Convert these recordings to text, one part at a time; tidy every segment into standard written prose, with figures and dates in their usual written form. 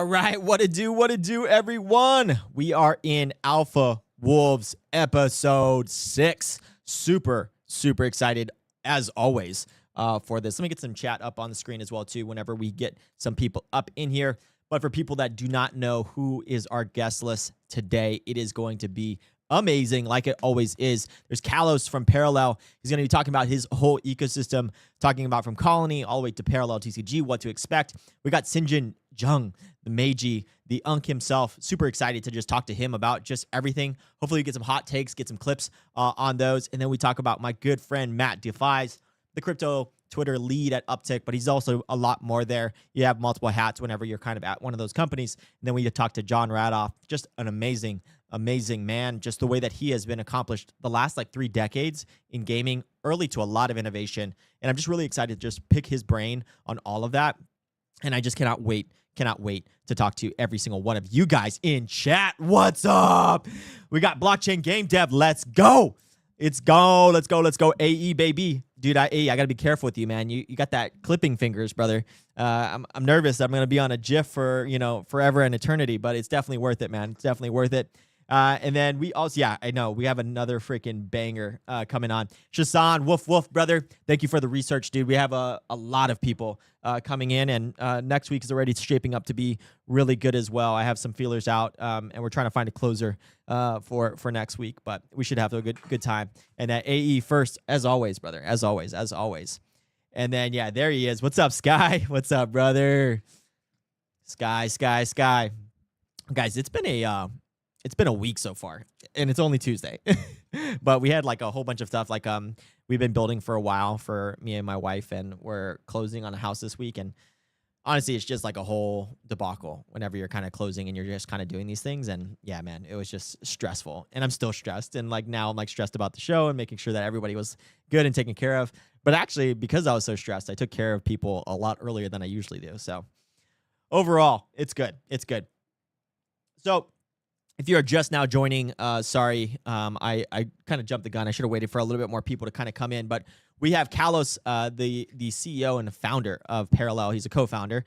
All right, what to do, everyone? We are in Alpha Wolves episode 6. Super excited, as always, for this. Let me get some chat up on the screen as well, too, whenever we get some people up in here. But for people that do not know who is our guest list today, it is going to be amazing, like it always is. There's Kalos from Parallel. He's going to be talking about his whole ecosystem, talking about from Colony all the way to Parallel TCG, what to expect. We got Sinjin Jung, the Meiji, the Unk himself. Super excited to just talk to him about just everything. Hopefully we get some hot takes, get some clips on those. And then we talk about my good friend Matt Defies, the crypto Twitter lead at Upptic, but he's also a lot more there. You have multiple hats whenever you're kind of at one of those companies. And then we talk to John Radoff, just an amazing man. Just the way that he has been accomplished the last 3 decades in gaming, early to a lot of innovation. And I'm just really excited to just pick his brain on all of that. And I just cannot wait to talk to every single one of you guys in chat. What's up? We got blockchain game dev. Let's go. Let's go. AE, baby. Dude, I got to be careful with you, man. You got that clipping fingers, brother. I'm nervous that I'm going to be on a GIF for, forever and eternity, but it's definitely worth it, man. It's definitely worth it. And then we also, I know, we have another freaking banger coming on. Shasan, woof, brother. Thank you for the research, dude. We have a lot of people coming in, and next week is already shaping up to be really good as well. I have some feelers out, and we're trying to find a closer for next week, but we should have a good time. And AE first, as always, brother, as always. And then, there he is. What's up, Sky? What's up, brother? Sky. Guys, it's been a week so far, and it's only Tuesday. But we had a whole bunch of stuff. We've been building for a while for me and my wife, and we're closing on a house this week. And honestly, it's just a whole debacle whenever you're kind of closing and you're just kind of doing these things. And yeah, man, it was just stressful. And I'm still stressed. And now I'm stressed about the show and making sure that everybody was good and taken care of. But actually, because I was so stressed, I took care of people a lot earlier than I usually do. So overall, it's good. So if you are just now joining, sorry, I kind of jumped the gun. I should have waited for a little bit more people to kind of come in. But we have Kalos, the CEO and the founder of Parallel. He's a co-founder.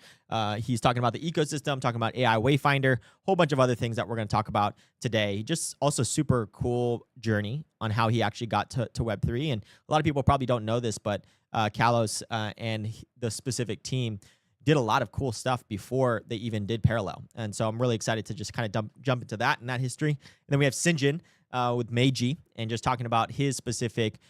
He's talking about the ecosystem, talking about AI Wayfinder, a whole bunch of other things that we're going to talk about today. Just also super cool journey on how he actually got to Web3. And a lot of people probably don't know this, but Kalos and the specific team did a lot of cool stuff before they even did Parallel. And so I'm really excited to just kind of jump into that and that history. And then we have Sinjin with Meiji, and just talking about his specific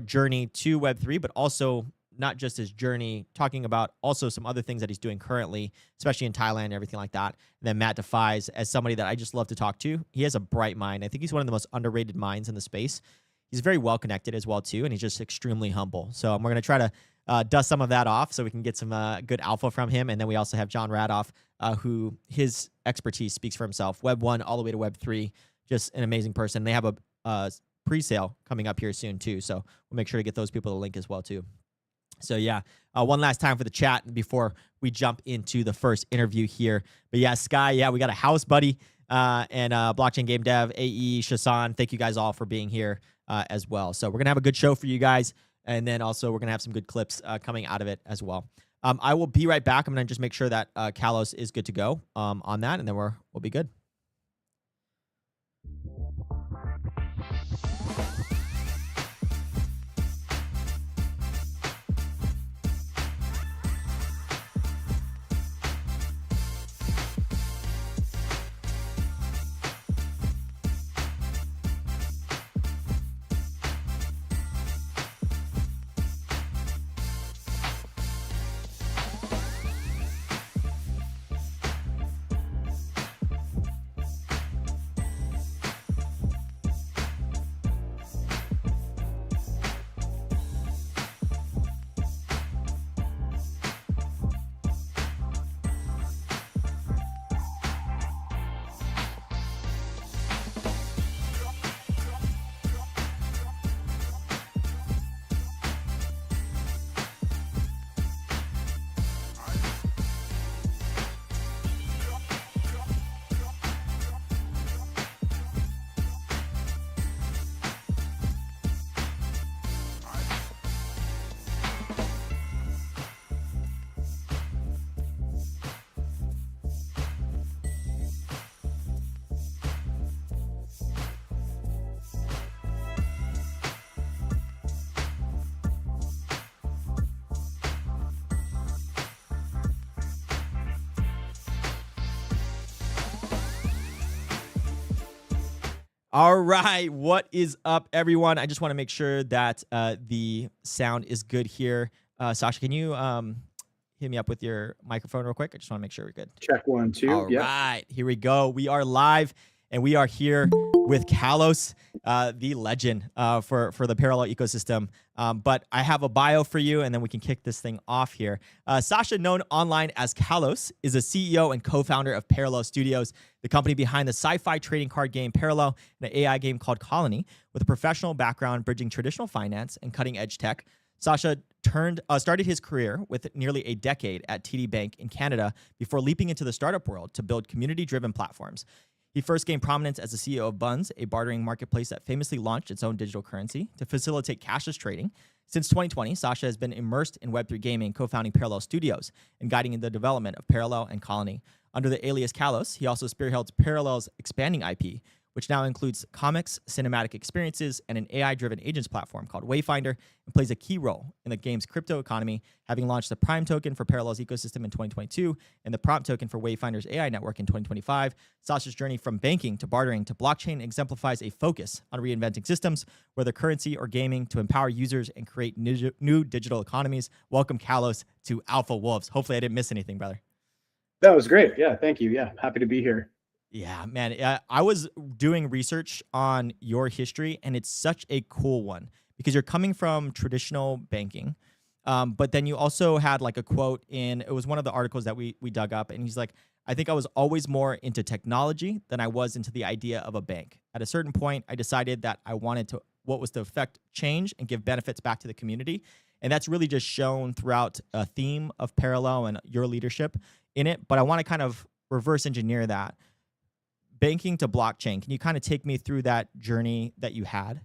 journey to Web3, but also not just his journey, talking about also some other things that he's doing currently, especially in Thailand and everything like that. And then Matt Defies, as somebody that I just love to talk to. He has a bright mind. I think he's one of the most underrated minds in the space. He's very well connected as well, too, and he's just extremely humble. So we're going to try to dust some of that off so we can get some good alpha from him. And then we also have John Radoff, who his expertise speaks for himself. Web 1 all the way to Web 3, just an amazing person. They have a pre-sale coming up here soon, too. So we'll make sure to get those people the link as well, too. So, one last time for the chat before we jump into the first interview here. But, Sky, we got a house buddy and blockchain game dev, AE, Shasan. Thank you guys all for being here as well. So we're going to have a good show for you guys. And then also we're going to have some good clips coming out of it as well. I will be right back. I'm going to just make sure that Kalos is good to go on that, and then we'll be good. All right, what is up, everyone? I just want to make sure that the sound is good here. Sascha, can you hit me up with your microphone real quick? I just want to make sure we're good. Check 1, 2. All right, here we go. We are live, and we are here with Kalos, the legend for the parallel ecosystem. But I have a bio for you, and then we can kick this thing off here. Sascha, known online as Kalos, is a CEO and co-founder of Parallel Studios, the company behind the sci-fi trading card game Parallel and an AI game called Colony. With a professional background bridging traditional finance and cutting-edge tech, Sascha started his career with nearly a decade at TD Bank in Canada before leaping into the startup world to build community-driven platforms. He first gained prominence as the CEO of Buns, a bartering marketplace that famously launched its own digital currency to facilitate cashless trading. Since 2020, Sascha has been immersed in Web3 gaming, co-founding Parallel Studios and guiding in the development of Parallel and Colony. Under the alias Kalos, he also spearheads Parallel's expanding IP, which now includes comics, cinematic experiences, and an AI-driven agents platform called Wayfinder, and plays a key role in the game's crypto economy, having launched the Prime token for Parallel's ecosystem in 2022 and the Prompt token for Wayfinder's AI network in 2025. Sascha's journey from banking to bartering to blockchain exemplifies a focus on reinventing systems, whether currency or gaming, to empower users and create new digital economies. Welcome, Kalos, to Alpha Wolves. Hopefully I didn't miss anything, brother. That was great. Yeah, thank you. Yeah, happy to be here. Yeah, man. I was doing research on your history, and it's such a cool one because you're coming from traditional banking, but then you also had like a quote in, it was one of the articles that we dug up, and he's like, I think I was always more into technology than I was into the idea of a bank. At a certain point, I decided that I wanted to, what was to affect change and give benefits back to the community. And that's really just shown throughout a theme of Parallel and your leadership in it. But I want to kind of reverse engineer that. Banking to blockchain. Can you kind of take me through that journey that you had?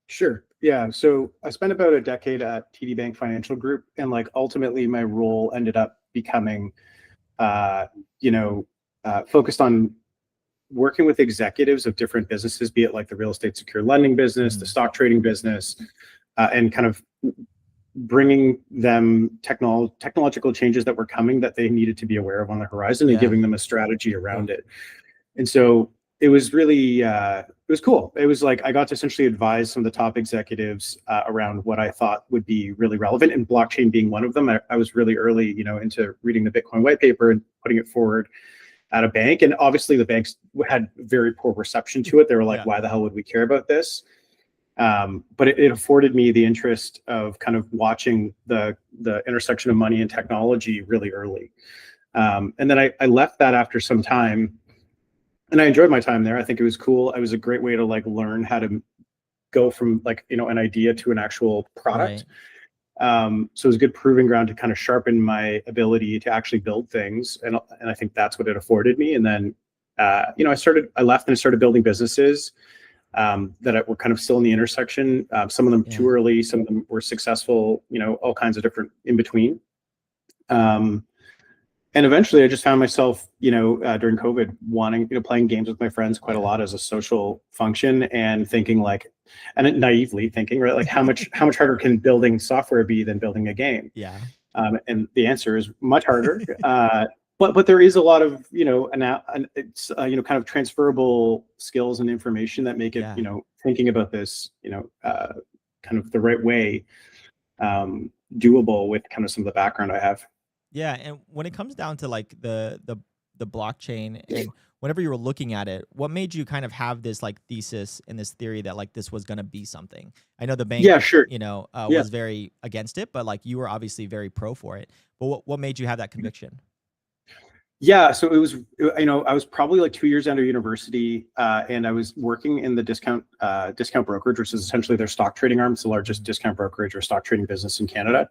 Sure. Yeah. So I spent about a decade at TD Bank Financial Group, and like ultimately my role ended up becoming, focused on working with executives of different businesses, be it like the real estate secure lending business, the stock trading business, and kind of bringing them technological changes that were coming that they needed to be aware of on the horizon and giving them a strategy around it. And so it was really, it was cool. It was like, I got to essentially advise some of the top executives around what I thought would be really relevant, and blockchain being one of them. I was really early, into reading the Bitcoin white paper and putting it forward at a bank. And obviously the banks had very poor reception to it. They were like, why the hell would we care about this? But it afforded me the interest of kind of watching the intersection of money and technology really early. And then I left that after some time. And I enjoyed my time there. I think it was cool. It was a great way to like learn how to go from like, an idea to an actual product. Right. So it was a good proving ground to kind of sharpen my ability to actually build things. And I think that's what it afforded me. And then, I left and I started building businesses that were kind of still in the intersection. Some of them too early, some of them were successful, all kinds of different in between. And eventually I just found myself, during COVID wanting, playing games with my friends quite a lot as a social function, and thinking like, and naively thinking, right, like how much harder can building software be than building a game? Yeah. And the answer is much harder. But there is a lot of, it's, kind of transferable skills and information that make it, thinking about this, kind of the right way, doable with kind of some of the background I have. Yeah, and when it comes down to like the blockchain, and whenever you were looking at it, what made you kind of have this like thesis and this theory that like this was going to be something? I know the bank, was very against it, but like you were obviously very pro for it. But what made you have that conviction? Yeah, so it was, I was probably like 2 years out of university, and I was working in the discount brokerage, which is essentially their stock trading arm. It's the largest discount brokerage or stock trading business in Canada.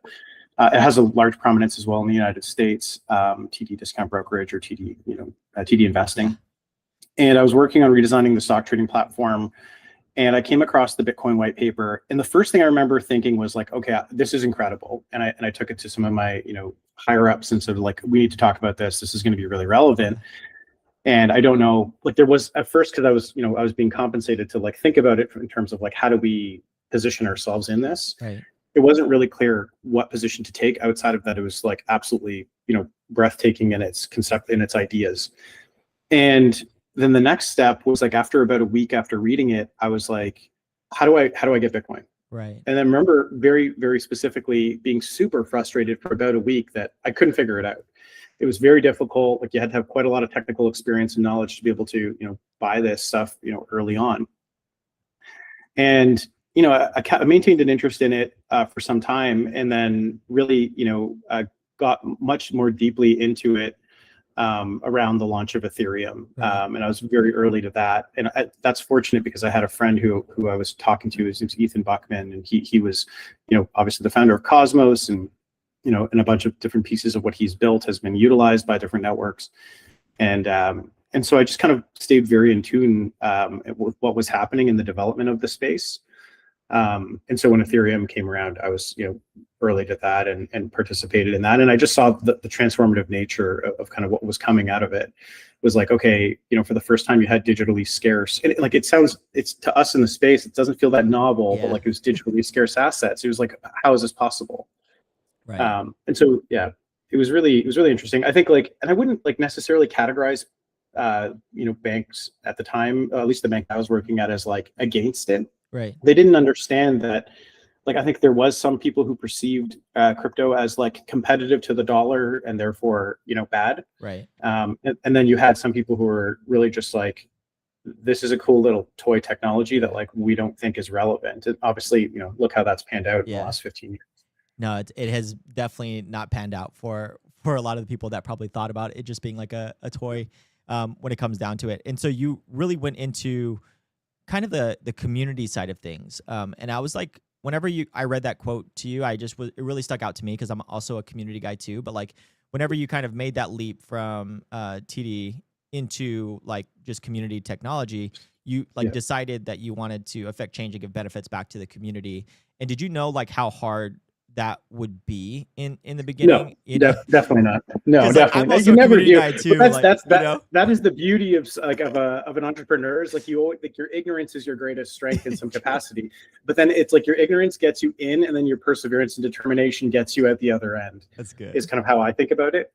It has a large prominence as well in the United States, TD Discount Brokerage, or TD, TD Investing. And I was working on redesigning the stock trading platform, and I came across the Bitcoin white paper. And the first thing I remember thinking was like, okay, this is incredible. And I took it to some of my, higher ups and said like, we need to talk about this. This is going to be really relevant. And I don't know, like there was at first, because I was being compensated to like think about it in terms of like, how do we position ourselves in this? Right. It wasn't really clear what position to take outside of that. It was like absolutely, breathtaking in its concept, in its ideas. And then the next step was like, after about a week after reading it, I was like, how do I get Bitcoin? Right. And I remember very, very specifically being super frustrated for about a week that I couldn't figure it out. It was very difficult. Like, you had to have quite a lot of technical experience and knowledge to be able to, buy this stuff, early on. And, I maintained an interest in it for some time, and then really, got much more deeply into it around the launch of Ethereum. Right. And I was very early to that. And that's fortunate, because I had a friend who I was talking to. His name's Ethan Buckman, and he was, obviously the founder of Cosmos, and, and a bunch of different pieces of what he's built has been utilized by different networks. And so I just kind of stayed very in tune with what was happening in the development of the space. And so when Ethereum came around, I was, early to that, and participated in that. And I just saw the transformative nature of kind of what was coming out of it. It was like, okay, for the first time you had digitally scarce, and like, it's to us in the space, it doesn't feel that novel, but like, it was digitally scarce assets. It was like, how is this possible? Right. And so, yeah, it was really interesting. I think, like, and I wouldn't like necessarily categorize, banks at the time, at least the bank I was working at, as like against it. Right. They didn't understand that. Like, I think there was some people who perceived crypto as like competitive to the dollar, and therefore, bad. Right. And then you had some people who were really just like, this is a cool little toy technology that like we don't think is relevant. And obviously, look how that's panned out in the last 15 years. No, it has definitely not panned out for a lot of the people that probably thought about it just being like a toy when it comes down to it. And so you really went into kind of the community side of things. And I was like, whenever I read that quote to you, it really stuck out to me, because I'm also a community guy too. But like, whenever you kind of made that leap from TD into like just community technology, you like decided that you wanted to affect change and give benefits back to the community. And did you know like how hard that would be in the beginning? No, definitely not. No, definitely. I'm also you never do. Guy too, that is the beauty of like of an entrepreneur. Is like, you always, like, your ignorance is your greatest strength in some capacity, but then it's like your ignorance gets you in, and then your perseverance and determination gets you at the other end. That's good. Is kind of how I think about it.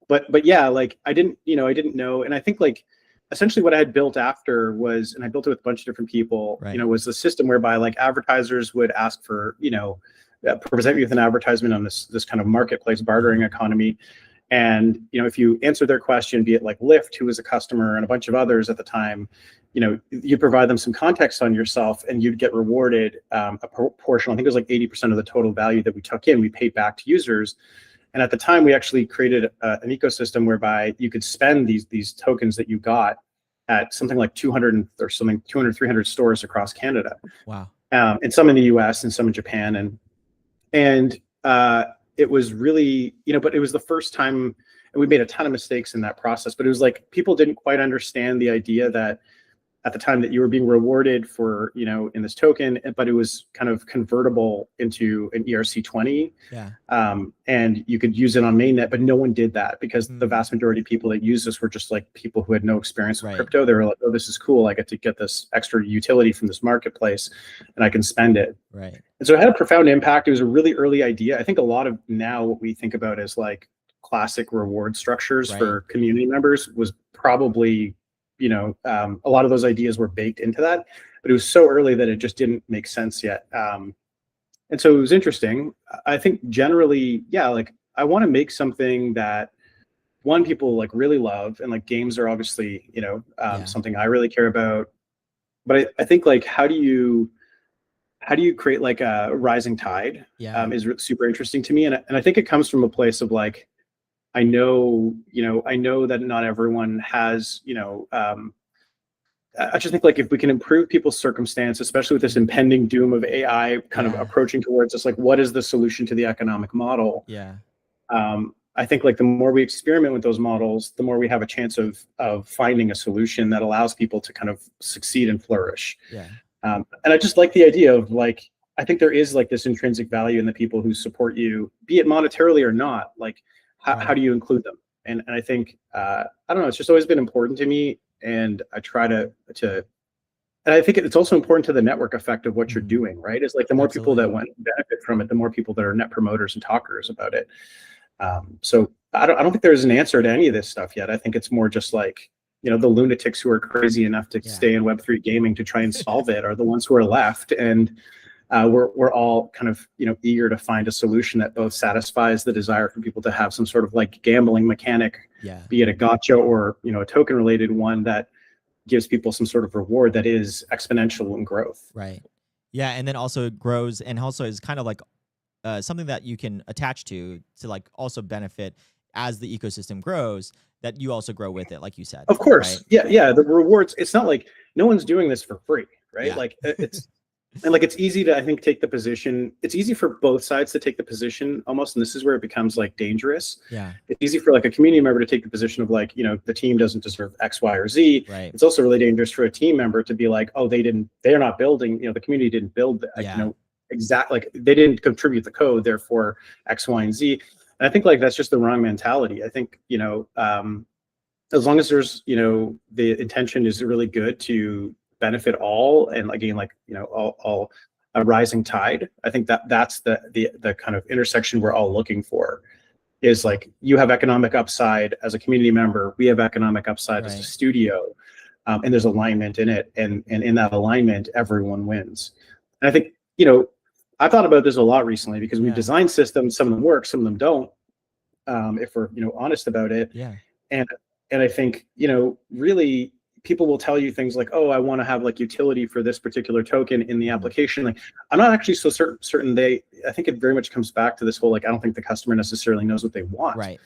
But yeah, like, I didn't know, and I think like essentially what I had built after was, and I built it with a bunch of different people. Right. Was the system whereby like advertisers would ask for, present you with an advertisement on this kind of marketplace bartering economy. And, if you answer their question, be it like Lyft, who was a customer, and a bunch of others at the time, you provide them some context on yourself, and you'd get rewarded a portion. I think it was like 80% of the total value that we took in, we paid back to users. And at the time, we actually created an ecosystem whereby you could spend these tokens that you got at something like 200, 300 stores across Canada. Wow. And some in the US and some in Japan. And it was really, but it was the first time, and we made a ton of mistakes in that process, but it was like, people didn't quite understand the idea that at the time that you were being rewarded for, in this token, but it was kind of convertible into an ERC20. Yeah. And you could use it on mainnet, but no one did that, because the vast majority of people that used this were just like people who had no experience with crypto. They were like, oh, this is cool. I get to get this extra utility from this marketplace, and I can spend it. Right. And so it had a profound impact. It was a really early idea. I think a lot of now what we think about as like classic reward structures for community members was probably, a lot of those ideas were baked into that, but it was so early that it just didn't make sense yet. And so it was interesting. I think generally, like, I want to make something that, one, people like really love, and like games are obviously, something I really care about. But I think like, how do you create like a rising tide? Is super interesting to me. And I think it comes from a place of like, I know that not everyone has, I just think like, if we can improve people's circumstance, especially with this impending doom of AI kind of approaching towards us, like, what is the solution to the economic model? I think like the more we experiment with those models, the more we have a chance of finding a solution that allows people to kind of succeed and flourish. And I just like the idea of like, I think there is like this intrinsic value in the people who support you, be it monetarily or not. Like, how do you include them? And I think, I don't know, it's just always been important to me. And I try to, and I think it's also important to the network effect of what you're doing, right? It's like the more people that want to benefit from it, the more people that are net promoters and talkers about it. So I don't think there's an answer to any of this stuff yet. I think it's more just like, the lunatics who are crazy enough to Yeah. stay in Web3 gaming to try and solve it are the ones who are left. And we're all kind of, eager to find a solution that both satisfies the desire for people to have some sort of like gambling mechanic, Yeah. be it a gotcha or, a token related one that gives people some sort of reward that is exponential in growth. Right. Yeah. And then also it grows and also is kind of like something that you can attach to like also benefit as the ecosystem grows, that you also grow with it, like you said. Of course. Right? Yeah. Yeah. The rewards, it's not like no one's doing this for free, right? Yeah. Like and like, it's easy to, I think, take the position. It's easy for both sides to take the position almost. And this is where it becomes like dangerous. Yeah. It's easy for like a community member to take the position of like, the team doesn't deserve X, Y, or Z. Right. It's also really dangerous for a team member to be like, oh, they're not building, the community didn't build, exactly, like they didn't contribute the code, therefore X, Y, and Z. And I think like that's just the wrong mentality. I think, as long as there's, the intention is really good to benefit all, and again, like, all a rising tide. I think that's the kind of intersection we're all looking for, is like you have economic upside as a community member, we have economic upside as a studio, and there's alignment in it, and in that alignment, everyone wins. And I think, I thought about this a lot recently because we've designed systems, some of them work, some of them don't, if we're, honest about it. Yeah. And I think, really people will tell you things like, oh, I want to have like utility for this particular token in the application. Like, I'm not actually so certain I think it very much comes back to this whole, like, I don't think the customer necessarily knows what they want. Right.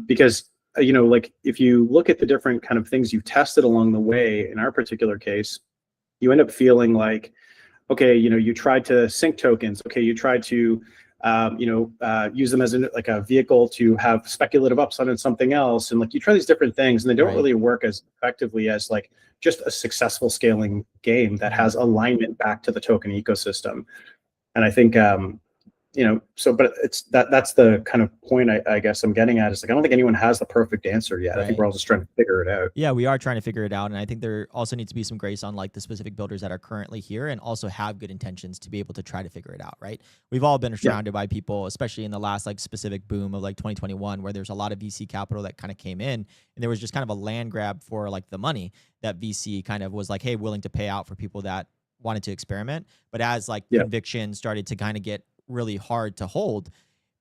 Because, like if you look at the different kind of things you've tested along the way, in our particular case, you end up feeling like, okay, you tried to sync tokens. Okay, you tried to, use them as like a vehicle to have speculative upside on something else. And like you try these different things and they don't really work as effectively as like just a successful scaling game that has alignment back to the token ecosystem. And I think, but it's that's the kind of point I guess I'm getting at, is like, I don't think anyone has the perfect answer yet. I think we're all just trying to figure it out. Yeah, we are trying to figure it out. And I think there also needs to be some grace on like the specific builders that are currently here and also have good intentions to be able to try to figure it out, right? We've all been surrounded by people, especially in the last like specific boom of like 2021, where there's a lot of VC capital that kind of came in, and there was just kind of a land grab for like the money that VC kind of was like, hey, willing to pay out for people that wanted to experiment. But as like conviction started to kind of get really hard to hold,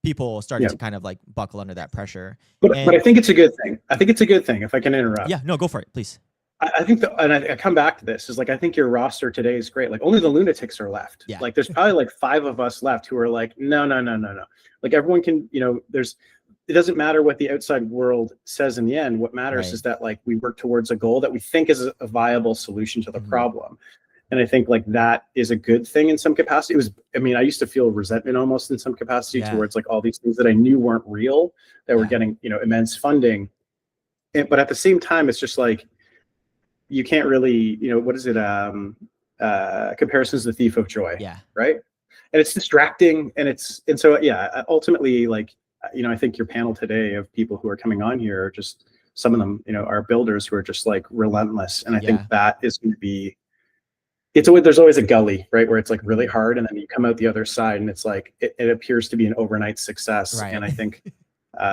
people started to kind of like buckle under that pressure. But I think it's a good thing. I think it's a good thing, if I can interrupt. Yeah, no, go for it, please. I think and I come back to this, is like, I think your roster today is great. Like, only the lunatics are left. Yeah. Like, there's probably like 5 of us left who are like, no. Like, everyone can, it doesn't matter what the outside world says in the end. What matters is that like we work towards a goal that we think is a viable solution to the problem. And I think like that is a good thing in some capacity. I used to feel resentment almost in some capacity towards like all these things that I knew weren't real, that were getting, immense funding. But at the same time, it's just like, you can't really, what is it? Comparison's the thief of joy. Yeah. Right. And it's distracting. Ultimately, like, I think your panel today of people who are coming on here are just, some of them, are builders who are just like relentless. And I think that is going to be, there's always a gully, right, where it's like really hard, and then you come out the other side and it's like it appears to be an overnight success. And I think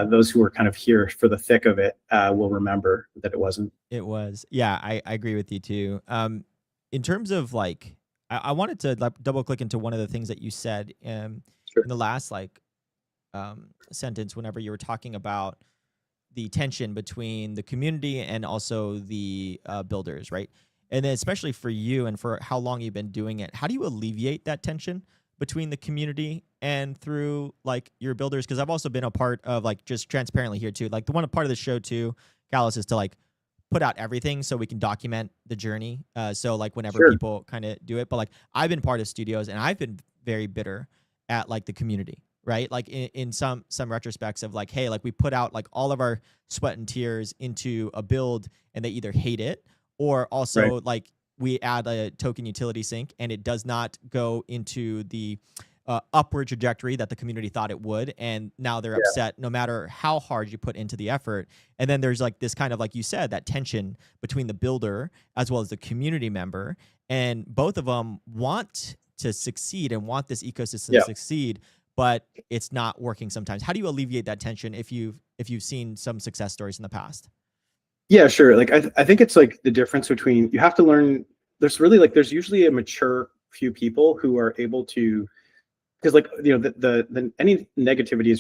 those who are kind of here for the thick of it will remember that it wasn't. It was. Yeah, I agree with you too. In terms of like, I wanted to double click into one of the things that you said in the last like sentence, whenever you were talking about the tension between the community and also the builders, right? And then especially for you and for how long you've been doing it, how do you alleviate that tension between the community and through like your builders? Because I've also been a part of, like, just transparently here too, like the one part of the show too, Kalos, is to like put out everything so we can document the journey. So like whenever people kind of do it, but like I've been part of studios and I've been very bitter at like the community, right? Like in some retrospects of like, hey, like we put out like all of our sweat and tears into a build and they either hate it, or also like we add a token utility sync and it does not go into the upward trajectory that the community thought it would. And now they're upset no matter how hard you put into the effort. And then there's like this kind of, like you said, that tension between the builder as well as the community member. And both of them want to succeed and want this ecosystem to succeed, but it's not working sometimes. How do you alleviate that tension if you've seen some success stories in the past? Yeah, sure. Like I think it's like the difference between, you have to learn, there's usually a mature few people who are able to, because like, the any negativity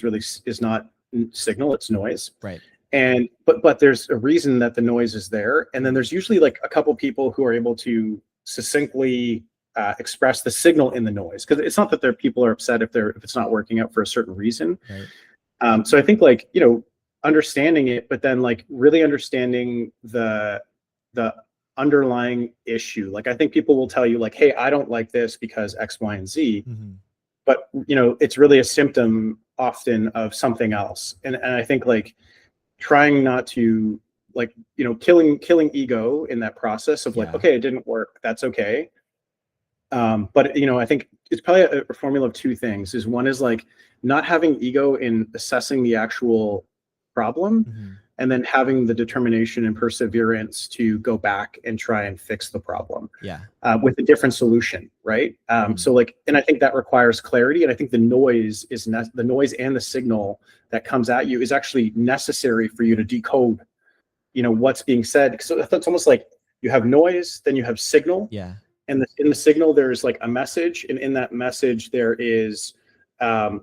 is not signal, it's noise. Right. And but there's a reason that the noise is there, and then there's usually like a couple people who are able to succinctly express the signal in the noise, because it's not that people are upset if it's not working out for a certain reason. Right. So I think like, understanding it, but then like really understanding the underlying issue. Like I think people will tell you like, hey, I don't like this because X, Y, and Z, but it's really a symptom often of something else. And I think like trying not to like, killing ego in that process of like, okay, it didn't work, that's okay. But I think it's probably a formula of two things. Is one is like not having ego in assessing the actual problem, and then having the determination and perseverance to go back and try and fix the problem. With a different solution, right? So like, and I think that requires clarity. And I think the noise and the signal that comes at you is actually necessary for you to decode, what's being said. So that's almost like you have noise, then you have signal. And in the signal, there's like a message, and in that message, there is, some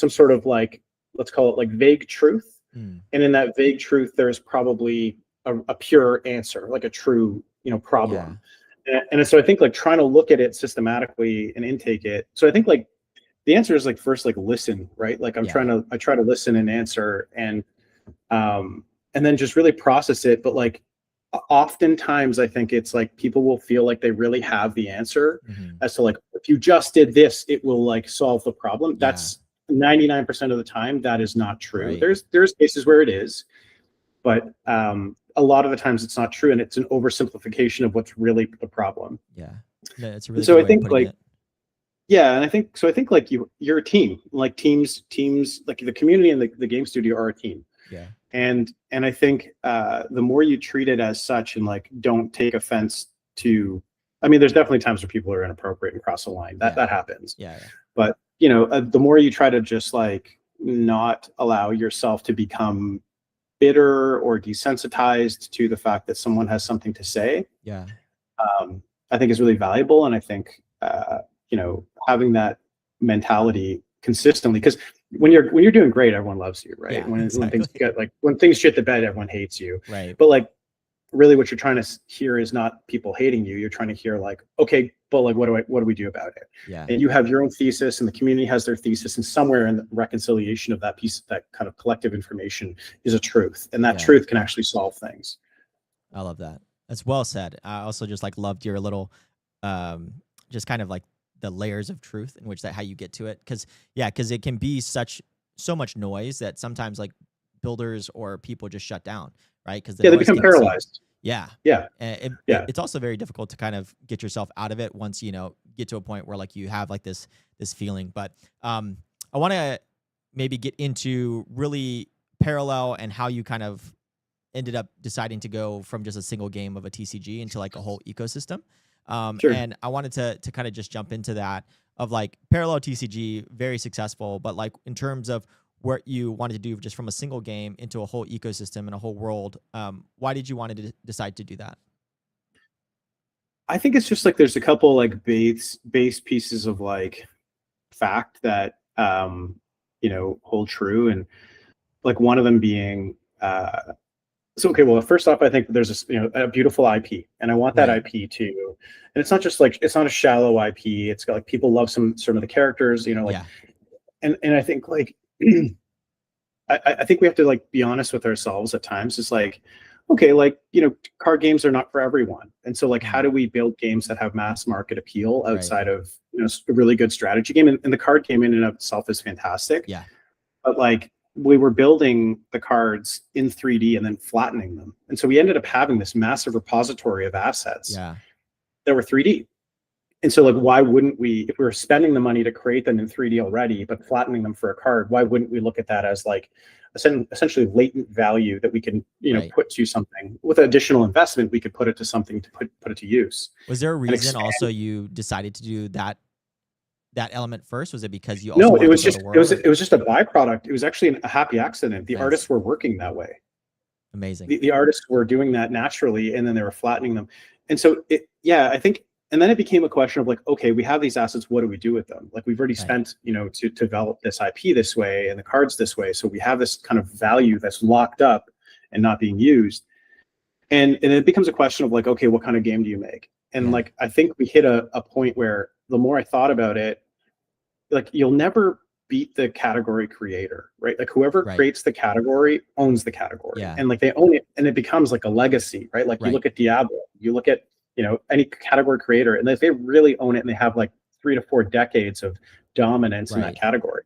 sort of like, let's call it like vague truth. And in that vague truth, there's probably a pure answer, like a true, problem. And so I think like trying to look at it systematically and intake it. So I think like the answer is like first like listen, right? Like I try to listen and answer, and then just really process it. But like, oftentimes I think it's like people will feel like they really have the answer as to like, if you just did this, it will like solve the problem. That's 99% of the time that is not true. There's cases where it is, but a lot of the times it's not true, and it's an oversimplification of what's really the problem. That's a really so good I think way of putting like it. and I think like you're a team. Like teams like the community and the game studio are a team. And I think the more you treat it as such, and like don't take offense to, I mean, there's definitely times where people are inappropriate and cross the line. That happens. But the more you try to just like not allow yourself to become bitter or desensitized to the fact that someone has something to say, I think is really valuable. And I think having that mentality consistently, because when you're doing great, everyone loves you, right? When things shit the bed, everyone hates you, but like really what you're trying to hear is not people hating you. You're trying to hear like, okay, but like what do we do about it? And you have your own thesis, and the community has their thesis, and somewhere in the reconciliation of that piece, that kind of collective information is a truth, and that truth can actually solve things. I love that. That's well said. I also just like loved your little just kind of like the layers of truth in which how you get to it. Cause it can be so much noise that sometimes like builders or people just shut down, right? Cause they become paralyzed. And it's also very difficult to kind of get yourself out of it once, get to a point where like you have like this feeling. But I want to maybe get into really parallel and how you kind of ended up deciding to go from just a single game of a TCG into like a whole ecosystem. And I wanted to kind of just jump into that of like parallel TCG, very successful, but like in terms of what you wanted to do just from a single game into a whole ecosystem and a whole world, why did you want to decide to do that? I think it's just like there's a couple like base pieces of like fact that hold true, and like one of them being well, first off, I think there's a beautiful IP, and I want that IP too. And it's not just like, it's not a shallow IP. It's got like, people love some of the characters, and I think like I think we have to like be honest with ourselves at times. It's like, okay, like card games are not for everyone, and so like how do we build games that have mass market appeal outside of a really good strategy game? And the card game in and of itself is fantastic. But like, we were building the cards in 3D and then flattening them. And so we ended up having this massive repository of assets that were 3D. And so like, why wouldn't we, if we were spending the money to create them in 3D already, but flattening them for a card, why wouldn't we look at that as like essentially latent value that we can, put to something with additional investment? We could put it to something to put it to use. Was there a reason also you decided to do that element first? Was it because you also it was just a byproduct. It was actually a happy accident. The artists were working that way. Amazing. The artists were doing that naturally, and then they were flattening them. And so I think, and then it became a question of like, okay, we have these assets, what do we do with them? Like we've already spent, to develop this IP this way and the cards this way. So we have this kind of value that's locked up and not being used. And it becomes a question of like, okay, what kind of game do you make? And like, I think we hit a point where the more I thought about it, like you'll never beat the category creator, right? Like whoever creates the category owns the category, and like they own it, and it becomes like a legacy, right? Like you look at Diablo, you look at, any category creator, and if they really own it and they have like 3 to 4 decades of dominance in that category.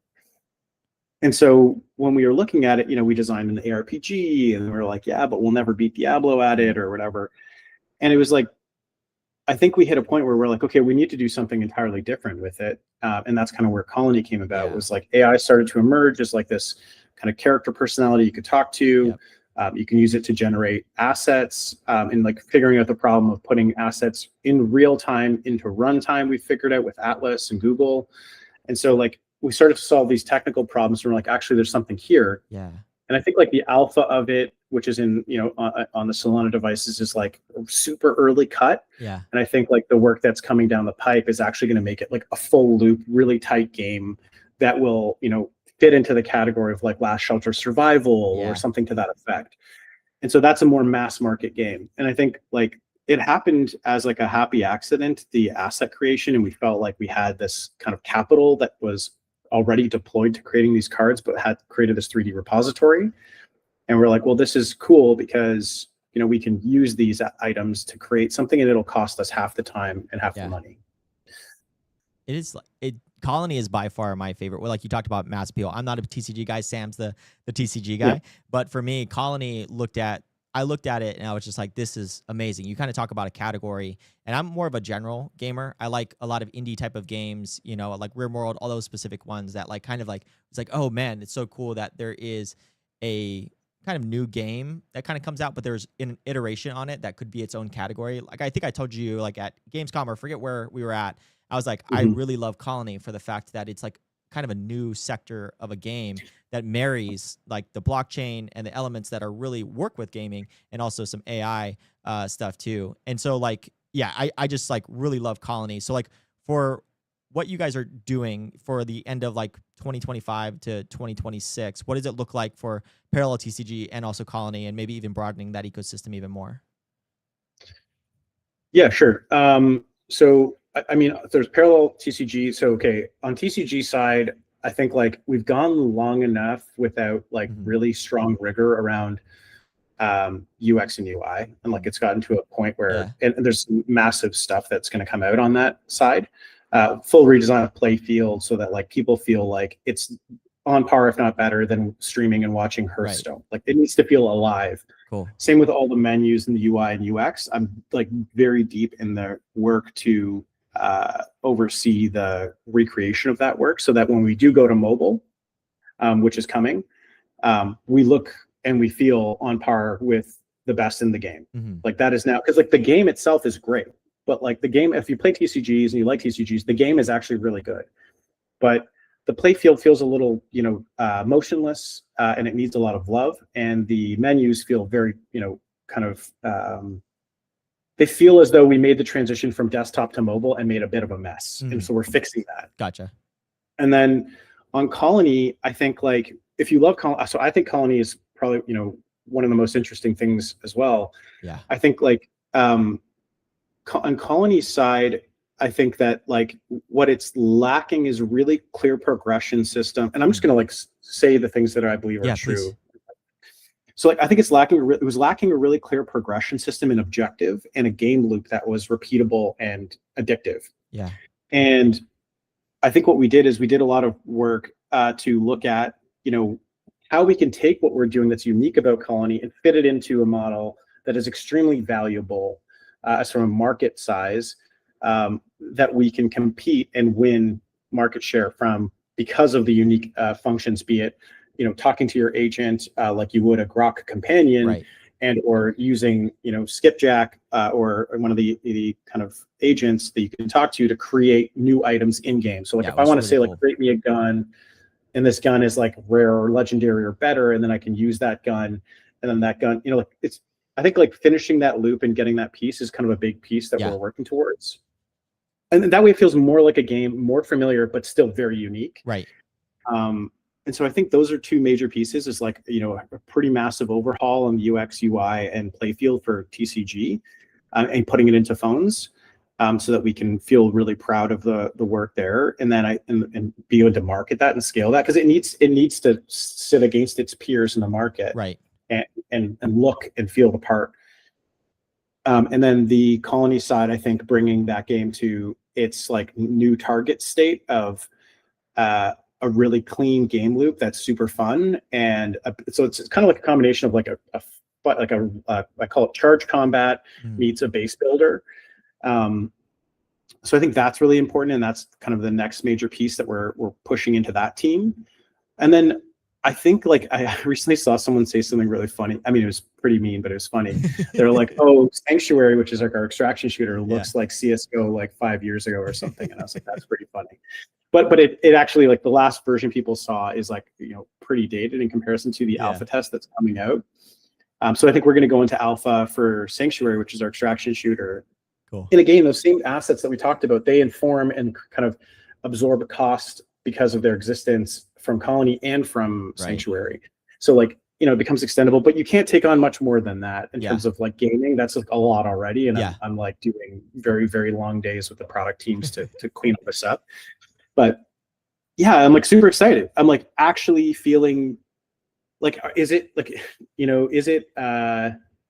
And so when we were looking at it, we designed an ARPG, and we were like, yeah, but we'll never beat Diablo at it or whatever. And it was like, I think we hit a point where we're like, okay, we need to do something entirely different with it. And that's kind of where Colony came about. It was like AI started to emerge as like this kind of character personality you could talk to. You can use it to generate assets, and like figuring out the problem of putting assets in real time into runtime. We figured out with Atlas and Google. And so like we started to solve these technical problems, and we're like, actually, there's something here. And I think like the alpha of it, which is in, on the Solana devices, is like super early cut. And I think like the work that's coming down the pipe is actually going to make it like a full loop, really tight game that will, fit into the category of like Last Shelter Survival or something to that effect. And so that's a more mass market game. And I think like it happened as like a happy accident, the asset creation, and we felt like we had this kind of capital that was already deployed to creating these cards, but had created this 3D repository. And we're like, well, this is cool because, we can use these items to create something, and it'll cost us half the time and half the money. Colony is by far my favorite. Well, like you talked about mass appeal. I'm not a TCG guy. Sam's the TCG guy. But for me, Colony I looked at it and I was just like, this is amazing. You kind of talk about a category, and I'm more of a general gamer. I like a lot of indie type of games, like Real World, all those specific ones that like kind of like, it's like, oh man, it's so cool that there is a kind of new game that kind of comes out, but there's an iteration on it that could be its own category. Like I think I told you like at Gamescom, or forget where we were at, I was like, I really love Colony for the fact that it's like kind of a new sector of a game that marries like the blockchain and the elements that are really work with gaming, and also some AI stuff too. And so like, I just like really love Colony. So like for what you guys are doing for the end of like 2025 to 2026, what does it look like for Parallel TCG and also Colony, and maybe even broadening that ecosystem even more? Yeah, sure. So I mean, there's Parallel TCG. So, okay, on TCG side, I think like we've gone long enough without like really strong rigor around UX and UI. And like it's gotten to a point where, and there's massive stuff that's going to come out on that side. Full redesign of play field so that like people feel like it's on par, if not better, than streaming and watching Hearthstone. Like it needs to feel alive. Cool. Same with all the menus and the UI and UX. I'm like very deep in the work to oversee the recreation of that work, so that when we do go to mobile, which is coming, we look and we feel on par with the best in the game. Like that is now, because like the game itself is great, but like the game, if you play TCGs and you like TCGs, the game is actually really good, but the play field feels a little, motionless, and it needs a lot of love, and the menus feel very, kind of they feel as though we made the transition from desktop to mobile and made a bit of a mess. And so we're fixing that. Gotcha. And then on Colony, I think like, if you love Colony, so I think Colony is probably, one of the most interesting things as well. Yeah. I think like, on Colony's side, I think that like what it's lacking is really clear progression system. And I'm just going to like say the things that I believe are true. Please. So like, I think it was lacking a really clear progression system and objective, and a game loop that was repeatable and addictive. Yeah. And I think what we did is we did a lot of work to look at, how we can take what we're doing that's unique about Colony and fit it into a model that is extremely valuable as from a market size, that we can compete and win market share from, because of the unique functions, be it talking to your agent like you would a Grok companion, and or using Skipjack or one of the kind of agents that you can talk to create new items in game. So like if I want to say like create me a gun, and this gun is like rare or legendary or better, and then I can use that gun and then that gun, like I think like finishing that loop and getting that piece is kind of a big piece that we're working towards. And that way it feels more like a game, more familiar, but still very unique. Right. And so I think those are two major pieces, is like, a pretty massive overhaul on the UX, UI, and playfield for TCG, and putting it into phones, so that we can feel really proud of the work there. And then and be able to market that and scale that, because it needs to sit against its peers in the market. Right. And look and feel the part. And then the Colony side, I think bringing that game to its like new target state of a really clean game loop that's super fun, and so it's kind of like a combination of like I call it charge combat meets a base builder. So I think that's really important, and that's kind of the next major piece that we're pushing into that team. And then I think like I recently saw someone say something really funny. I mean, it was pretty mean, but it was funny. They're like, "Oh, Sanctuary, which is like our extraction shooter, looks like CS:GO like 5 years ago or something." And I was like, "That's pretty funny." But it actually, like, the last version people saw is like, pretty dated in comparison to the alpha test that's coming out. So I think we're going to go into alpha for Sanctuary, which is our extraction shooter. Cool. And again, those same assets that we talked about, they inform and kind of absorb a cost because of their existence from Colony and from Sanctuary. So like, it becomes extendable, but you can't take on much more than that in terms of like gaming. That's like a lot already. And I'm like doing very, very long days with the product teams to clean all this up. But yeah, I'm like super excited. I'm like actually feeling like, is it like,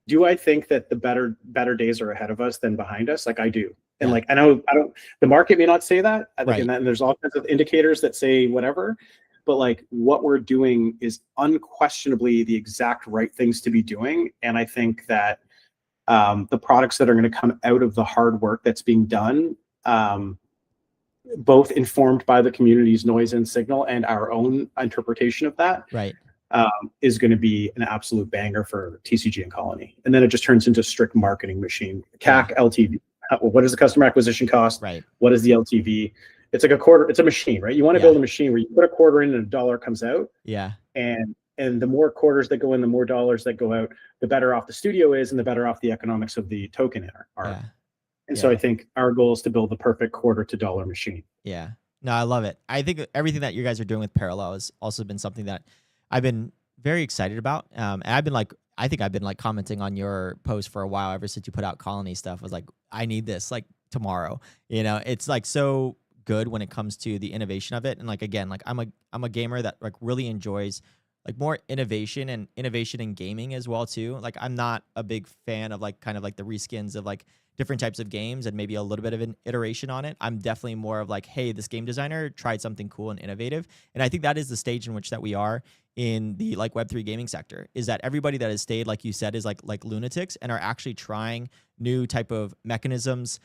do I think that the better days are ahead of us than behind us? Like I do. And like, the market may not say that. Like, and there's all kinds of indicators that say whatever, but like what we're doing is unquestionably the exact right things to be doing. And I think that the products that are going to come out of the hard work that's being done, both informed by the community's noise and signal and our own interpretation of that, is going to be an absolute banger for TCG and Colony. And then it just turns into a strict marketing machine. CAC, LTV. What is the customer acquisition cost? What is the LTV? It's like a quarter. It's a machine, right? You want to build a machine where you put a quarter in and $1 comes out. And the more quarters that go in, the more dollars that go out, the better off the studio is, and the better off the economics of the token are. And so I think our goal is to build the perfect quarter to dollar machine. Yeah. No, I love it. I think everything that you guys are doing with Parallel has also been something that I've been very excited about. And I've been commenting on your post for a while, ever since you put out Colony stuff. I was like, I need this like tomorrow. It's like so good when it comes to the innovation of it. And like, again, like I'm a gamer that like really enjoys like more innovation in gaming as well too. Like I'm not a big fan of like kind of like the reskins of like different types of games and maybe a little bit of an iteration on it. I'm definitely more of like, hey, this game designer tried something cool and innovative. And I think that is the stage in which that we are in the like Web3 gaming sector, is that everybody that has stayed, like you said, is like lunatics and are actually trying new type of mechanisms,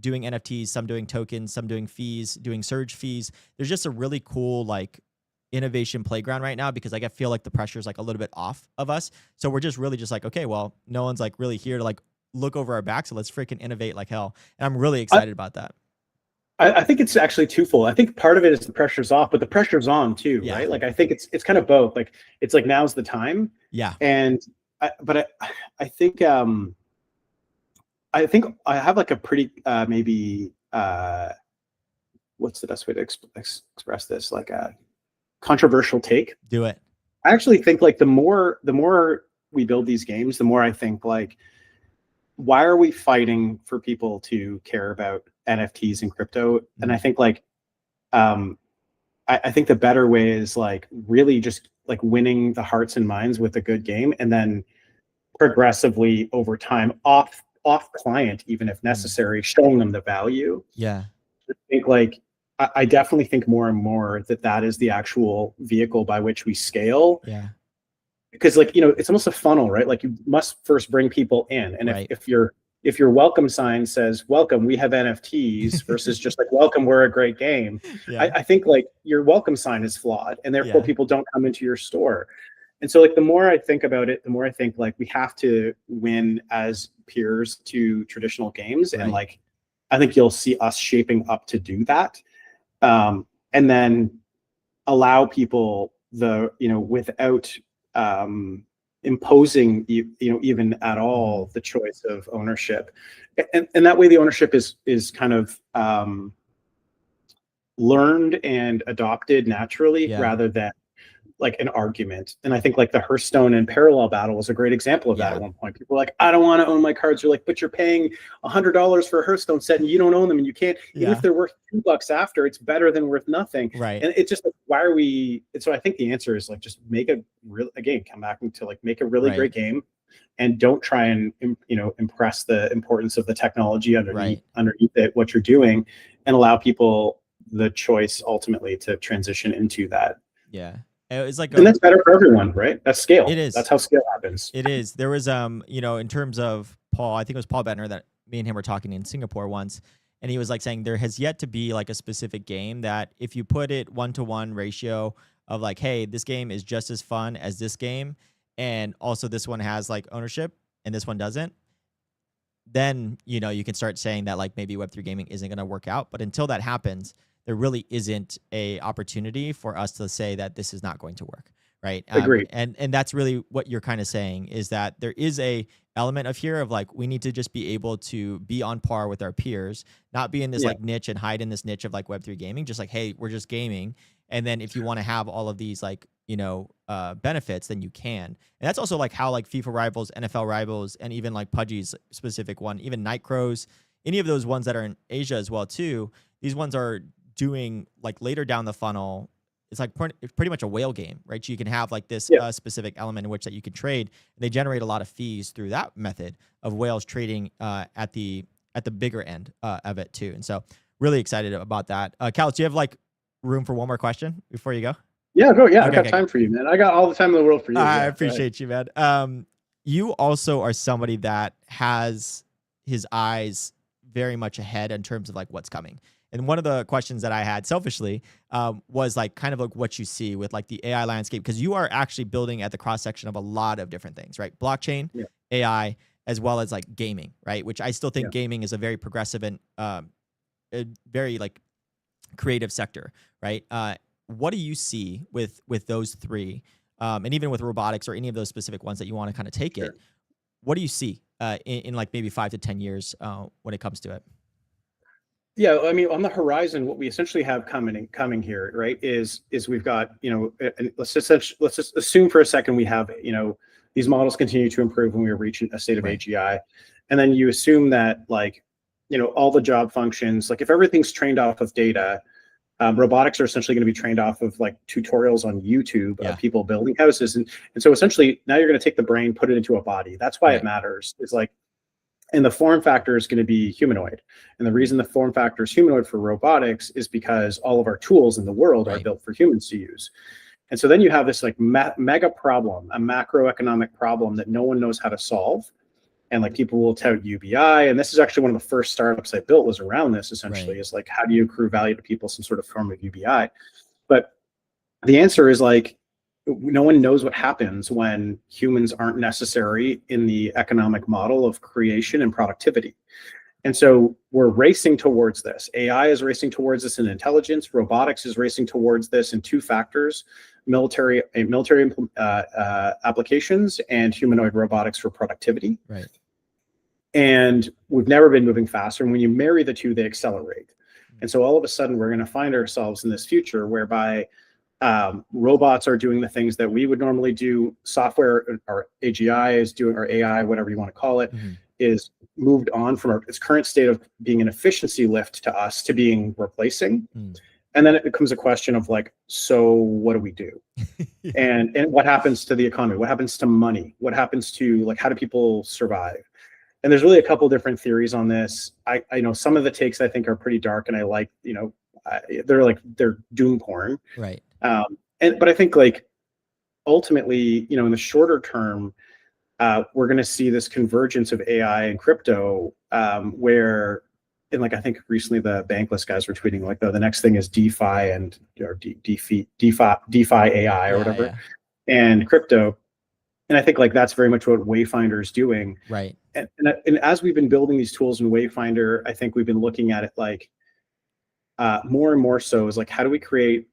doing NFTs, some doing tokens, some doing fees, doing surge fees. There's just a really cool like innovation playground right now, because like I feel like the pressure is like a little bit off of us. So we're just really just like, okay, well, no one's like really here to like look over our back, so let's freaking innovate like hell. And I'm really excited about that. I think it's actually twofold. I think part of it is the pressure's off, but the pressure's on too, right? Like I think it's kind of both. Like it's like now's the time. And I think I have like a pretty maybe what's the best way to express this? Like a controversial take. Do it. I actually think like the more we build these games, the more I think like, why are we fighting for people to care about NFTs and crypto? And I think like, I think the better way is like really just like winning the hearts and minds with a good game, and then progressively over time off client, even if necessary, showing them the value. I think like, I definitely think more and more that is the actual vehicle by which we scale. Because like, it's almost a funnel, right? Like you must first bring people in. And if your welcome sign says, welcome, we have NFTs versus just like, welcome, we're a great game. I think like your welcome sign is flawed, and therefore people don't come into your store. And so like, the more I think about it, the more I think like we have to win as peers to traditional games. And like, I think you'll see us shaping up to do that. And then allow people without imposing even at all the choice of ownership, and that way the ownership is kind of learned and adopted naturally rather than like an argument. And I think like the Hearthstone and Parallel battle was a great example of that. At one point, people were like, I don't want to own my cards. You're like, but you're paying $100 for a Hearthstone set and you don't own them, and you can't, even if they're worth $2 after, it's better than worth nothing. Right. And it's just like, why are we? And so I think the answer is like, just make a real, again, come back to like, make a really great game, and don't try and, impress the importance of the technology underneath it, what you're doing, and allow people the choice ultimately to transition into that. Yeah. It's like, and that's better for everyone, right? That's scale. It is. That's how scale happens. It is. There was, in terms of Paul, I think it was Paul Bettner that me and him were talking in Singapore once, and he was like saying there has yet to be like a specific game that if you put it 1-to-1 ratio of like, hey, this game is just as fun as this game, and also this one has like ownership and this one doesn't, then, you can start saying that like maybe Web3 gaming isn't going to work out. But until that happens, there really isn't a opportunity for us to say that this is not going to work, right? Agreed. And that's really what you're kind of saying, is that there is a element of here of like, we need to just be able to be on par with our peers, not be in this like niche and hide in this niche of like Web3 gaming, just like, hey, we're just gaming. And then if you want to have all of these like, benefits, then you can. And that's also like how like FIFA Rivals, NFL Rivals, and even like Pudgy's specific one, even Night Crows, any of those ones that are in Asia as well too, these ones are doing like later down the funnel. It's like pretty much a whale game, right? So you can have like this specific element in which that you can trade, and they generate a lot of fees through that method of whales trading at the bigger end of it too. And so really excited about that. Kalos, do you have like room for one more question before you go? Yeah, go. Yeah, okay, I got time for you, man. I got all the time in the world for you. I appreciate you, man. You also are somebody that has his eyes very much ahead in terms of like what's coming. And one of the questions that I had selfishly was like kind of like what you see with like the AI landscape, because you are actually building at the cross section of a lot of different things, right? Blockchain, AI, as well as like gaming, right? Which I still think gaming is a very progressive and a very like creative sector, right? What do you see with those three, and even with robotics or any of those specific ones that you want to kind of take it? What do you see in like maybe 5 to 10 years when it comes to it? Yeah, I mean, on the horizon, what we essentially have coming here, right, is we've got, and let's just assume for a second we have, these models continue to improve when we reach a state of AGI, and then you assume that like, all the job functions, like if everything's trained off of data, robotics are essentially going to be trained off of like tutorials on YouTube of people building houses, and so essentially now you're going to take the brain, put it into a body. That's why it matters. It's like. And the form factor is going to be humanoid. And the reason the form factor is humanoid for robotics is because all of our tools in the world are built for humans to use. And so then you have this like mega problem, a macroeconomic problem that no one knows how to solve. And like people will tout UBI. And this is actually one of the first startups I built was around this essentially, is like, how do you accrue value to people, some sort of form of UBI? But the answer is like, no one knows what happens when humans aren't necessary in the economic model of creation and productivity. And so we're racing towards this. AI is racing towards this in intelligence. Robotics is racing towards this in two factors: military applications and humanoid robotics for productivity. Right. And we've never been moving faster. And when you marry the two, they accelerate. And so all of a sudden, we're going to find ourselves in this future whereby robots are doing the things that we would normally do. Software or AGI is doing, or AI, whatever you want to call it, is moved on from its current state of being an efficiency lift to us to being replacing. And then it becomes a question of like, so what do we do? and what happens to the economy? What happens to money? What happens to like, how do people survive? And there's really a couple different theories on this. I know some of the takes I think are pretty dark, and I like, they're doom porn. Right. But I think like ultimately, in the shorter term, we're going to see this convergence of AI and crypto, where, and like I think recently the Bankless guys were tweeting like the next thing is DeFi and DeFi AI or whatever, and crypto. And I think like that's very much what Wayfinder is doing. Right. And as we've been building these tools in Wayfinder, I think we've been looking at it like, more and more so is like, how do we create,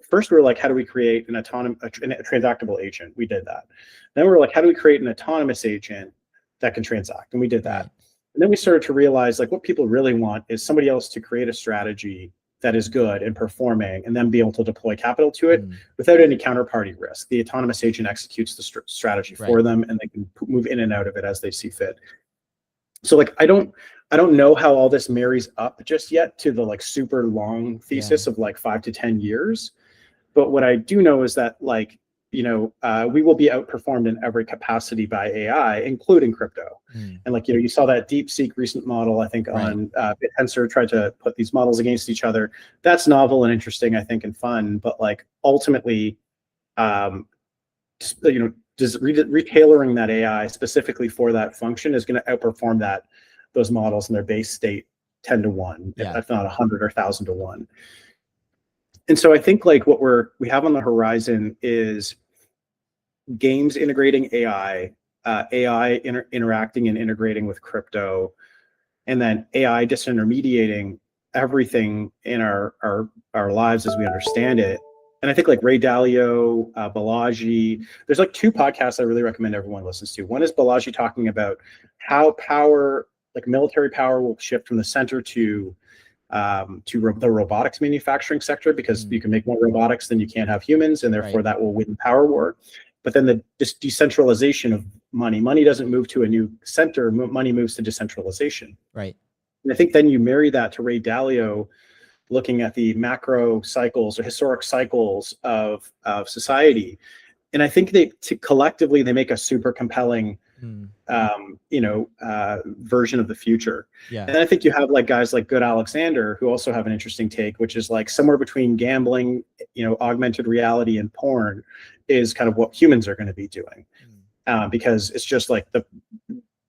first we were like, how do we create a transactable agent? We did that. Then we were like, how do we create an autonomous agent that can transact? And we did that. And then we started to realize like what people really want is somebody else to create a strategy that is good and performing, and then be able to deploy capital to it without any counterparty risk. The autonomous agent executes the strategy for them, and they can move in and out of it as they see fit. So like, I don't know how all this marries up just yet to the like super long thesis of like 5 to 10 years. But what I do know is that like, we will be outperformed in every capacity by AI, including crypto. And like, you saw that DeepSeek recent model, I think on BitTensor tried to put these models against each other. That's novel and interesting, I think, and fun. But like ultimately, just retailoring that AI specifically for that function is going to outperform those models in their base state 10 to 1, if not 100 or 1,000 to 1. And so I think like what we have on the horizon is games integrating AI, interacting and integrating with crypto, and then AI disintermediating everything in our lives as we understand it. And I think like Ray Dalio, Balaji, there's like 2 podcasts I really recommend everyone listens to. One is Balaji talking about how power, like military power, will shift from the center to the robotics manufacturing sector, because you can make more robotics than you can have humans, and therefore that will win the power war. But then the decentralization of money doesn't move to a new center, money moves to decentralization. Right. And I think then you marry that to Ray Dalio looking at the macro cycles or historic cycles of society. And I think collectively they make a super compelling version of the future. And I think you have like guys like Good Alexander who also have an interesting take, which is like somewhere between gambling, augmented reality, and porn is kind of what humans are going to be doing, because it's just like the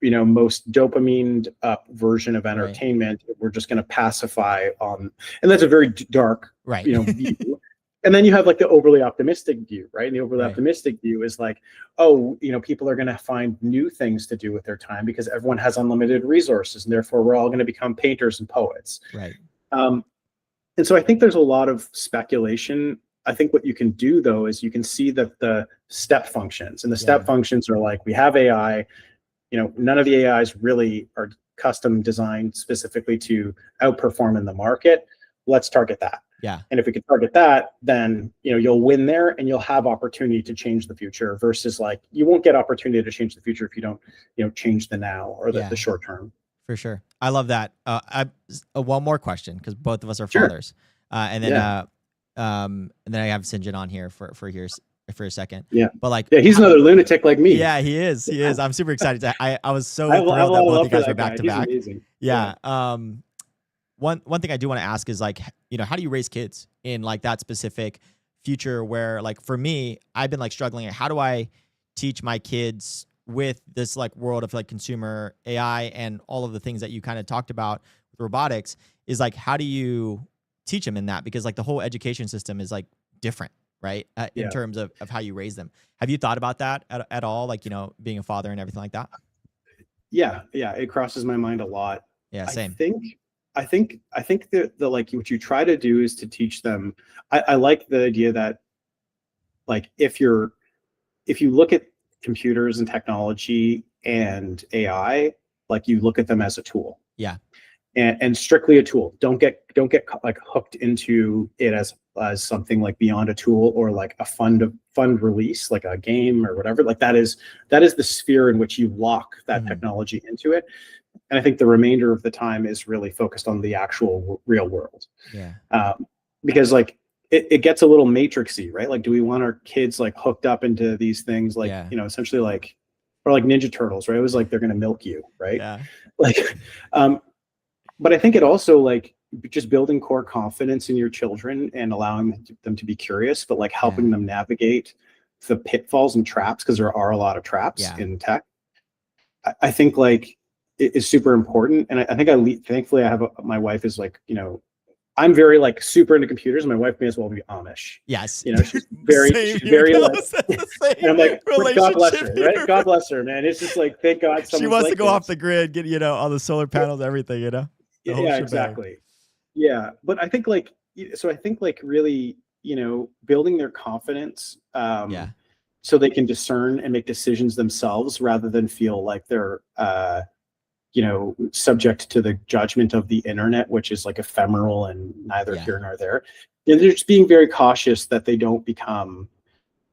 most dopamine up version of entertainment. We're just going to pacify on, and that's a very dark view. And then you have like the overly optimistic view, right? And the overly optimistic view is like, people are going to find new things to do with their time because everyone has unlimited resources, and therefore we're all going to become painters and poets. Right. And so I think there's a lot of speculation. I think what you can do though is you can see that the step functions, and the step functions are like, we have AI. None of the AIs really are custom designed specifically to outperform in the market. Let's target that. And if we can target that, then you'll win there, and you'll have opportunity to change the future, versus like you won't get opportunity to change the future if you don't change the now or the short term. For sure. I love that. One more question, because both of us are fathers. And then I have Sinjin on here for a second. But like, he's another lunatic like me. Yeah, he is. I'm super excited. I was so thrilled that both of you guys were back to back. Yeah. One thing I do want to ask is like, how do you raise kids in like that specific future where, like, for me, I've been like struggling. How do I teach my kids with this like world of like consumer AI and all of the things that you kind of talked about with robotics? Is like, how do you teach them in that? Because like the whole education system is like different, right? In terms of how you raise them. Have you thought about that at all? Like, being a father and everything like that? Yeah. It crosses my mind a lot. Yeah, same. I think the like what you try to do is to teach them. I like the idea that like if you look at computers and technology and AI, like you look at them as a tool. Yeah. And strictly a tool. Don't get like hooked into it as something like beyond a tool or like a fund release, like a game or whatever. Like that is the sphere in which you lock that technology into it. And I think the remainder of the time is really focused on the actual real world. Yeah. Because like it gets a little matrixy, right? Like, do we want our kids like hooked up into these things, like essentially like, or like Ninja Turtles, right? It was like they're gonna milk you, right? Yeah. Like, but I think it also like just building core confidence in your children and allowing them to be curious, but like helping them navigate the pitfalls and traps, because there are a lot of traps in tech. I think like it is super important. And I think thankfully I have my wife is like, I'm very like super into computers. My wife may as well be Amish. Yes. She's very, like, and I'm like, God bless her, right? God bless her, man. It's just like, thank God she wants to go off the grid, get, all the solar panels, everything, Yeah, exactly. Yeah, but I think like, so I think like really, building their confidence, Yeah. so they can discern and make decisions themselves rather than feel like they're, subject to the judgment of the internet, which is like ephemeral and neither Yeah. here nor there. And they're just being very cautious that they don't become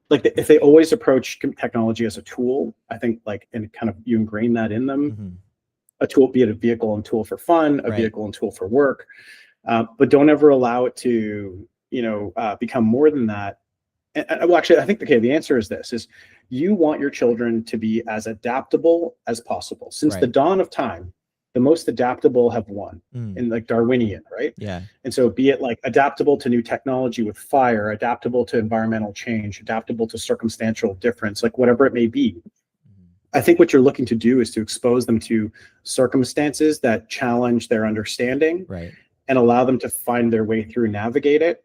like, if they always approach technology as a tool, I think like, and kind of you ingrain that in them, Hmm. a tool, be it a vehicle and tool for fun, a Right. vehicle and tool for work, but don't ever allow it to, become more than that. And well, actually, I think okay, the answer is this: is you want your children to be as adaptable as possible. Since the Right. dawn of time, the most adaptable have won, Mm. in like Darwinian, right? Yeah. And so, be it like adaptable to new technology with fire, adaptable to environmental change, adaptable to circumstantial difference, like whatever it may be. Mhm. I think what you're looking to do is to expose them to circumstances that challenge their understanding Right. and allow them to find their way through, navigate it,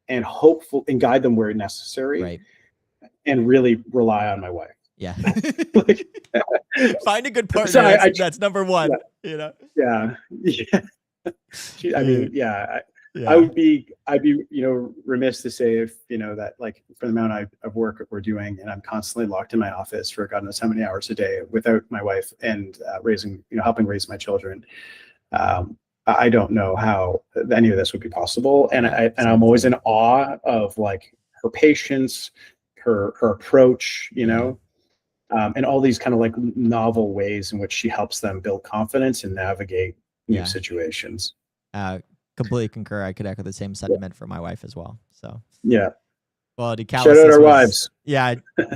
and hopeful and guide them where necessary, Right. and really rely on my wife. Yeah. Like, Find a good so partner. That's number yeah, one, you know? yeah. I Yeah. mean, yeah, Yeah. I'd be, remiss to say if, that like for the amount of work we're doing, and I'm constantly locked in my office for God knows how many hours a day without my wife and raising, helping raise my children. I don't know how any of this would be possible. And Yeah. I'm Same always here. in awe of like her patience, her approach, Yeah. and all these kind of like novel ways in which she helps them build confidence and navigate new Yeah. situations. Uh, Completely concur. I could echo the same Yeah. sentiment for my wife as well. So, Yeah. well, Shout DeCalis, out this our was, wives. yeah,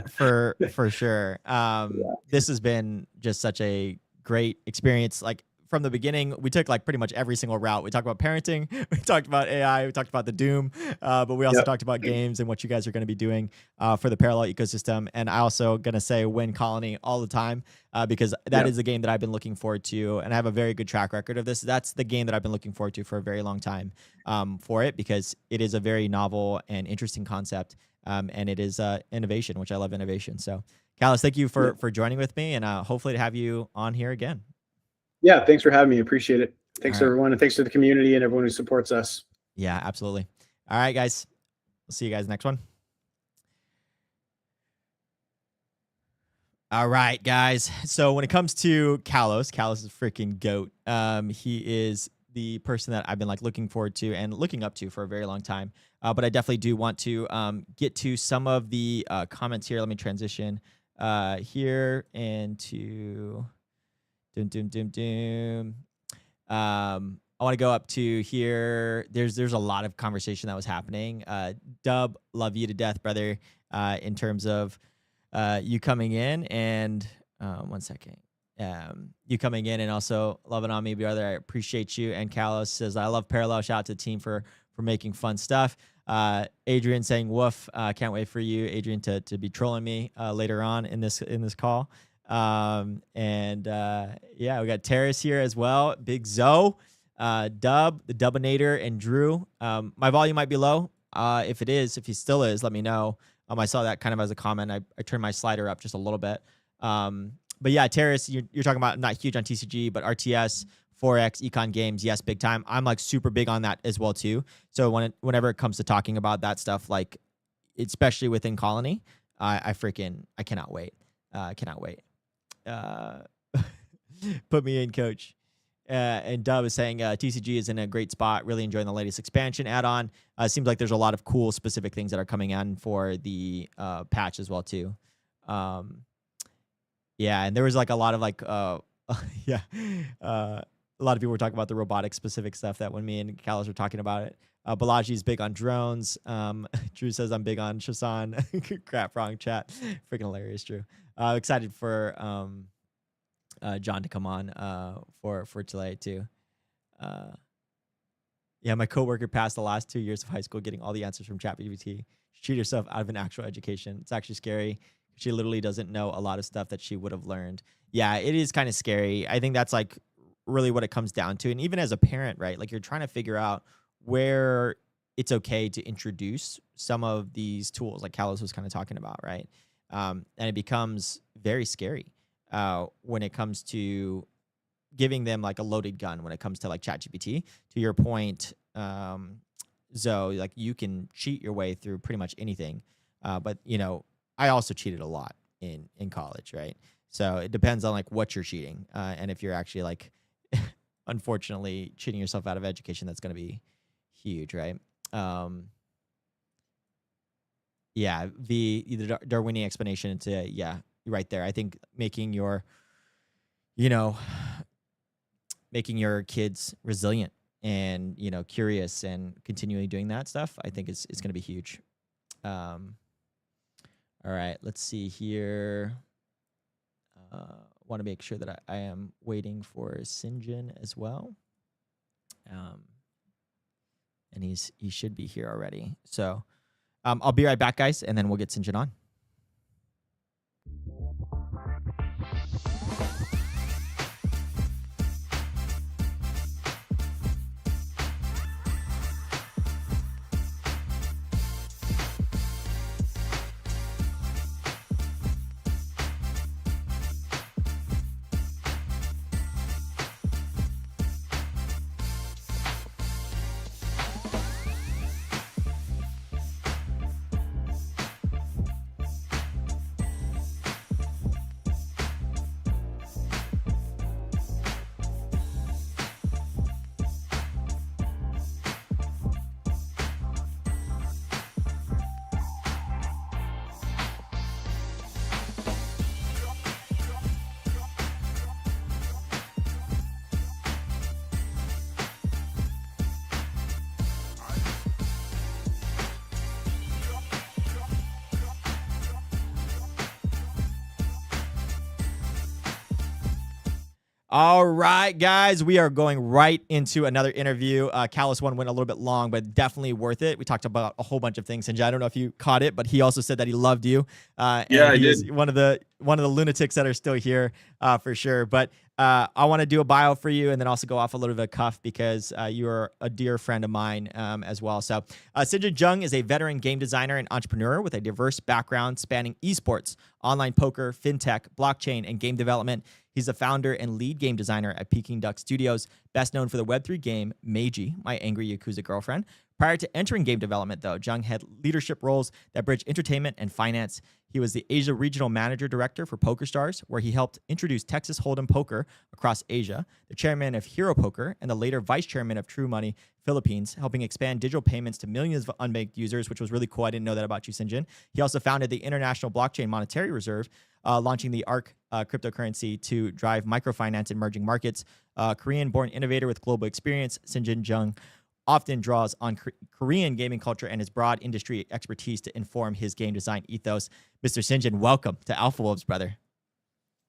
for sure. Yeah. This has been just such a great experience. Like from the beginning, we took like pretty much every single route. We talked about parenting, we talked about AI, we talked about the Doom, but we also Yep. talked about games and what you guys are going to be doing for the parallel ecosystem. And I also gonna say Win Colony all the time because that Yep. is a game that I've been looking forward to, and I have a very good track record of this. That's the game that I've been looking forward to for a very long time for it because it is a very novel and interesting concept. And it is innovation, which I love innovation. So, Kalos, thank you Yeah. for joining with me, and hopefully to have you on here again. Yeah. Thanks for having me. Appreciate it. All Thanks right. everyone. And thanks to the community and everyone who supports us. Yeah, absolutely. All right, guys. We'll see you guys next one. All right, guys. So when it comes to Kalos, Kalos is a freaking goat. He is the person that I've been like looking forward to and looking up to for a very long time. But I definitely do want to get to some of the comments here. Let me transition here into doom doom doom doom. I want to go up to here. There's a lot of conversation that was happening. Dub, love you to death, brother. In terms of you coming in and one second. You coming in and also loving on me, brother. I appreciate you. And Kalos says, I love Parallel. Shout out to the team for making fun stuff. Adrian saying, woof. Can't wait for you, Adrian, to be trolling me later on in this call. Yeah, we got Terrace here as well. Big Zoe, Dub, the Dubinator, and Drew. My volume might be low. If he still is, let me know. I saw that kind of as a comment. I turned my slider up just a little bit. But yeah, Terrace, you're talking about not huge on TCG, but RTS, Forex, Econ Games, yes, big time. I'm like super big on that as well too. So whenever it comes to talking about that stuff, like especially within Colony, I cannot wait. I cannot wait. Put me in, coach. And Dub is saying TCG is in a great spot. Really enjoying the latest expansion add-on. Seems like there's a lot of cool specific things that are coming in for the patch as well too. Yeah, and there was like a lot of like yeah, a lot of people were talking about the robotic specific stuff that when me and Kalos were talking about it. Balaji's big on drones. Drew says I'm big on Shasan. Crap, wrong chat. Freaking hilarious, Drew. Excited for John to come on for today too. Yeah, my coworker passed the last 2 years of high school getting all the answers from ChatGPT. She cheated herself out of an actual education. It's actually scary. She literally doesn't know a lot of stuff that she would have learned. Yeah, it is kind of scary. I think that's like really what it comes down to. And even as a parent, right? Like you're trying to figure out where it's okay to introduce some of these tools, like Kalos was kind of talking about, right? And it becomes very scary when it comes to giving them like a loaded gun when it comes to like ChatGPT. To your point, So like you can cheat your way through pretty much anything. But you know, I also cheated a lot in college, right? So it depends on like what you're cheating, and if you're actually like, unfortunately, cheating yourself out of education, that's going to be huge, right? Yeah, the Darwinian explanation into right there. I think making your, you know, making your kids resilient and, you know, curious and continually doing that stuff, I think is going to be huge. All right, let's see here. Want to make sure that I am waiting for Sinjin as well. And he should be here already. So I'll be right back, guys, and then we'll get Sinjin on. All right, guys, we are going right into another interview. Kalos one went a little bit long, but definitely worth it. We talked about a whole bunch of things. And I don't know if you caught it, but he also said that he loved you. Yeah, I did. One of the lunatics that are still here for sure. But I want to do a bio for you and then also go off a little bit of cuff because you are a dear friend of mine as well. So Sinjin Jung is a veteran game designer and entrepreneur with a diverse background spanning esports, online poker, fintech, blockchain, and game development. He's the founder and lead game designer at Peking Duck Studios, best known for the Web3 game Meiji, My Angry Yakuza Girlfriend. Prior to entering game development, though, Jung had leadership roles that bridge entertainment and finance. He was the Asia Regional Manager Director for PokerStars, where he helped introduce Texas Hold'em poker across Asia, the chairman of Hero Poker, and the later vice chairman of True Money Philippines, helping expand digital payments to millions of unbanked users, which was really cool. I didn't know that about you, Sinjin. He also founded the International Blockchain Monetary Reserve, launching the ARC cryptocurrency to drive microfinance in emerging markets. Korean-born innovator with global experience, Sinjin Jung often draws on Korean gaming culture and his broad industry expertise to inform his game design ethos. Mr. Sinjin, welcome to Alpha Wolves, brother.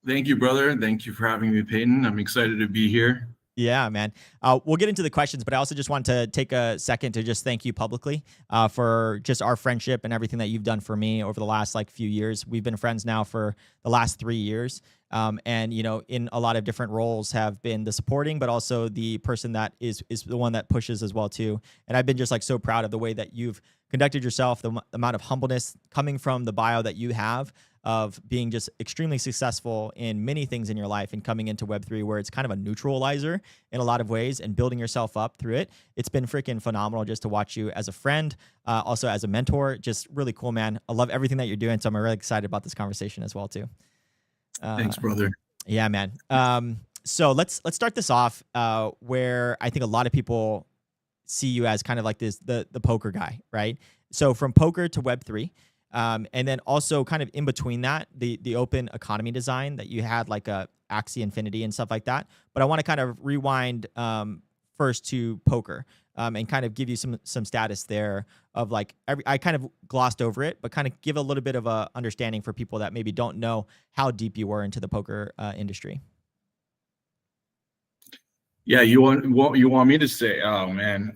Thank you, brother. Thank you for having me, Peyton. I'm excited to be here. Yeah, man. We'll get into the questions, but I also just want to take a second to just thank you publicly for just our friendship and everything that you've done for me over the last few years. We've been friends now for the last 3 years. And, you know, in a lot of different roles have been the supporting, but also the person that is the one that pushes as well, too. And I've been just so proud of the way that you've conducted yourself, the amount of humbleness coming from the bio that you have of being just extremely successful in many things in your life and coming into Web3 where it's kind of a neutralizer in a lot of ways and building yourself up through it. It's been freaking phenomenal just to watch you as a friend, also as a mentor. Just really cool, man. I love everything that you're doing. So I'm really excited about this conversation as well, too. Thanks, brother. Yeah, man. So let's start this off where I think a lot of people see you as kind of like the poker guy, right? So from poker to Web3, and then also kind of in between that, the open economy design that you had like a Axie Infinity and stuff like that. But I want to kind of rewind first to poker and kind of give you some status there of I kind of glossed over it, but kind of give a little bit of a understanding for people that maybe don't know how deep you were into the poker industry. Yeah, you want me to say? Oh man,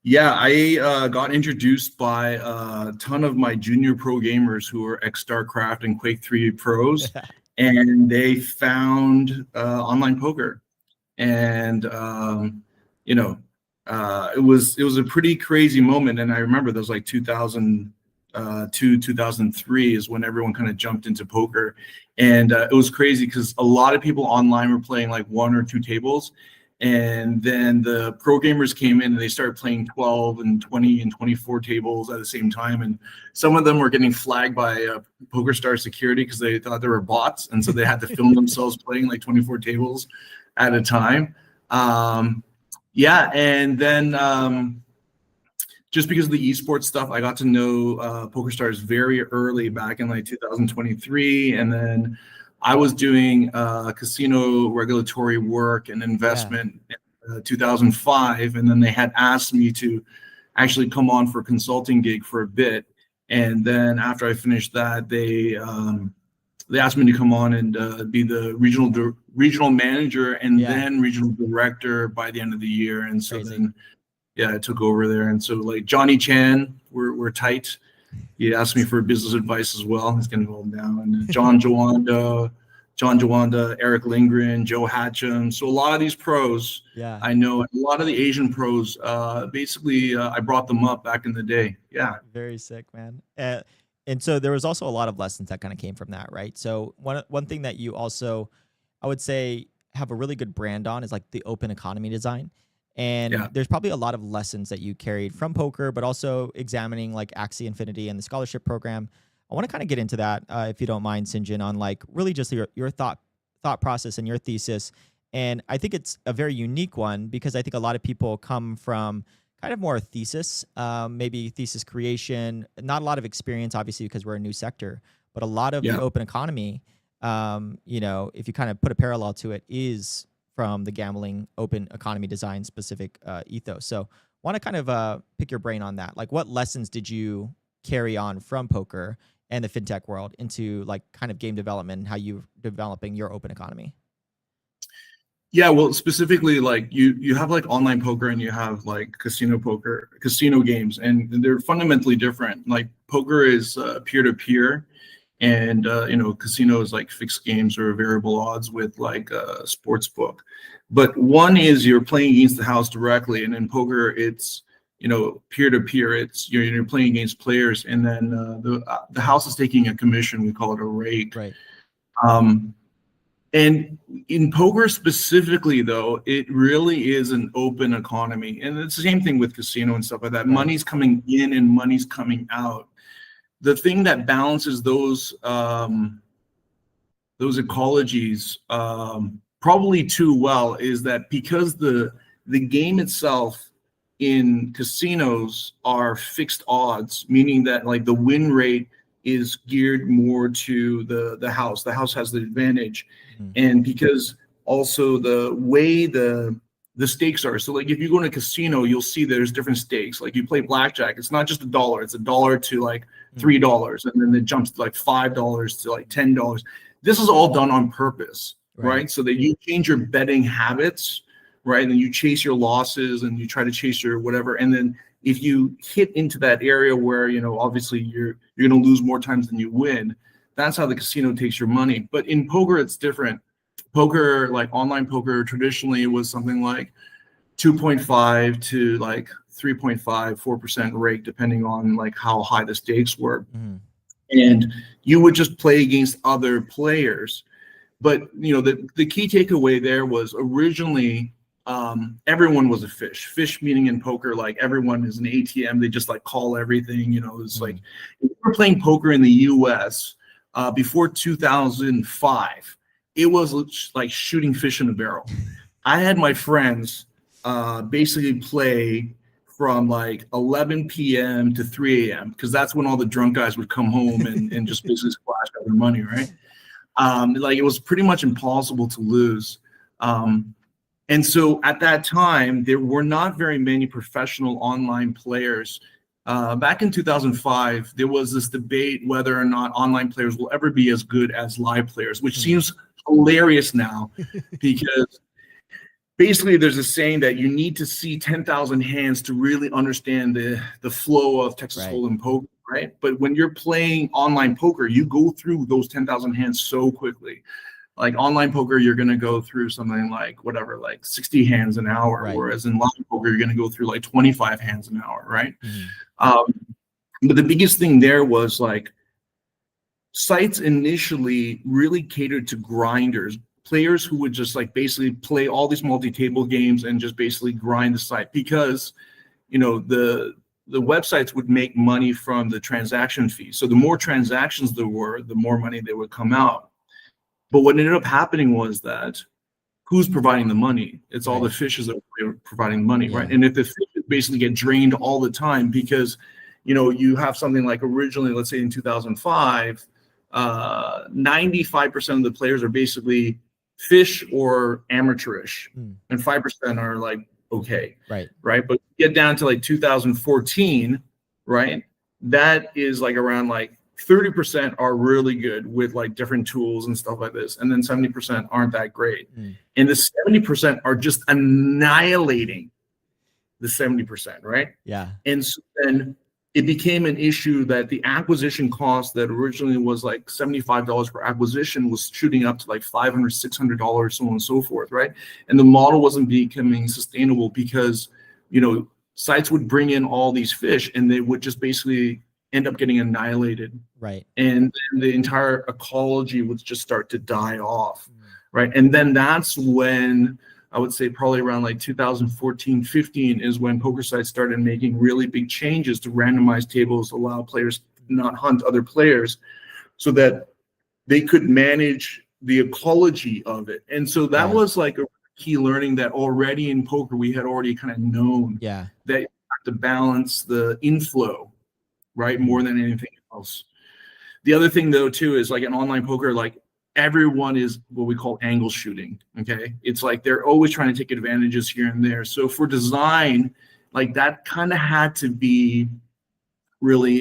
yeah, I got introduced by a ton of my junior pro gamers who were ex-StarCraft and Quake 3 pros, and they found online poker, and you know, it was a pretty crazy moment. And I remember there was 2002, 2003 is when everyone kind of jumped into poker, and it was crazy because a lot of people online were playing 1 or 2 tables. And then the pro gamers came in and they started playing 12 and 20 and 24 tables at the same time. And some of them were getting flagged by PokerStar security because they thought they were bots. And so they had to film themselves playing like 24 tables at a time. Yeah. And then just because of the esports stuff, I got to know PokerStars very early back in like 2023. And then I was doing casino regulatory work and investment in 2005, and then they had asked me to actually come on for a consulting gig for a bit. And then after I finished that, they asked me to come on and be the regional manager and then regional director by the end of the year. And so then, I took over there. And so like Johnny Chan, we're tight. He asked me for business advice as well. He's getting old now. And John Jawanda, Eric Lindgren, Joe Hatcham. So a lot of these pros, I know. A lot of the Asian pros, basically, I brought them up back in the day. Yeah. Very sick, man. And so there was also a lot of lessons that kind of came from that, right? So one thing that you also, I would say, have a really good brand on is like the open economy design. And there's probably a lot of lessons that you carried from poker, but also examining like Axie Infinity and the scholarship program. I want to kind of get into that, if you don't mind, Sinjin, on like really just your thought process and your thesis. And I think it's a very unique one because I think a lot of people come from kind of more thesis, maybe thesis creation, not a lot of experience, obviously, because we're a new sector, but a lot of the open economy, you know, if you kind of put a parallel to it, is from the gambling open economy design specific ethos. So want to kind of pick your brain on that. Like what lessons did you carry on from poker and the fintech world into like kind of game development and how you're developing your open economy? Yeah, well, specifically, like you have like online poker and you have like casino games, and they're fundamentally different. Like poker is peer-to-peer, and you know, casino is like fixed games or variable odds with like a sports book. But one is you're playing against the house directly, and in poker it's, you know, peer-to-peer. It's you're playing against players, and then the house is taking a commission. We call it a rake. Right. And in poker specifically, though, it really is an open economy, and it's the same thing with casino and stuff like that. Right. Money's coming in and money's coming out. The thing that balances those ecologies probably too well is that because the game itself in casinos are fixed odds, meaning that like the win rate is geared more to the house. The house has the advantage. Mm-hmm. And because also the way the stakes are. So like if you go in a casino, you'll see there's different stakes. Like you play blackjack, it's not just $1. It's $1 to like $3, and then it jumps to like $5 to like $10. This is all done on purpose, right? So that you change your betting habits, right? And then you chase your losses and you try to chase your whatever. And then if you hit into that area where, you know, obviously you're going to lose more times than you win, that's how the casino takes your money. But in poker, it's different. Poker, like online poker, traditionally was something like 2.5 to like 3.5, 4% rate, depending on like how high the stakes were. Mm-hmm. And you would just play against other players. But, you know, the key takeaway there was originally everyone was a fish. Fish meaning in poker, like everyone is an ATM. They just like call everything, you know, it's like, if we were playing poker in the US before 2005, it was like shooting fish in a barrel. I had my friends basically play from like 11 p.m. to 3 a.m. because that's when all the drunk guys would come home and just basically splash out their money, right? Like it was pretty much impossible to lose. And so at that time, there were not very many professional online players. Back in 2005, there was this debate whether or not online players will ever be as good as live players, which seems hilarious now because basically there's a saying that you need to see 10,000 hands to really understand the flow of Texas Hold'em poker, right? But when you're playing online poker, you go through those 10,000 hands so quickly. Like online poker, you're going to go through something like whatever, like 60 hands an hour, whereas in live poker, you're going to go through like 25 hands an hour, right? But the biggest thing there was like sites initially really catered to grinders, players who would just like basically play all these multi-table games and just basically grind the site, because the websites would make money from the transaction fee. So the more transactions there were, the more money they would come out. But what ended up happening was that who's providing the money? It's all the fishes that are providing money, right? And if the fishes basically get drained all the time, because you have something like originally, let's say in 2005, 95% of the players are basically fish or amateurish, and 5% are like okay, right. But get down to like 2014, right? That is like around like 30% are really good with like different tools and stuff like this, and then 70% aren't that great, and the 70% are just annihilating the 70%, right? And so then it became an issue that the acquisition cost that originally was like $75 per acquisition was shooting up to like $500, $600, so on and so forth, right? And the model wasn't becoming sustainable because, sites would bring in all these fish and they would just basically end up getting annihilated. Right. And then the entire ecology would just start to die off, right? And then that's when I would say probably around like 2014, 15 is when poker sites started making really big changes to randomize tables, allow players to not hunt other players so that they could manage the ecology of it. And so that was like a key learning that already in poker, we had already kind of known that you have to balance the inflow, right? More than anything else. The other thing though, too, is like in online poker, like everyone is what we call angle shooting. Okay. It's like they're always trying to take advantages here and there. So for design, like that kind of had to be really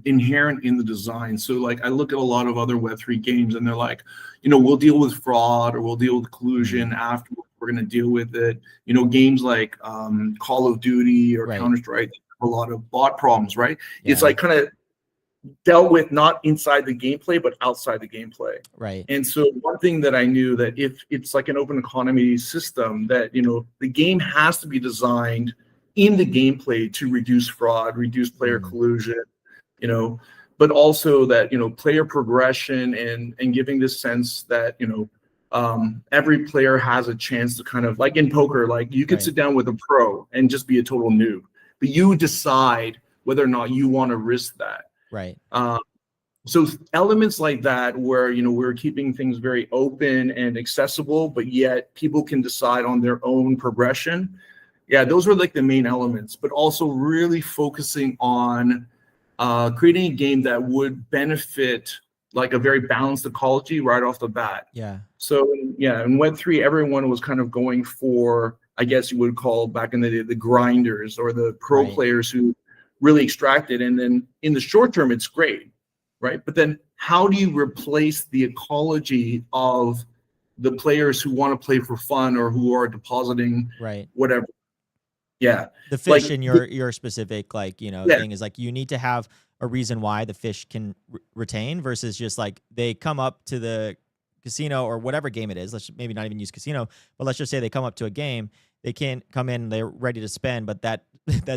inherent in the design. So like I look at a lot of other Web3 games and they're like, we'll deal with fraud or we'll deal with collusion after we're going to deal with it. Games like Call of Duty or Counter-Strike have a lot of bot problems, right? It's like kind of dealt with not inside the gameplay, but outside the gameplay. Right. And so one thing that I knew that if it's like an open economy system that, the game has to be designed in the gameplay to reduce fraud, reduce player collusion, but also that, player progression and giving this sense that, every player has a chance to kind of like in poker, like you could sit down with a pro and just be a total noob, but you decide whether or not you want to risk that. Right. So elements like that where, we're keeping things very open and accessible, but yet people can decide on their own progression. Yeah, those were like the main elements, but also really focusing on creating a game that would benefit like a very balanced ecology right off the bat. Yeah. So in Web3, everyone was kind of going for, I guess you would call back in the day, the grinders or the pro players who really extract it. And then in the short term, it's great, right? But then how do you replace the ecology of the players who want to play for fun or who are depositing whatever? Yeah. The fish in your specific thing is like you need to have a reason why the fish can retain versus just like they come up to the casino or whatever game it is. Let's maybe not even use casino, but let's just say they come up to a game. They can't come in, they're ready to spend, but that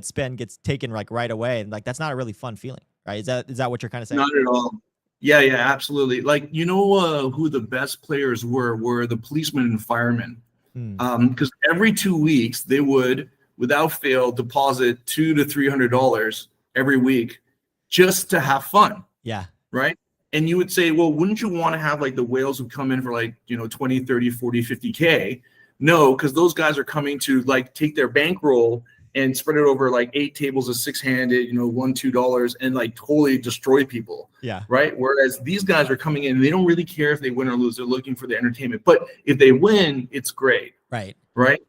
spend gets taken like right away. And like, that's not a really fun feeling, right? Is that what you're kind of saying? Not at all. Yeah, absolutely. Like, who the best players were the policemen and firemen. Because every 2 weeks they would, without fail, deposit $200 to $300 every week just to have fun. Yeah. Right. And you would say, well, wouldn't you want to have like the whales who come in for like, 20, 30, 40, 50K? No, because those guys are coming to like take their bankroll and spread it over like 8 tables of 6-handed, $1, $2 and like totally destroy people. Yeah. Right. Whereas these guys are coming in and they don't really care if they win or lose. They're looking for the entertainment. But if they win, it's great. Right. Right.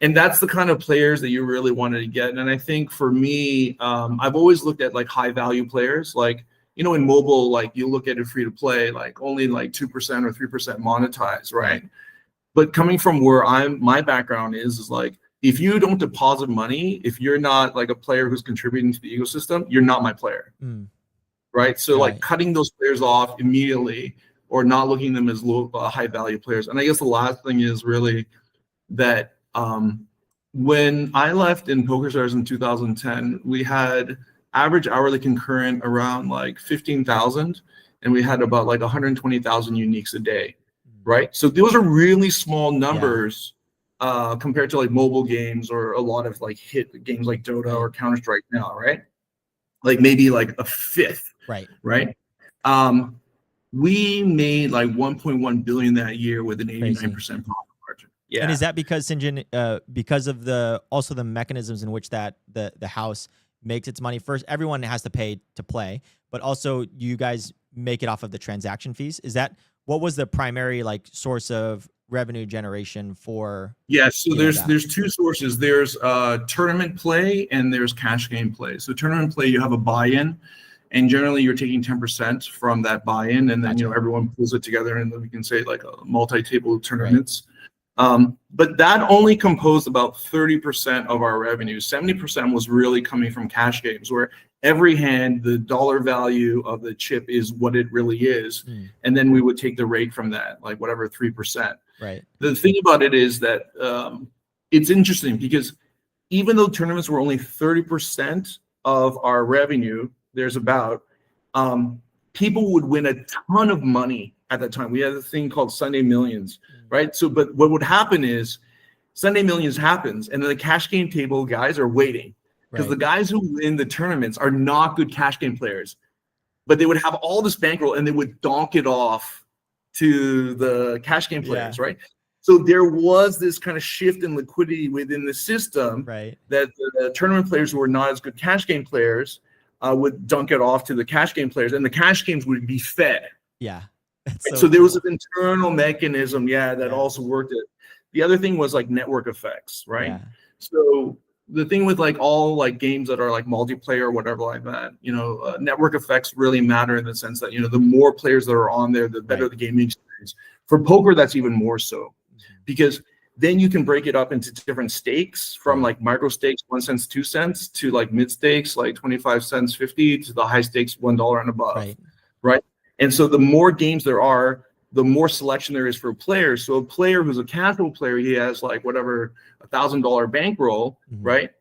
And that's the kind of players that you really wanted to get. And I think for me, I've always looked at like high value players, like, in mobile, like you look at it free to play, like only like 2% or 3% monetize. Right. But coming from where my background is like, if you don't deposit money, if you're not like a player who's contributing to the ecosystem, you're not my player. Right. So like cutting those players off immediately or not looking at them as low, high value players. And I guess the last thing is really that when I left in PokerStars in 2010, we had average hourly concurrent around like 15,000, and we had about like 120,000 uniques a day. right? So those are really small numbers compared to like mobile games or a lot of like hit games like Dota or Counter-Strike now, right? Like maybe like a fifth, Right. We made like 1.1 billion that year with an 89% profit margin. Yeah. And is that because Sinjin, because of the mechanisms in which that the house makes its money? First, everyone has to pay to play, but also you guys make it off of the transaction fees. Is that what was the primary like source of revenue generation for? Yeah, so there's two sources. There's tournament play and there's cash game play. So tournament play, you have a buy-in, and generally you're taking 10% from that buy-in, and then everyone pulls it together, and then we can say like a multi-table tournaments. But that only composed about 30% of our revenue. 70% was really coming from cash games, where every hand, the dollar value of the chip is what it really is. And then we would take the rate from that, like whatever, 3%. Right. The thing about it is that it's interesting because even though tournaments were only 30% of our revenue, there's about, people would win a ton of money at that time. We had a thing called Sunday Millions, right? So, but what would happen is Sunday Millions happens, and then the cash game table guys are waiting because the guys who win the tournaments are not good cash game players, but they would have all this bankroll and they would donk it off to the cash game players, right? So there was this kind of shift in liquidity within the system, that the tournament players who were not as good cash game players would dunk it off to the cash game players, and the cash games would be fed. Yeah. So there was an internal mechanism, that also worked it. The other thing was like network effects, right? Yeah. So the thing with like all like games that are like multiplayer or whatever like that, network effects really matter in the sense that, the more players that are on there, the better the gaming experience. For poker, that's even more so, because then you can break it up into different stakes, from like micro stakes, 1 cent, 2 cents, to like mid stakes, like 25 cents, 50, to the high stakes, $1 and above, right? And so the more games there are, the more selection there is for players. So a player who's a casual player, he has like whatever, $1,000 bankroll, right?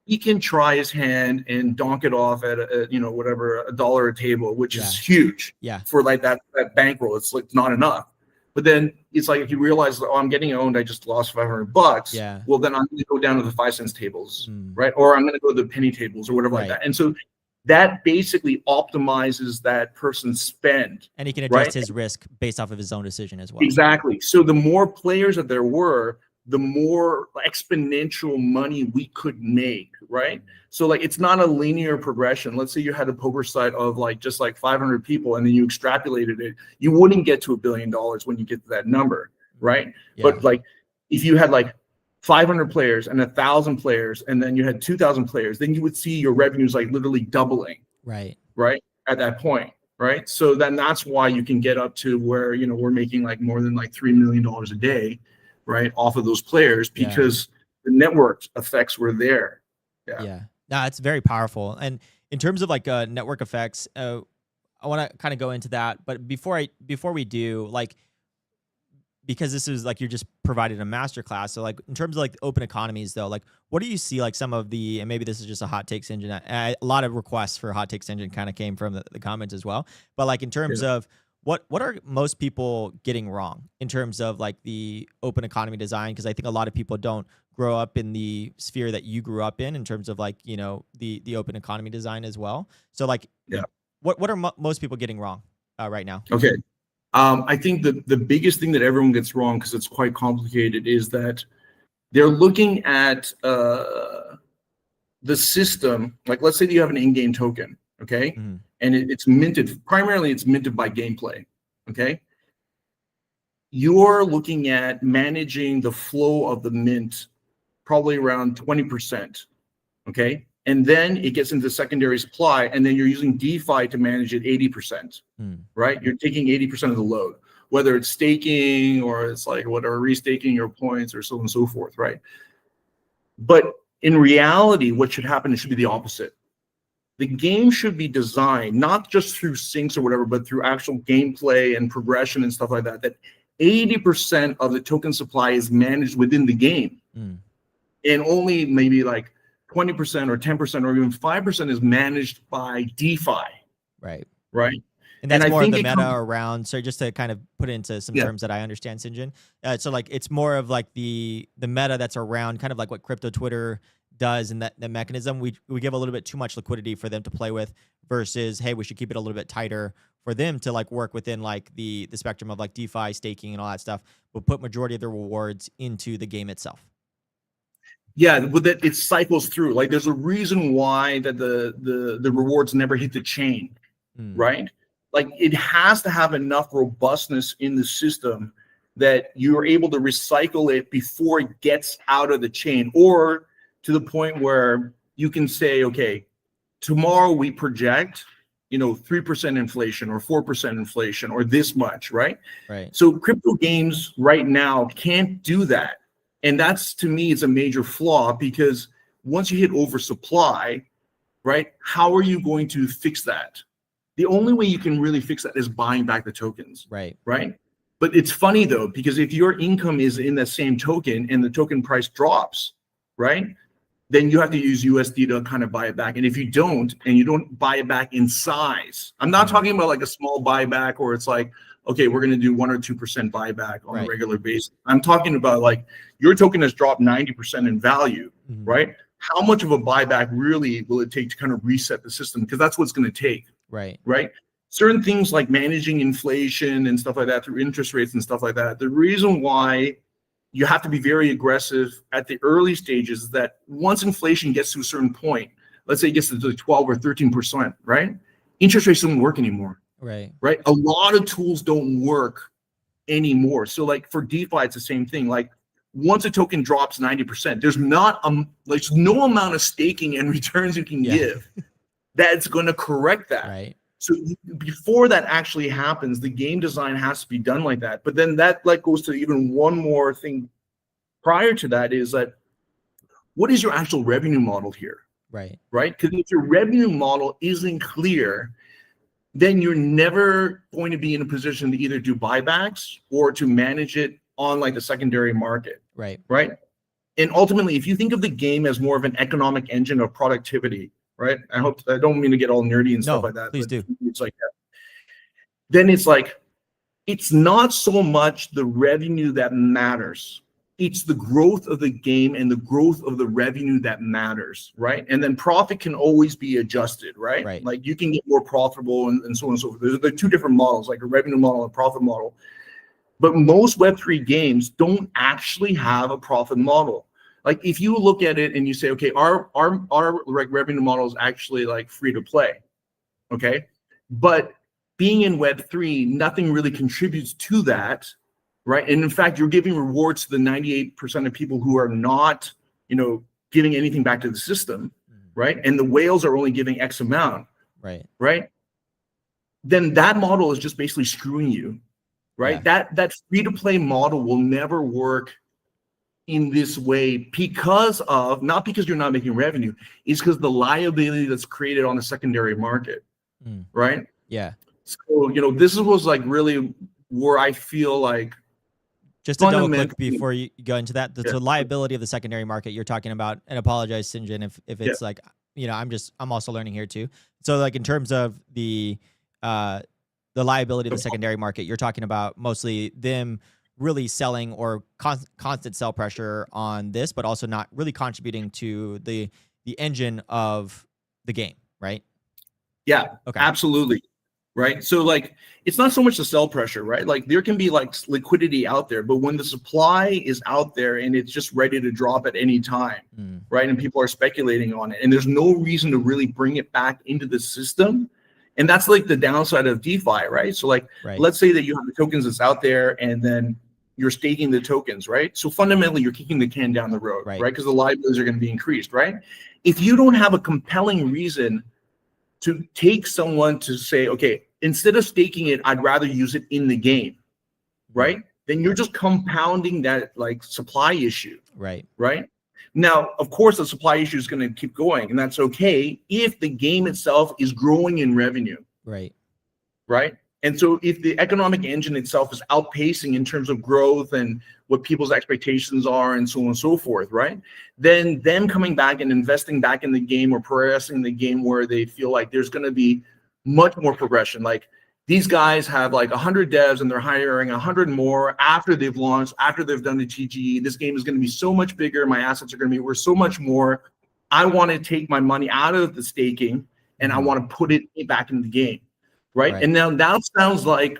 He can try his hand and donk it off at whatever, $1 a table, which is huge for like that bankroll. It's like not enough. But then it's like if you realize, oh, I'm getting owned, I just lost $500. Well, then I'm going to go down to the 5 cents tables, right? Or I'm going to go to the penny tables or whatever like that. And so that basically optimizes that person's spend. And he can adjust his risk based off of his own decision as well. Exactly. So the more players that there were, the more exponential money we could make, right? So like it's not a linear progression. Let's say you had a poker site of like just like 500 people and then you extrapolated it, you wouldn't get to $1 billion when you get to that number, right? But like if you had like 500 players and 1,000 players, and then you had 2,000 players, then you would see your revenues like literally doubling, right? At that point, right? So then that's why you can get up to where, we're making like more than like $3 million a day, right? Off of those players, because the network effects were there. No, it's very powerful. And in terms of like network effects, I want to kind of go into that, but before we do, like, because this is like, you're just provided a masterclass. So like in terms of like open economies though, like what do you see like some of the, and maybe this is just a hot takes engine, a lot of requests for hot takes engine kind of came from the comments as well. But like in terms of what are most people getting wrong in terms of like the open economy design? Because I think a lot of people don't grow up in the sphere that you grew up in terms of like, the open economy design as well. So like, what are most people getting wrong right now? Okay. I think the biggest thing that everyone gets wrong, because it's quite complicated, is that they're looking at the system. Like, let's say that you have an in-game token, okay? And it's minted, primarily it's minted by gameplay, okay? You're looking at managing the flow of the mint probably around 20%, okay? And then it gets into secondary supply, and then you're using DeFi to manage it 80%, right? You're taking 80% of the load, whether it's staking or it's like whatever, restaking your points or so on and so forth, right? But in reality, what should happen, it should be the opposite. The game should be designed not just through syncs or whatever, but through actual gameplay and progression and stuff like that, that 80% of the token supply is managed within the game. And only maybe like 20% or 10% or even 5% is managed by DeFi. Right. And that's I more of think the it meta comes- around. So just to kind of put it into some Yeah. terms that I understand, Sinjin. So like it's more of like the meta that's around, kind of like what crypto Twitter does, and that the mechanism we give a little bit too much liquidity for them to play with, versus hey, we should keep it a little bit tighter for them to like work within like the spectrum of like DeFi, staking, and all that stuff. But put majority of the rewards into the game itself. Yeah, but that it cycles through. Like there's a reason why that the rewards never hit the chain, right? Like it has to have enough robustness in the system that you are able to recycle it before it gets out of the chain, or to the point where you can say, okay, tomorrow we project, 3% inflation or 4% inflation or this much, right? Right. So crypto games right now can't do that. And that's, to me, it's a major flaw, because once you hit oversupply, right, how are you going to fix that? The only way you can really fix that is buying back the tokens, Right. But it's funny though, because if your income is in that same token and the token price drops, right, then you have to use USD to kind of buy it back. And if you don't, and you don't buy it back in size, I'm not talking about like a small buyback or it's like, okay, we're going to do 1 or 2% buyback on a regular basis. I'm talking about like your token has dropped 90% in value, right? How much of a buyback really will it take to kind of reset the system? Because that's what it's going to take. Right. Certain things like managing inflation and stuff like that through interest rates and stuff like that. The reason why you have to be very aggressive at the early stages is that once inflation gets to a certain point, let's say it gets to 12 or 13%, right? Interest rates don't work anymore. Right. A lot of tools don't work anymore. So like for DeFi, it's the same thing. Like once a token drops 90%, there's no amount of staking and returns you can give that's going to correct that. Right. So before that actually happens, the game design has to be done like that. But then that like goes to even one more thing prior to that, is that what is your actual revenue model here? Right. Because if your revenue model isn't clear, then you're never going to be in a position to either do buybacks or to manage it on like the secondary market. Right. And ultimately, if you think of the game as more of an economic engine of productivity, right? I don't mean to get all nerdy and stuff like that. Please do. It's like that. Then it's like, it's not so much the revenue that matters. It's the growth of the game and the growth of the revenue that matters, right? And then profit can always be adjusted, right? Like you can get more profitable and so on and so forth. There are two different models, like a revenue model and a profit model. But most Web3 games don't actually have a profit model. Like if you look at it and you say, okay, our like revenue model is actually like free to play, okay? But being in Web3, nothing really contributes to that, right? And in fact, you're giving rewards to the 98% of people who are not, giving anything back to the system, right? And the whales are only giving X amount, right? Then that model is just basically screwing you, right? That free to play model will never work in this way, because of, not because you're not making revenue, it's because the liability that's created on the secondary market, right? Yeah. So, this was like really where I feel like, just to double click before you go into that, the liability of the secondary market you're talking about, and apologize, Sinjin, if it's like, I'm also learning here too. So like in terms of the liability of the secondary market, you're talking about mostly them really selling or constant sell pressure on this, but also not really contributing to the engine of the game, right? Yeah, okay. Absolutely. Right. So like, it's not so much the sell pressure, right? Like there can be like liquidity out there, but when the supply is out there and it's just ready to drop at any time, right? And people are speculating on it and there's no reason to really bring it back into the system. And that's like the downside of DeFi, right? So like, let's say that you have the tokens that's out there and then you're staking the tokens, right? So fundamentally, you're kicking the can down the road, right? Because the liabilities are going to be increased, right? If you don't have a compelling reason to take someone to say, okay, instead of staking it, I'd rather use it in the game, right? Then you're just compounding that like supply issue, right? Now, of course, the supply issue is going to keep going, and that's okay if the game itself is growing in revenue, right? And so if the economic engine itself is outpacing in terms of growth and what people's expectations are and so on and so forth, right? Then them coming back and investing back in the game or progressing the game where they feel like there's going to be much more progression. Like these guys have like 100 devs and they're hiring 100 more after they've launched, after they've done the GG. This game is going to be so much bigger. My assets are going to be worth so much more. I want to take my money out of the staking and I want to put it back into the game, right? And now that sounds like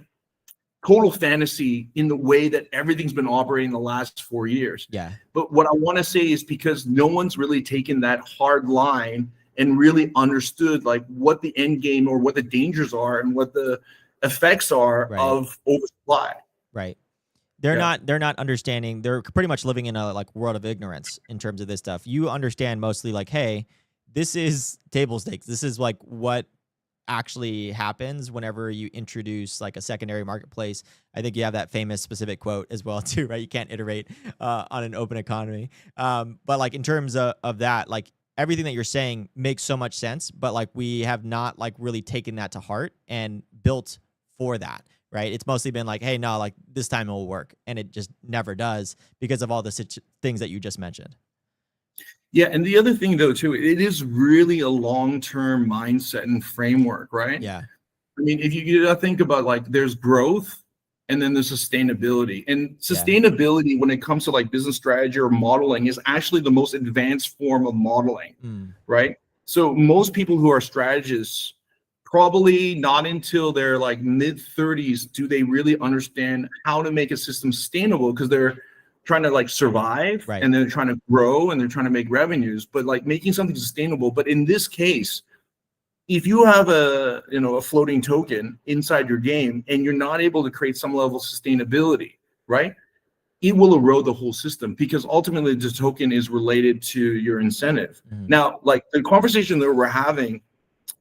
total fantasy in the way that everything's been operating the last 4 years. Yeah. But what I want to say is because no one's really taken that hard line and really understood like what the end game or what the dangers are and what the effects are of oversupply. Right. They're not understanding. They're pretty much living in a like world of ignorance in terms of this stuff. You understand mostly like, hey, this is table stakes. This is like what actually happens whenever you introduce like a secondary marketplace. I think you have that famous specific quote as well too, right? You can't iterate on an open economy. But like in terms of that, like everything that you're saying makes so much sense, but like we have not like really taken that to heart and built for that, right? It's mostly been like, hey, no, like this time it will work. And it just never does because of all the things that you just mentioned. Yeah, and the other thing though too, it is really a long-term mindset and framework, right? Yeah. I mean, if you think about like there's growth and then there's sustainability. And sustainability when it comes to like business strategy or modeling is actually the most advanced form of modeling, right? So most people who are strategists probably not until their like mid-30s do they really understand how to make a system sustainable because they're trying to like survive and they're trying to grow and they're trying to make revenues, but like making something sustainable. But in this case, if you have a floating token inside your game and you're not able to create some level of sustainability, right? It will erode the whole system because ultimately the token is related to your incentive. Now, like the conversation that we're having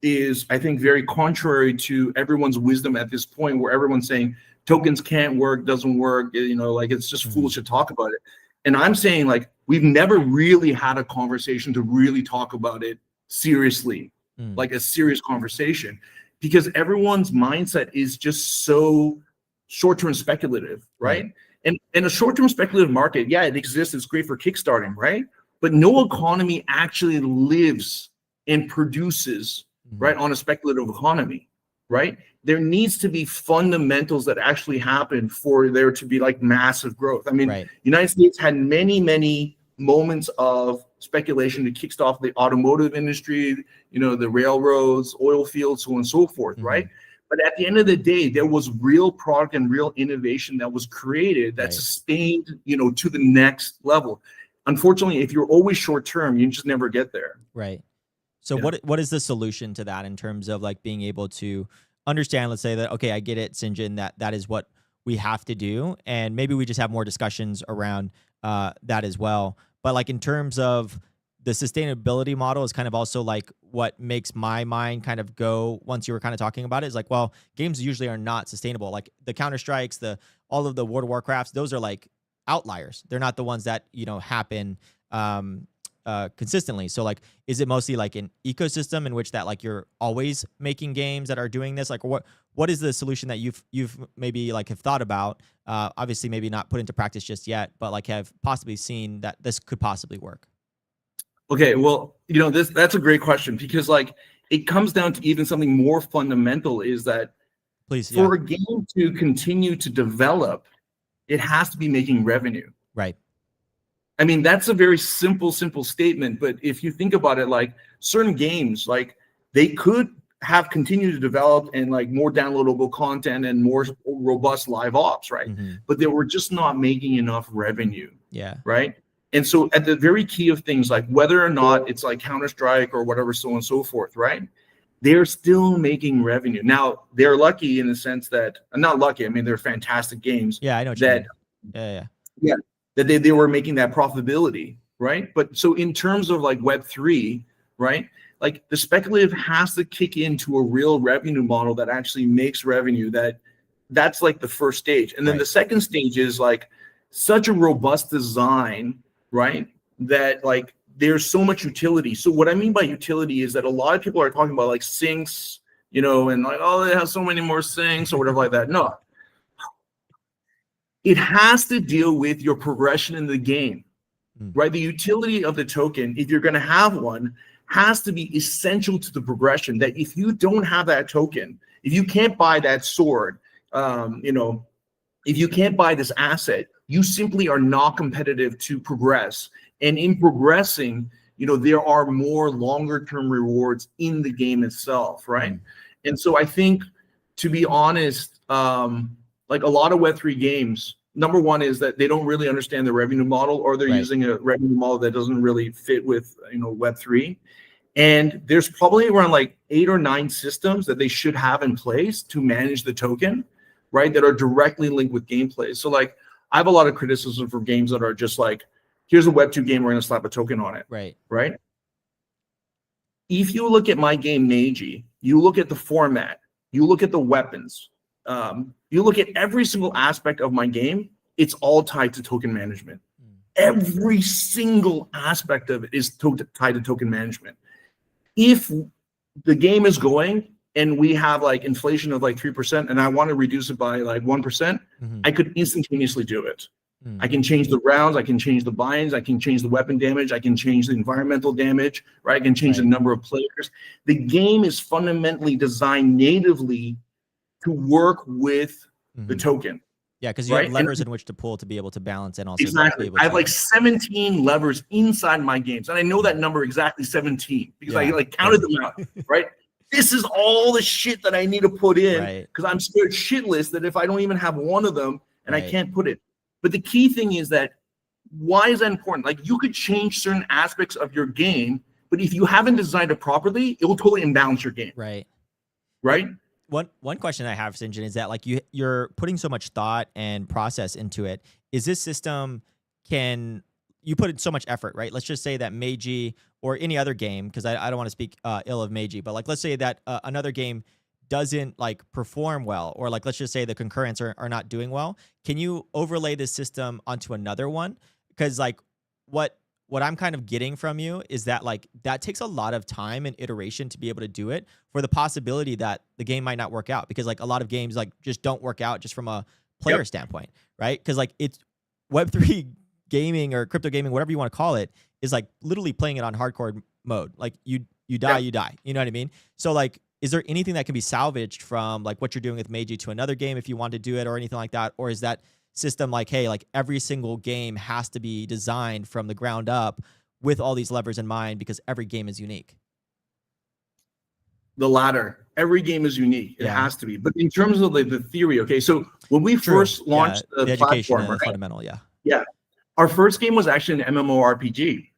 is, I think, very contrary to everyone's wisdom at this point where everyone's saying tokens can't work, doesn't work, like it's just foolish to talk about it. And I'm saying like, we've never really had a conversation to really talk about it seriously, like a serious conversation, because everyone's mindset is just so short-term speculative, right? And in a short-term speculative market, yeah, it exists, it's great for kickstarting, right? But no economy actually lives and produces, right, on a speculative economy, right? There needs to be fundamentals that actually happen for there to be like massive growth. I mean, United States had many, many moments of speculation to kickstart the automotive industry, the railroads, oil fields, so on and so forth, right? But at the end of the day, there was real product and real innovation that was created that sustained, to the next level. Unfortunately, if you're always short term, you just never get there. Right. So what is the solution to that in terms of like being able to understand, let's say that, okay, I get it, Sinjin, that is what we have to do. And maybe we just have more discussions around that as well. But like in terms of the sustainability model is kind of also like what makes my mind kind of go once you were kind of talking about it is like, well, games usually are not sustainable. Like the Counter-Strikes, all of the World of Warcrafts, those are like outliers. They're not the ones that, happen consistently. So like, is it mostly like an ecosystem in which that like you're always making games that are doing this? Like what is the solution that you've maybe like have thought about? Obviously maybe not put into practice just yet, but like have possibly seen that this could possibly work. Okay, well, that's a great question because like it comes down to even something more fundamental is that for a game to continue to develop, it has to be making revenue. Right. I mean, that's a very simple statement. But if you think about it, like certain games, like they could have continued to develop and like more downloadable content and more robust live ops, right? But they were just not making enough revenue. Yeah. Right. And so at the very key of things, like whether or not it's like Counter-Strike or whatever, so on and so forth, right? They're still making revenue. Now, they're lucky in the sense that, not lucky, I mean, they're fantastic games. Yeah, I know what you mean. Yeah, that they were making that profitability, right? But so in terms of like Web3, right? Like the speculative has to kick into a real revenue model that actually makes revenue. That's like the first stage. And then the second stage is like such a robust design, right? That like there's so much utility. So what I mean by utility is that a lot of people are talking about like sinks, and like, oh, it has so many more sinks or whatever like that. No, it has to deal with your progression in the game, right? The utility of the token, if you're going to have one, has to be essential to the progression. That if you don't have that token, If you can't buy that sword, you know, if you can't buy this asset, you simply are not competitive to progress. And in progressing, you know, there are more longer term rewards in the game itself, right? And so I think, to be honest, like a lot of Web3 games, number one is that they don't really understand the revenue model, or they're using a revenue model that doesn't really fit with, you know, Web3. And there's probably around like 8 or 9 systems that they should have in place to manage the token, right? That are directly linked with gameplay. So like, I have a lot of criticism for games that are just like, here's a Web2 game, we're going to slap a token on it. Right. If you look at my game, Meiji, you look at the format, you look at the weapons, you look at every single aspect of my game, it's all tied to token management. Every single aspect of it is tied to token management. If the game is going and we have like inflation of like 3% and I want to reduce it by like 1%, I could instantaneously do it. I can change the rounds, I can change the binds, I can change the weapon damage, I can change the environmental damage, right? I can change the number of players. The game is fundamentally designed natively to work with the token. Yeah, because you have levers in which to pull to be able to balance and also exactly. be able to... I have like 17 levers inside my games, and I know that number exactly 17 because I like counted them out, right? This is all the shit that I need to put in because I'm scared shitless that if I don't even have one of them and I can't put it. But the key thing is that, why is that important? Like, you could change certain aspects of your game, but if you haven't designed it properly, it will totally imbalance your game. Right. One question I have, Sinjin, is that like you're putting so much thought and process into it. Is this system, can you put in so much effort, right? Let's just say that Meiji or any other game, because I don't want to speak ill of Meiji, but like let's say that another game doesn't like perform well, or like let's just say the concurrents are not doing well. Can you overlay this system onto another one? Because like what I'm kind of getting from you is that like that takes a lot of time and iteration to be able to do it, for the possibility that the game might not work out, because like a lot of games like just don't work out just from a player standpoint, right? Because like it's Web3 gaming or crypto gaming, whatever you want to call it, is like literally playing it on hardcore mode. Like you die, you die. You know what I mean? So like, is there anything that can be salvaged from like what you're doing with Meiji to another game if you want to do it or anything like that? Or is that system like, hey, like every single game has to be designed from the ground up with all these levers in mind because every game is unique? The latter. Every game is unique. It has to be. But in terms of like the theory, okay, so when we first launched the education platform, and fundamental, our first game was actually an MMORPG.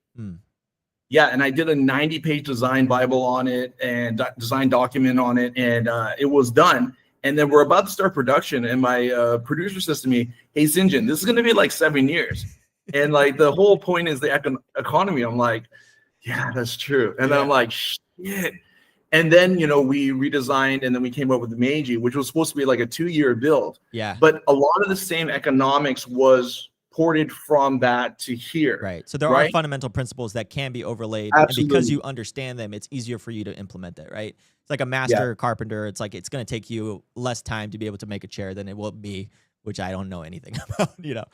Yeah, and I did a 90-page design Bible on it and design document on it, and it was done. And then we're about to start production, and my producer says to me, "Hey, Sinjin, this is going to be like 7 years." And like the whole point is the economy. I'm like, yeah, that's true. And then I'm like, shit. And then, you know, we redesigned, and then we came up with the Meiji, which was supposed to be like a 2-year build. Yeah. But a lot of the same economics was ported from that to here. Right. So there are fundamental principles that can be overlaid. Absolutely. And because you understand them, it's easier for you to implement it, right? It's like a master carpenter. It's like, it's going to take you less time to be able to make a chair than it will be, which I don't know anything about, you know.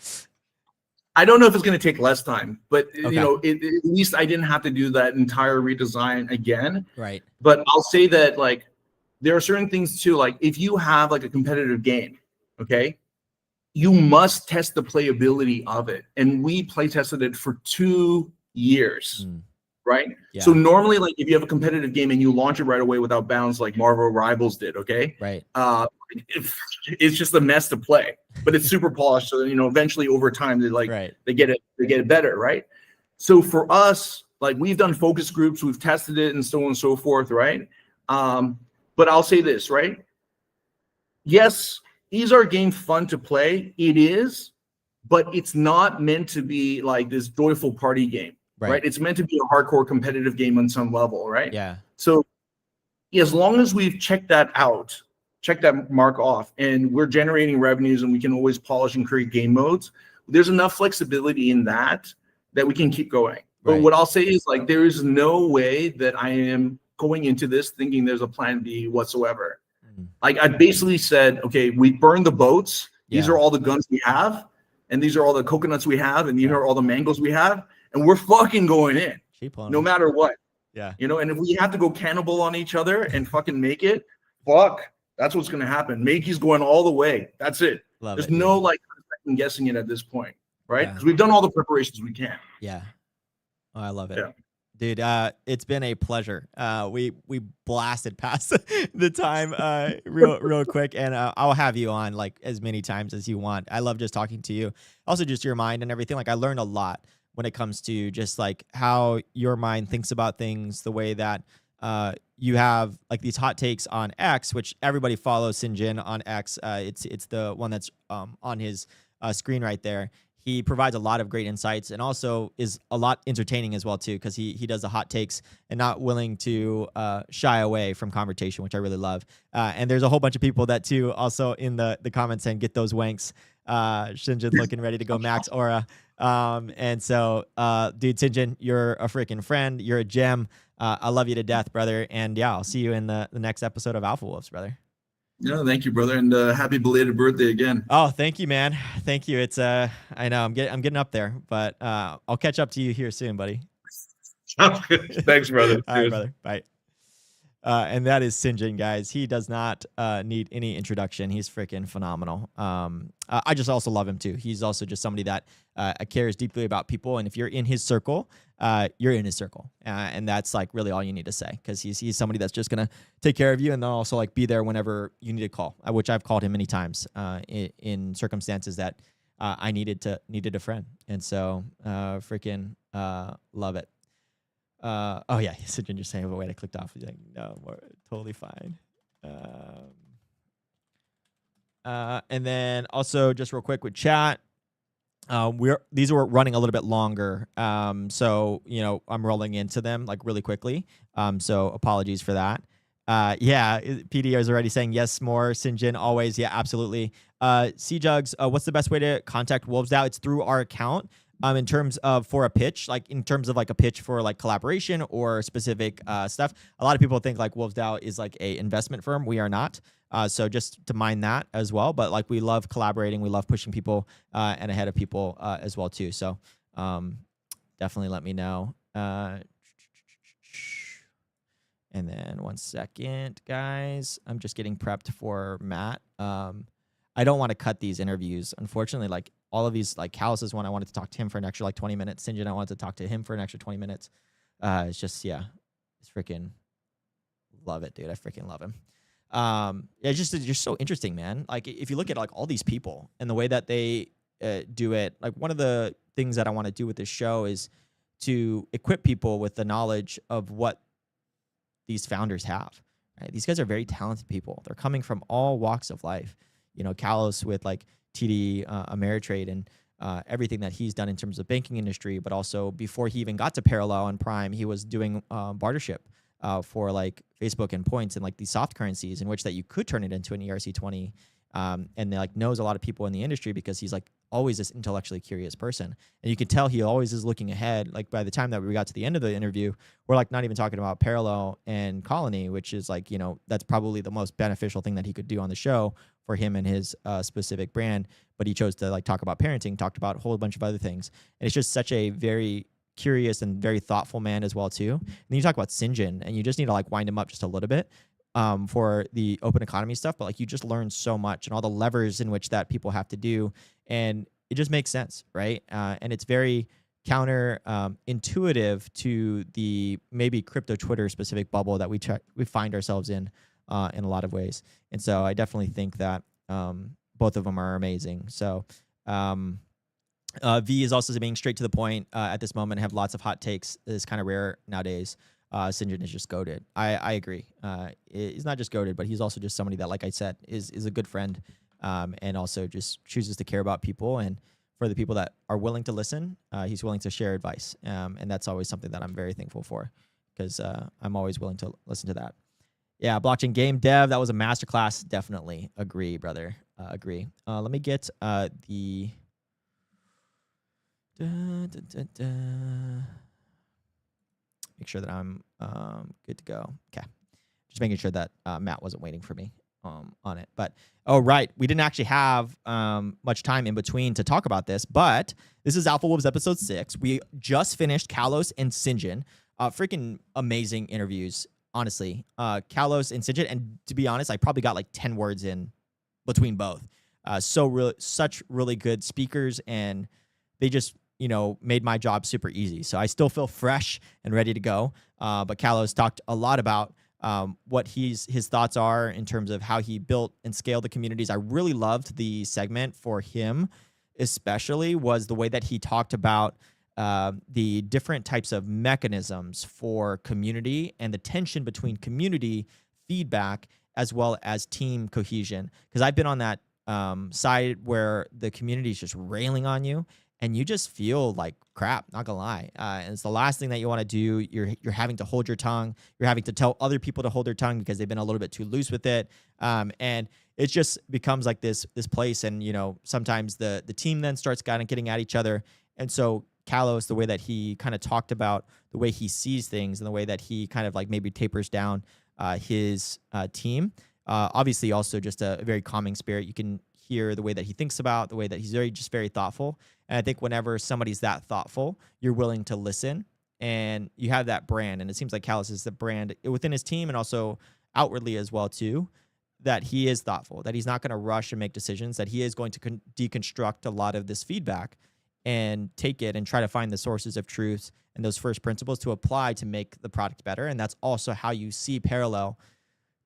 I don't know if it's going to take less time, but you know, at least I didn't have to do that entire redesign again. Right. But I'll say that like, there are certain things too, like if you have like a competitive game, okay, you must test the playability of it. And we play tested it for 2 years, right? Yeah. So normally, like if you have a competitive game and you launch it right away without bounds, like Marvel Rivals did, okay? Right. It's just a mess to play, but it's super polished. So, you know, eventually over time, they get it better, right? So for us, like we've done focus groups, we've tested it and so on and so forth, right? But I'll say this, right? Yes, is our game fun to play? It is, but it's not meant to be like this joyful party game, right? It's meant to be a hardcore competitive game on some level, right? Yeah. So as long as we've checked that out, check that mark off, and we're generating revenues and we can always polish and create game modes, there's enough flexibility in that we can keep going. But what I'll say is like, there is no way that I am going into this thinking there's a plan B whatsoever. Like I basically said, okay, we burned the boats. These are all the guns we have, and these are all the coconuts we have, and these are all the mangoes we have, and we're fucking going in, no matter what. Yeah. You know, and if we have to go cannibal on each other and fucking make it, fuck. That's what's going to happen. Makey's going all the way. That's it. Love There's it, no dude. like second guessing it at this point, right? Yeah. Because we've done all the preparations we can. Yeah. Oh, I love it. Yeah. Dude, it's been a pleasure. We blasted past the time real quick, and I'll have you on like as many times as you want. I love just talking to you. Also, just your mind and everything. Like I learned a lot when it comes to just like how your mind thinks about things, the way that you have like these hot takes on X, which everybody follows Sinjin on X. It's the one that's on his screen right there. He provides a lot of great insights and also is a lot entertaining as well too, because he does the hot takes and not willing to shy away from conversation, which I really love. And there's a whole bunch of people that too also in the comments saying get those wanks. Sinjin looking ready to go max aura. And so dude, Sinjin, you're a freaking friend. You're a gem. I love you to death, brother. And yeah, I'll see you in the next episode of Alpha Wolves, brother. Yeah, thank you, brother, and happy belated birthday again. Oh, thank you, man. Thank you. It's I know I'm getting up there, but I'll catch up to you here soon, buddy. Thanks, brother. All right, brother. Bye. And that is Sinjin, guys. He does not need any introduction. He's freaking phenomenal. I just also love him too. He's also just somebody that cares deeply about people, and if you're in his circle, you're in his circle, and that's like really all you need to say, because he's somebody that's just gonna take care of you, and then also like be there whenever you need to call, which I've called him many times in circumstances that I needed a friend, and so freaking love it. Oh yeah, Sinjin just saying, but wait, I clicked off. He's like, no, more totally fine. And then also just real quick with chat, these were running a little bit longer. So you know, I'm rolling into them like really quickly. So apologies for that. Yeah, PD is already saying yes, more Sinjin always. Yeah, absolutely. C Jugs, what's the best way to contact Wolves DAO? It's through our account. In terms of for a pitch, like in terms of like a pitch for like collaboration or specific stuff, a lot of people think like Wolves DAO is like a investment firm. We are not. So just to mind that as well. But like we love collaborating, we love pushing people and ahead of people as well too. So definitely let me know. And then 1 second, guys. I'm just getting prepped for Matt. I don't want to cut these interviews. Unfortunately, like all of these, like Kalos is one, I wanted to talk to him for an extra like 20 minutes. Sinjin, I wanted to talk to him for an extra 20 minutes. It's just, yeah, it's freaking love it, dude. I freaking love him. Yeah, it's just so interesting, man. Like if you look at like all these people and the way that they do it, like one of the things that I want to do with this show is to equip people with the knowledge of what these founders have. Right? These guys are very talented people. They're coming from all walks of life. You know, Kalos with like TD Ameritrade and everything that he's done in terms of banking industry, but also before he even got to Parallel and Prime, he was doing bartership for like Facebook and points and like these soft currencies in which that you could turn it into an ERC20. And like knows a lot of people in the industry because he's like always this intellectually curious person. And you can tell he always is looking ahead. Like by the time that we got to the end of the interview, we're like not even talking about Parallel and Colony, which is like, you know, that's probably the most beneficial thing that he could do on the show for him and his specific brand. But he chose to like talk about parenting, talked about a whole bunch of other things. And it's just such a very curious and very thoughtful man as well too. And then you talk about Sinjin and you just need to like wind him up just a little bit for the open economy stuff, but like you just learn so much and all the levers in which that people have to do, and it just makes sense, right? And it's very counter intuitive to the maybe crypto Twitter specific bubble that we find ourselves in a lot of ways. And so I definitely think that both of them are amazing. So V is also being straight to the point at this moment, have lots of hot takes. It's kind of rare nowadays. Sinjin is just goated. I agree. He's not just goated, but he's also just somebody that, like I said, is a good friend, and also just chooses to care about people. And for the people that are willing to listen, he's willing to share advice. And that's always something that I'm very thankful for, because I'm always willing to listen to that. Yeah, blockchain game dev, that was a masterclass. Definitely agree, brother. Agree. Let me get the... Make sure that I'm good to go. Okay. Just making sure that Matt wasn't waiting for me on it. But, oh, right. We didn't actually have much time in between to talk about this, but this is Alpha Wolves episode 6. We just finished Kalos and Sinjin. Freaking amazing interviews. honestly. Kalos and Sinjin, and to be honest, I probably got like 10 words in between both. Such really good speakers, and they just, made my job super easy. So I still feel fresh and ready to go. But Kalos talked a lot about what his thoughts are in terms of how he built and scaled the communities. I really loved the segment for him, especially was the way that he talked about the different types of mechanisms for community and the tension between community feedback as well as team cohesion. Because I've been on that side where the community is just railing on you, and you just feel like crap, not gonna lie. And it's the last thing that you want to do. You're having to hold your tongue. You're having to tell other people to hold their tongue because they've been a little bit too loose with it. And it just becomes like this place. And sometimes the team then starts kind of getting at each other. And so Kalos, the way that he kind of talked about the way he sees things and the way that he kind of like maybe tapers down his team. Obviously, also just a very calming spirit. You can hear the way that he thinks about, the way that he's very thoughtful. And I think whenever somebody's that thoughtful, you're willing to listen, and you have that brand. And it seems like Kalos is the brand within his team and also outwardly as well too, that he is thoughtful, that he's not going to rush and make decisions, that he is going to deconstruct a lot of this feedback and take it and try to find the sources of truth and those first principles to apply to make the product better. And that's also how you see Parallel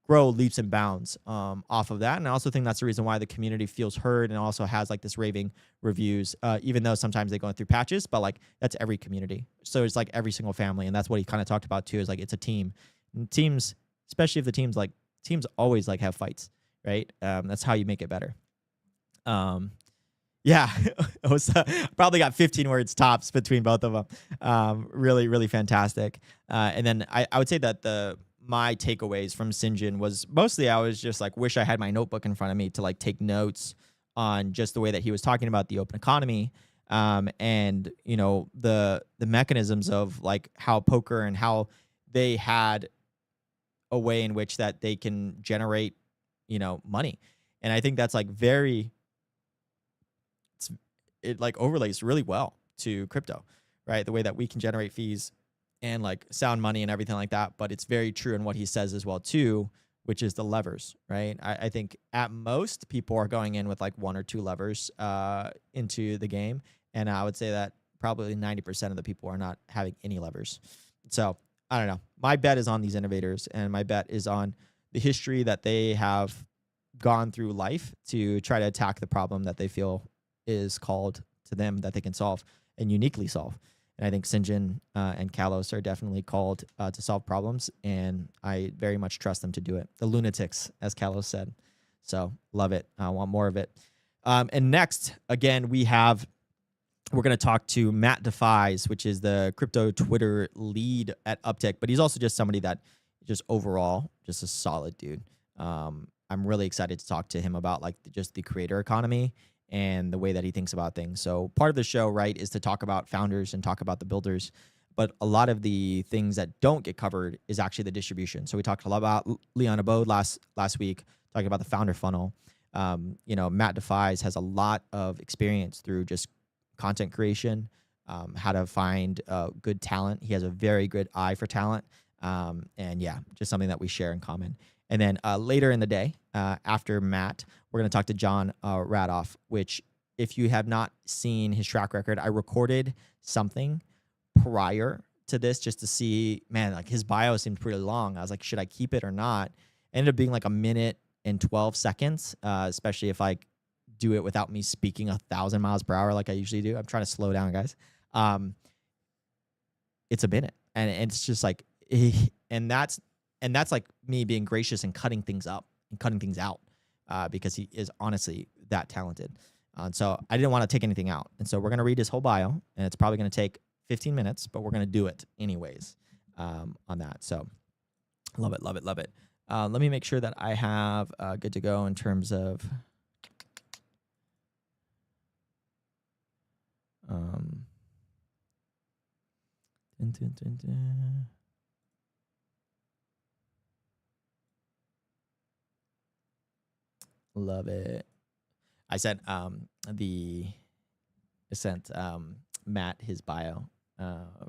grow leaps and bounds off of that. And I also think that's the reason why the community feels heard and also has like this raving reviews, even though sometimes they're going through patches, but like that's every community. So it's like every single family. And that's what he kind of talked about too, is like it's a team. And teams, especially if the teams always like have fights, right? That's how you make it better. Yeah, it was probably got 15 words tops between both of them. Really, really fantastic. And then I would say that my takeaways from Sinjin was mostly I was just like, wish I had my notebook in front of me to like take notes on just the way that he was talking about the open economy, and the mechanisms of like how poker and how they had a way in which that they can generate money. And I think that's like it like overlays really well to crypto, right? The way that we can generate fees and like sound money and everything like that. But it's very true in what he says as well too, which is the levers, right? I think at most people are going in with like 1 or 2 levers into the game. And I would say that probably 90% of the people are not having any levers. So I don't know. My bet is on these innovators, and my bet is on the history that they have gone through life to try to attack the problem that they feel is called to them that they can solve and uniquely solve. And I think Sinjin and Kalos are definitely called to solve problems, and I very much trust them to do it. The lunatics, as Kalos said. So love it. I want more of it. And next, again, we're going to talk to Matt Defies, which is the crypto Twitter lead at Upptic, but he's also just somebody that just overall, just a solid dude. I'm really excited to talk to him about like just the creator economy and the way that he thinks about things. So part of the show, right, is to talk about founders and talk about the builders. But a lot of the things that don't get covered is actually the distribution. So we talked a lot about Leon Abode last week, talking about the founder funnel. Matt Defies has a lot of experience through just content creation, how to find good talent. He has a very good eye for talent. And yeah, just something that we share in common. And then later in the day, after Matt, we're going to talk to John Radoff, which if you have not seen his track record, I recorded something prior to this just to see, man, like his bio seemed pretty long. I was like, should I keep it or not? Ended up being like 1 minute and 12 seconds, especially if I do it without me speaking 1,000 miles per hour like I usually do. I'm trying to slow down, guys. It's a minute. And it's just like, and that's like me being gracious and cutting things up and cutting things out because he is honestly that talented. So I didn't want to take anything out. And so we're going to read his whole bio, and it's probably going to take 15 minutes, but we're going to do it anyways on that. So love it, love it, love it. Let me make sure that I have good to go in terms of love it. I sent Matt his bio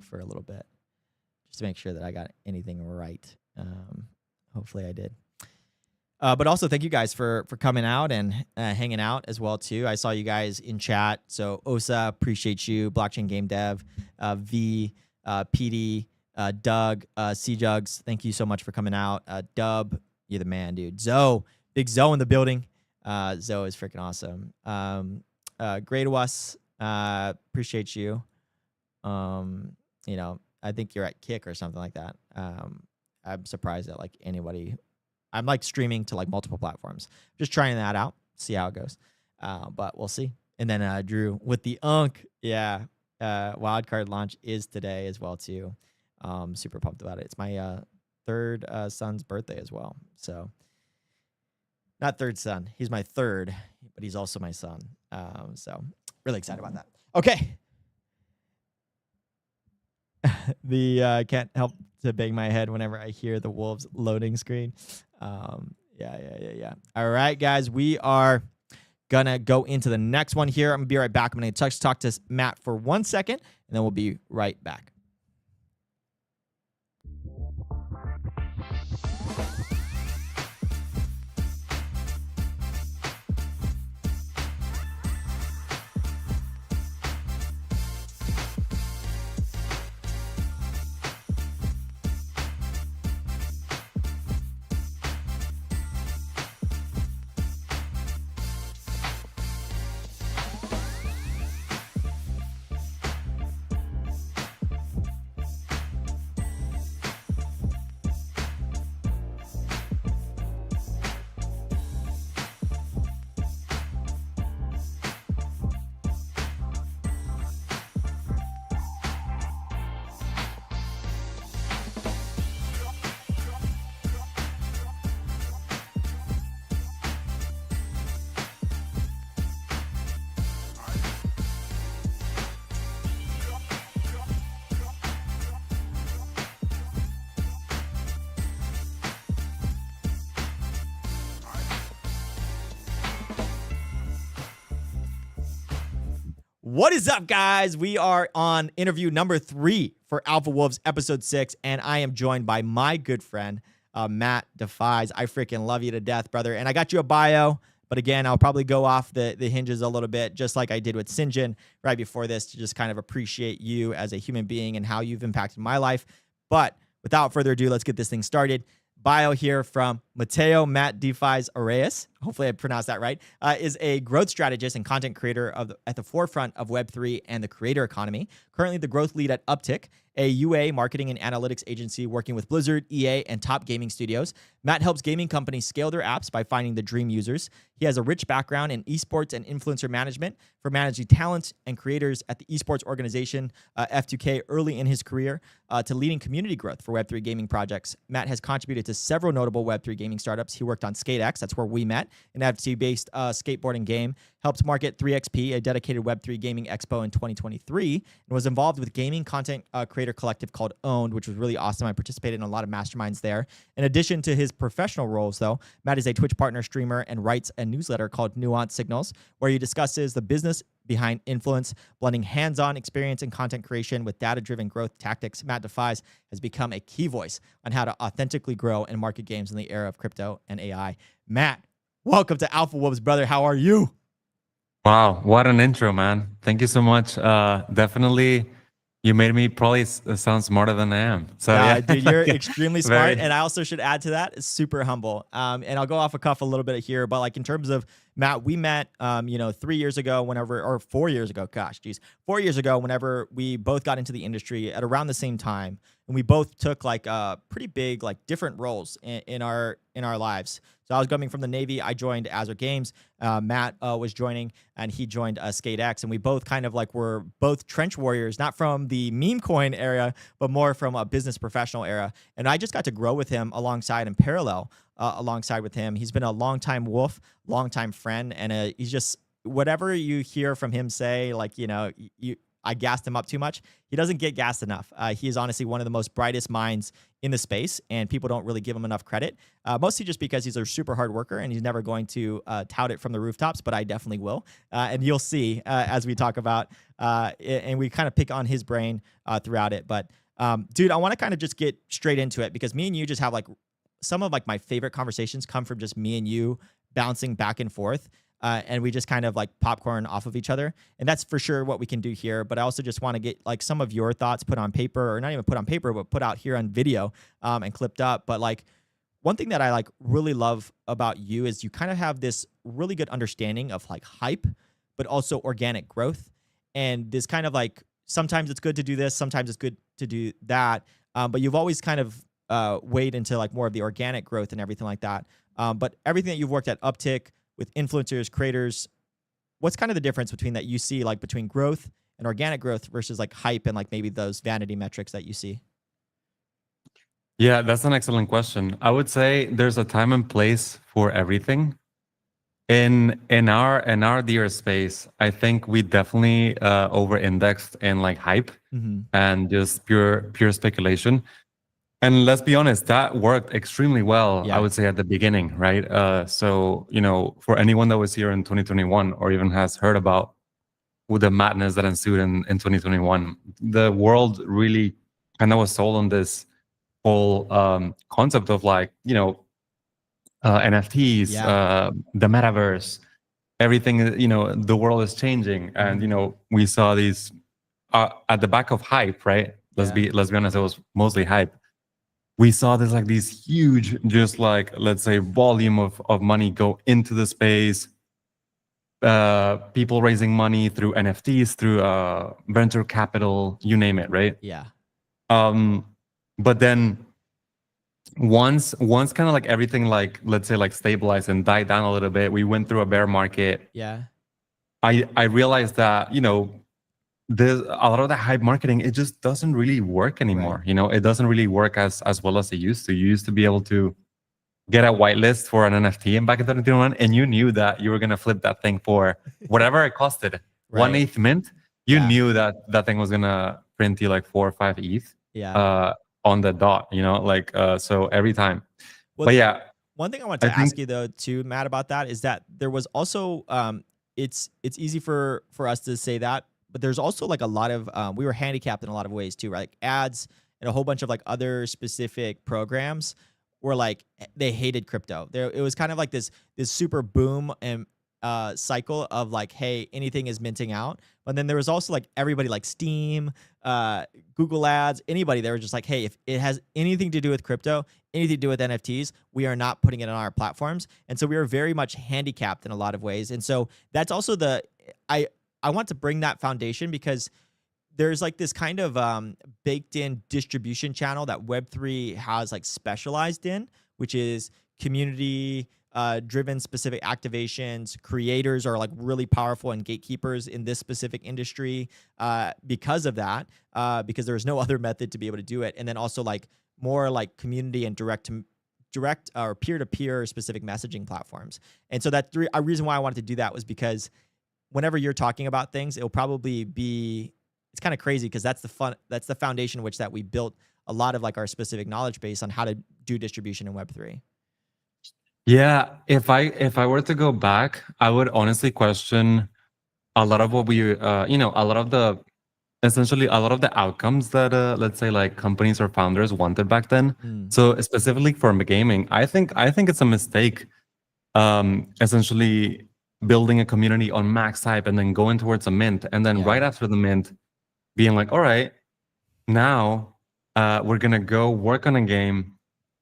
for a little bit just to make sure that I got anything right Hopefully I did. But also thank you guys for coming out and hanging out as well too. I saw you guys in chat. So Osa, appreciate you. Blockchain Game Dev, V, PD, Doug, C-Jugs, thank you so much for coming out. Dub, you're the man, dude. Zoe, big Zoe in the building. Zoe is freaking awesome. Great to us. Appreciate you. You know, I think you're at Kick or something like that. I'm surprised that like anybody. I'm like streaming to like multiple platforms. Just trying that out, see how it goes. But we'll see. And then Drew with the Unk. Yeah. Wildcard launch is today as well too. Super pumped about it. It's my third son's birthday as well. So not third son. He's my third, but he's also my son. So really excited about that. Okay. Can't help to bang my head whenever I hear the Wolves loading screen. Yeah. All right, guys, we are gonna go into the next one here. I'm gonna be right back. I'm gonna talk to Matt for 1 second, and then we'll be right back. What is up, guys? We are on interview number 3 for Alpha Wolves episode 6, and I am joined by my good friend, Matt Defies. I freaking love you to death, brother. And I got you a bio, but again, I'll probably go off the hinges a little bit, just like I did with Sinjin right before this, to just kind of appreciate you as a human being and how you've impacted my life. But without further ado, let's get this thing started. Bio here from Mateo, Matt Defies Arias, hopefully I pronounced that right, is a growth strategist and content creator at the forefront of Web3 and the creator economy. Currently the growth lead at Upptic, a UA marketing and analytics agency working with Blizzard, EA, and top gaming studios. Matt helps gaming companies scale their apps by finding the dream users. He has a rich background in esports and influencer management, for managing talent and creators at the esports organization F2K early in his career, to leading community growth for Web3 gaming projects. Matt has contributed to several notable Web3 gaming startups. He worked on SkateX, that's where we met, an FT-based skateboarding game, helped market 3XP, a dedicated Web3 gaming expo in 2023, and was involved with gaming content creator collective called Owned, which was really awesome. I participated in a lot of masterminds there. In addition to his professional roles, though, Matt is a Twitch partner, streamer, and writes a newsletter called Nuance Signals, where he discusses the business behind influence, blending hands-on experience and content creation with data-driven growth tactics. Matt Defies has become a key voice on how to authentically grow and market games in the era of crypto and AI. Matt, welcome to Alpha Wolves, brother. How are you? Wow, what an intro, man. Thank you so much. Definitely, you made me probably sound smarter than I am. So yeah, dude, you're extremely smart. And I also should add to that, super humble. And I'll go off a cuff a little bit here, but like in terms of Matt, we met, 3 years ago, or 4 years ago, 4 years ago, whenever we both got into the industry at around the same time. And we both took like pretty big, like different roles in our lives. So I was coming from the Navy. I joined Azure Games. Matt was joining, and he joined SkateX. And we both kind of like were both trench warriors, not from the meme coin era, but more from a business professional era. And I just got to grow with him alongside and parallel alongside with him. He's been a longtime wolf, longtime friend, and he's just, whatever you hear from him say, like, I gassed him up too much. He doesn't get gassed enough. He is honestly one of the most brightest minds in the space, and people don't really give him enough credit, mostly just because he's a super hard worker and he's never going to tout it from the rooftops, but I definitely will. And you'll see as we talk about, and we kind of pick on his brain throughout it. But Dude, I want to kind of just get straight into it because me and you just have like some of like my favorite conversations come from just me and you bouncing back and forth. And we just kind of like popcorn off of each other. And that's for sure what we can do here. But I also just want to get like some of your thoughts put on paper, or not even put on paper, but put out here on video and clipped up. But like one thing that I like really love about you is you kind of have this really good understanding of like hype, but also organic growth. And this kind of like, sometimes it's good to do this, sometimes it's good to do that. But you've always kind of weighed into like more of the organic growth and everything like that. But everything that you've worked at Upptic with influencers, creators, what's kind of the difference between that you see like between growth and organic growth versus like hype and like maybe those vanity metrics that you see? Yeah, that's an excellent question. I would say there's a time and place for everything. In our dear space, I think we definitely over-indexed in like hype and just pure speculation. And let's be honest, that worked extremely well, I would say, at the beginning, right? So, you know, for anyone that was here in 2021 or even has heard about the madness that ensued in 2021, the world really kind of was sold on this whole concept of like, you know, NFTs, the metaverse, everything, you know, the world is changing. And, you know, we saw these at the back of hype, right? Let's be honest, it was mostly hype. We saw this like these huge, just like, let's say, volume of money go into the space. People raising money through NFTs, through venture capital, you name it, right? Yeah. But then once kind of like everything like, let's say, like stabilized and died down a little bit, we went through a bear market. Yeah. I realized that, you know, there's a lot of the hype marketing, it just doesn't really work anymore. Right. You know, it doesn't really work as well as it used to. You used to be able to get a whitelist for an NFT and back in 2021, and you knew that you were going to flip that thing for whatever it costed. Right. 1/8 mint, you knew that that thing was going to print you like 4 or 5 ETH on the dot, you know, like, so every time. Well, but yeah. One thing I want to ask you though too, Matt, about that is that there was also, it's easy for us to say that, but there's also like a lot of, we were handicapped in a lot of ways too, right? Like ads and a whole bunch of like other specific programs were like, they hated crypto. It was kind of like this super boom and cycle of like, hey, anything is minting out. But then there was also like everybody like Steam, Google ads, anybody, they were just like, hey, if it has anything to do with crypto, anything to do with NFTs, we are not putting it on our platforms. And so we were very much handicapped in a lot of ways. And so that's also I want to bring that foundation because there's like this kind of baked in distribution channel that Web3 has like specialized in, which is community driven specific activations. Creators are like really powerful and gatekeepers in this specific industry because of that, because there is no other method to be able to do it. And then also like more like community and direct or peer-to-peer specific messaging platforms. And so that a reason why I wanted to do that was because whenever you're talking about things, it'll probably be, it's kind of crazy because that's the foundation which that we built a lot of like our specific knowledge base on how to do distribution in Web3. Yeah, if I were to go back, I would honestly question a lot of what we, you know, a lot of the outcomes that, let's say, like companies or founders wanted back then. So specifically for gaming, I think it's a mistake, essentially building a community on max hype and then going towards a mint, and then right after the mint, being like, all right, now we're gonna go work on a game.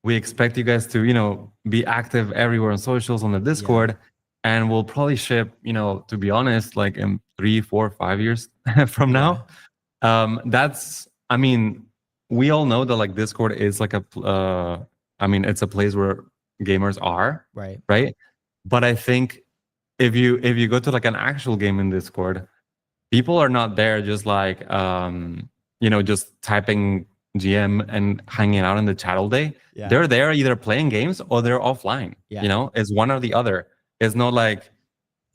We expect you guys to, you know, be active everywhere on socials, on the Discord, and we'll probably ship, you know, to be honest, like in 3, 4, 5 years from now. That's, I mean, we all know that like Discord is like I mean, it's a place where gamers are, right? But I think if you go to like an actual game in Discord, people are not there just like, you know, just typing GM and hanging out in the chat all day. They're there either playing games or they're offline. You know, it's one or the other. It's not like,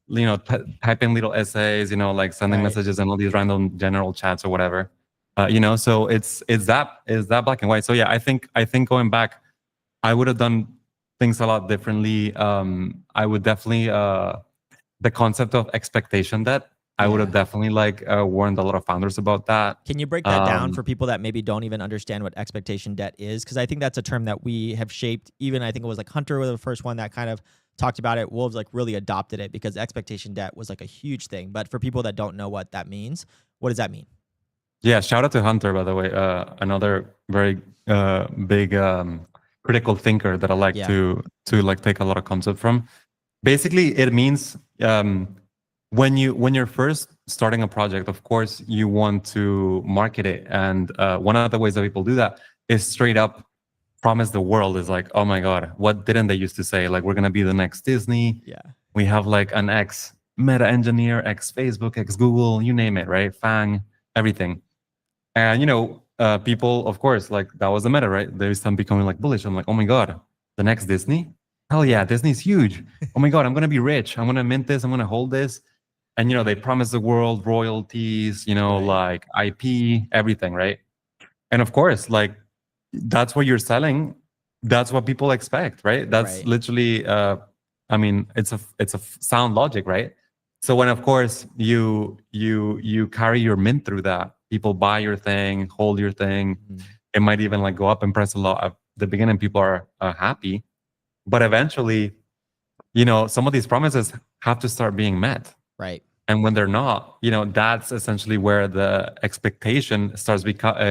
you know, typing little essays, you know, like sending messages and all these random general chats or whatever. You know, so it's that black and white. So yeah, I think going back, I would have done things a lot differently. I would definitely the concept of expectation debt I would Yeah. have definitely like warned a lot of founders about that. Can you break that down for people that maybe don't even understand what expectation debt is? Because I think that's a term that we have shaped. Even I think it was like Hunter was the first one that kind of talked about it. Wolves like really adopted it because expectation debt was like a huge thing. But for people that don't know what that means, what does that mean? Yeah, shout out to Hunter, by the way. Another very big critical thinker that I like Yeah. to like take a lot of concept from. Basically, it means when you're first starting a project, of course, you want to market it, and one of the ways that people do that is straight up promise the world. Is like, oh my god, what didn't they used to say? Like, we're gonna be the next Disney. Yeah. We have like an ex meta engineer, ex Facebook, ex Google, you name it, right? Fang, everything. And people, of course, like that was the meta, right? There's some becoming like bullish. I'm like, oh my god, the next Disney? Hell yeah, Disney's huge. Oh my god, I'm gonna be rich. I'm gonna mint this. I'm gonna hold this. And they promise the world royalties, Right. like IP, everything, right? And of course, like that's what you're selling. That's what people expect, right? That's Right. literally. I mean, it's a sound logic, right? So when of course you carry your mint through that, people buy your thing, hold your thing. It might even like go up in price a lot at the beginning. People are happy, but eventually, some of these promises have to start being met. Right. And when they're not, that's essentially where the expectation starts.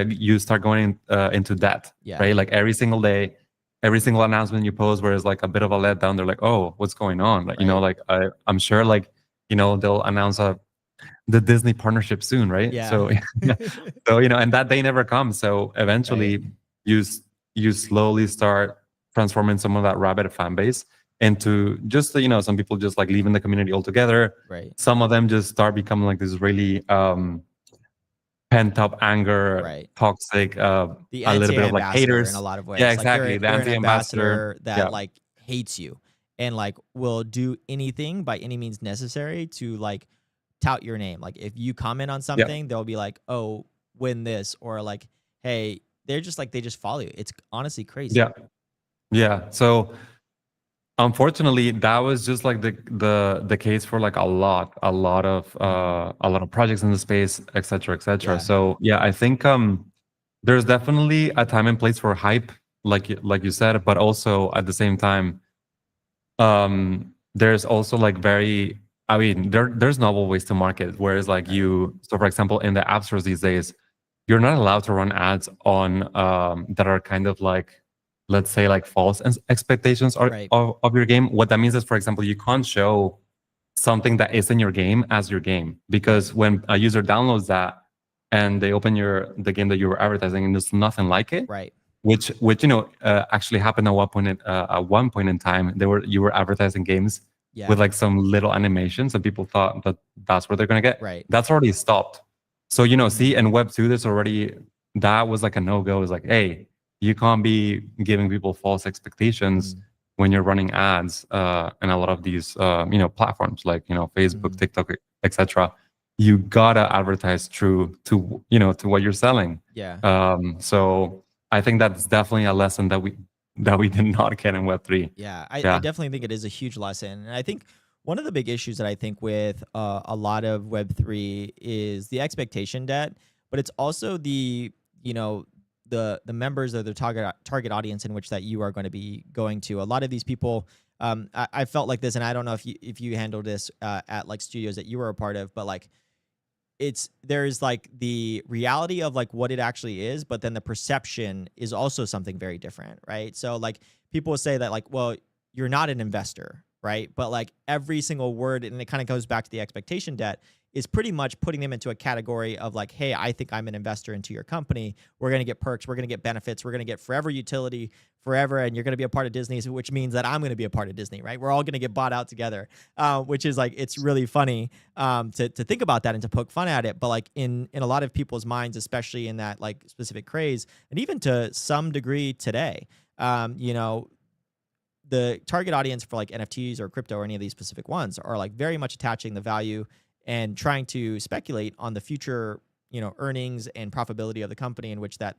You start going into debt, Yeah. right? Like every single day, every single announcement you post, where it's like a bit of a letdown. They're like, "Oh, what's going on?" Like, Right. I'm sure, like, they'll announce the Disney partnership soon, right? Yeah. So, and that day never comes. So eventually, Right. you slowly start transforming some of that rabid fan base into just some people just like leaving the community altogether. Right. Some of them just start becoming like this really pent up anger, Right. toxic, The a little bit of like anti-ambassador haters in a lot of ways. Yeah, Like exactly. The they're an anti-ambassador. ambassador that Yeah. like hates you and like will do anything by any means necessary to like tout your name. Like if you comment on something, they'll be like, "Oh, win this," or like, "Hey," they're just like they just follow you. It's honestly crazy. Yeah. So unfortunately, that was just like the case for like a lot of projects in the space, et cetera, et cetera. Yeah. So yeah, I think there's definitely a time and place for hype, like you said, but also at the same time, there's also like there's novel ways to market. Whereas like so for example, in the app stores these days, you're not allowed to run ads on that are kind of like, let's say, like false expectations of your game. What that means is, for example, you can't show something that is in your game as your game, because when a user downloads that and they open the game that you were advertising and there's nothing like it, Right. which actually happened at one point in time. You were advertising games with like some little animations, and people thought that's what they're gonna get. Right. That's already stopped. So see, in Web2, there's already, that was like a no-go. It's like, hey, you can't be giving people false expectations when you're running ads in a lot of these platforms like Facebook, TikTok, etc. You gotta advertise true to to what you're selling. Yeah. So I think that's definitely a lesson that we did not get in Web3. Yeah, I definitely think it is a huge lesson. And I think one of the big issues that I think with a lot of Web3 is the expectation debt, but it's also the members of the target audience in which that you are going to be going to. A lot of these people, I felt like this, and I don't know if you handled this at like studios that you were a part of, but like there's like the reality of like what it actually is, but then the perception is also something very different, right? So like people will say that like, well, you're not an investor, right? But like every single word, and it kind of goes back to the expectation debt, is pretty much putting them into a category of like, hey, I think I'm an investor into your company. We're going to get perks. We're going to get benefits. We're going to get forever utility forever. And you're going to be a part of Disney, which means that I'm going to be a part of Disney, right? We're all going to get bought out together, which is like, it's really funny to think about that and to poke fun at it. But like in a lot of people's minds, especially in that like specific craze, and even to some degree today, the target audience for like NFTs or crypto or any of these specific ones are like very much attaching the value and trying to speculate on the future, earnings and profitability of the company in which that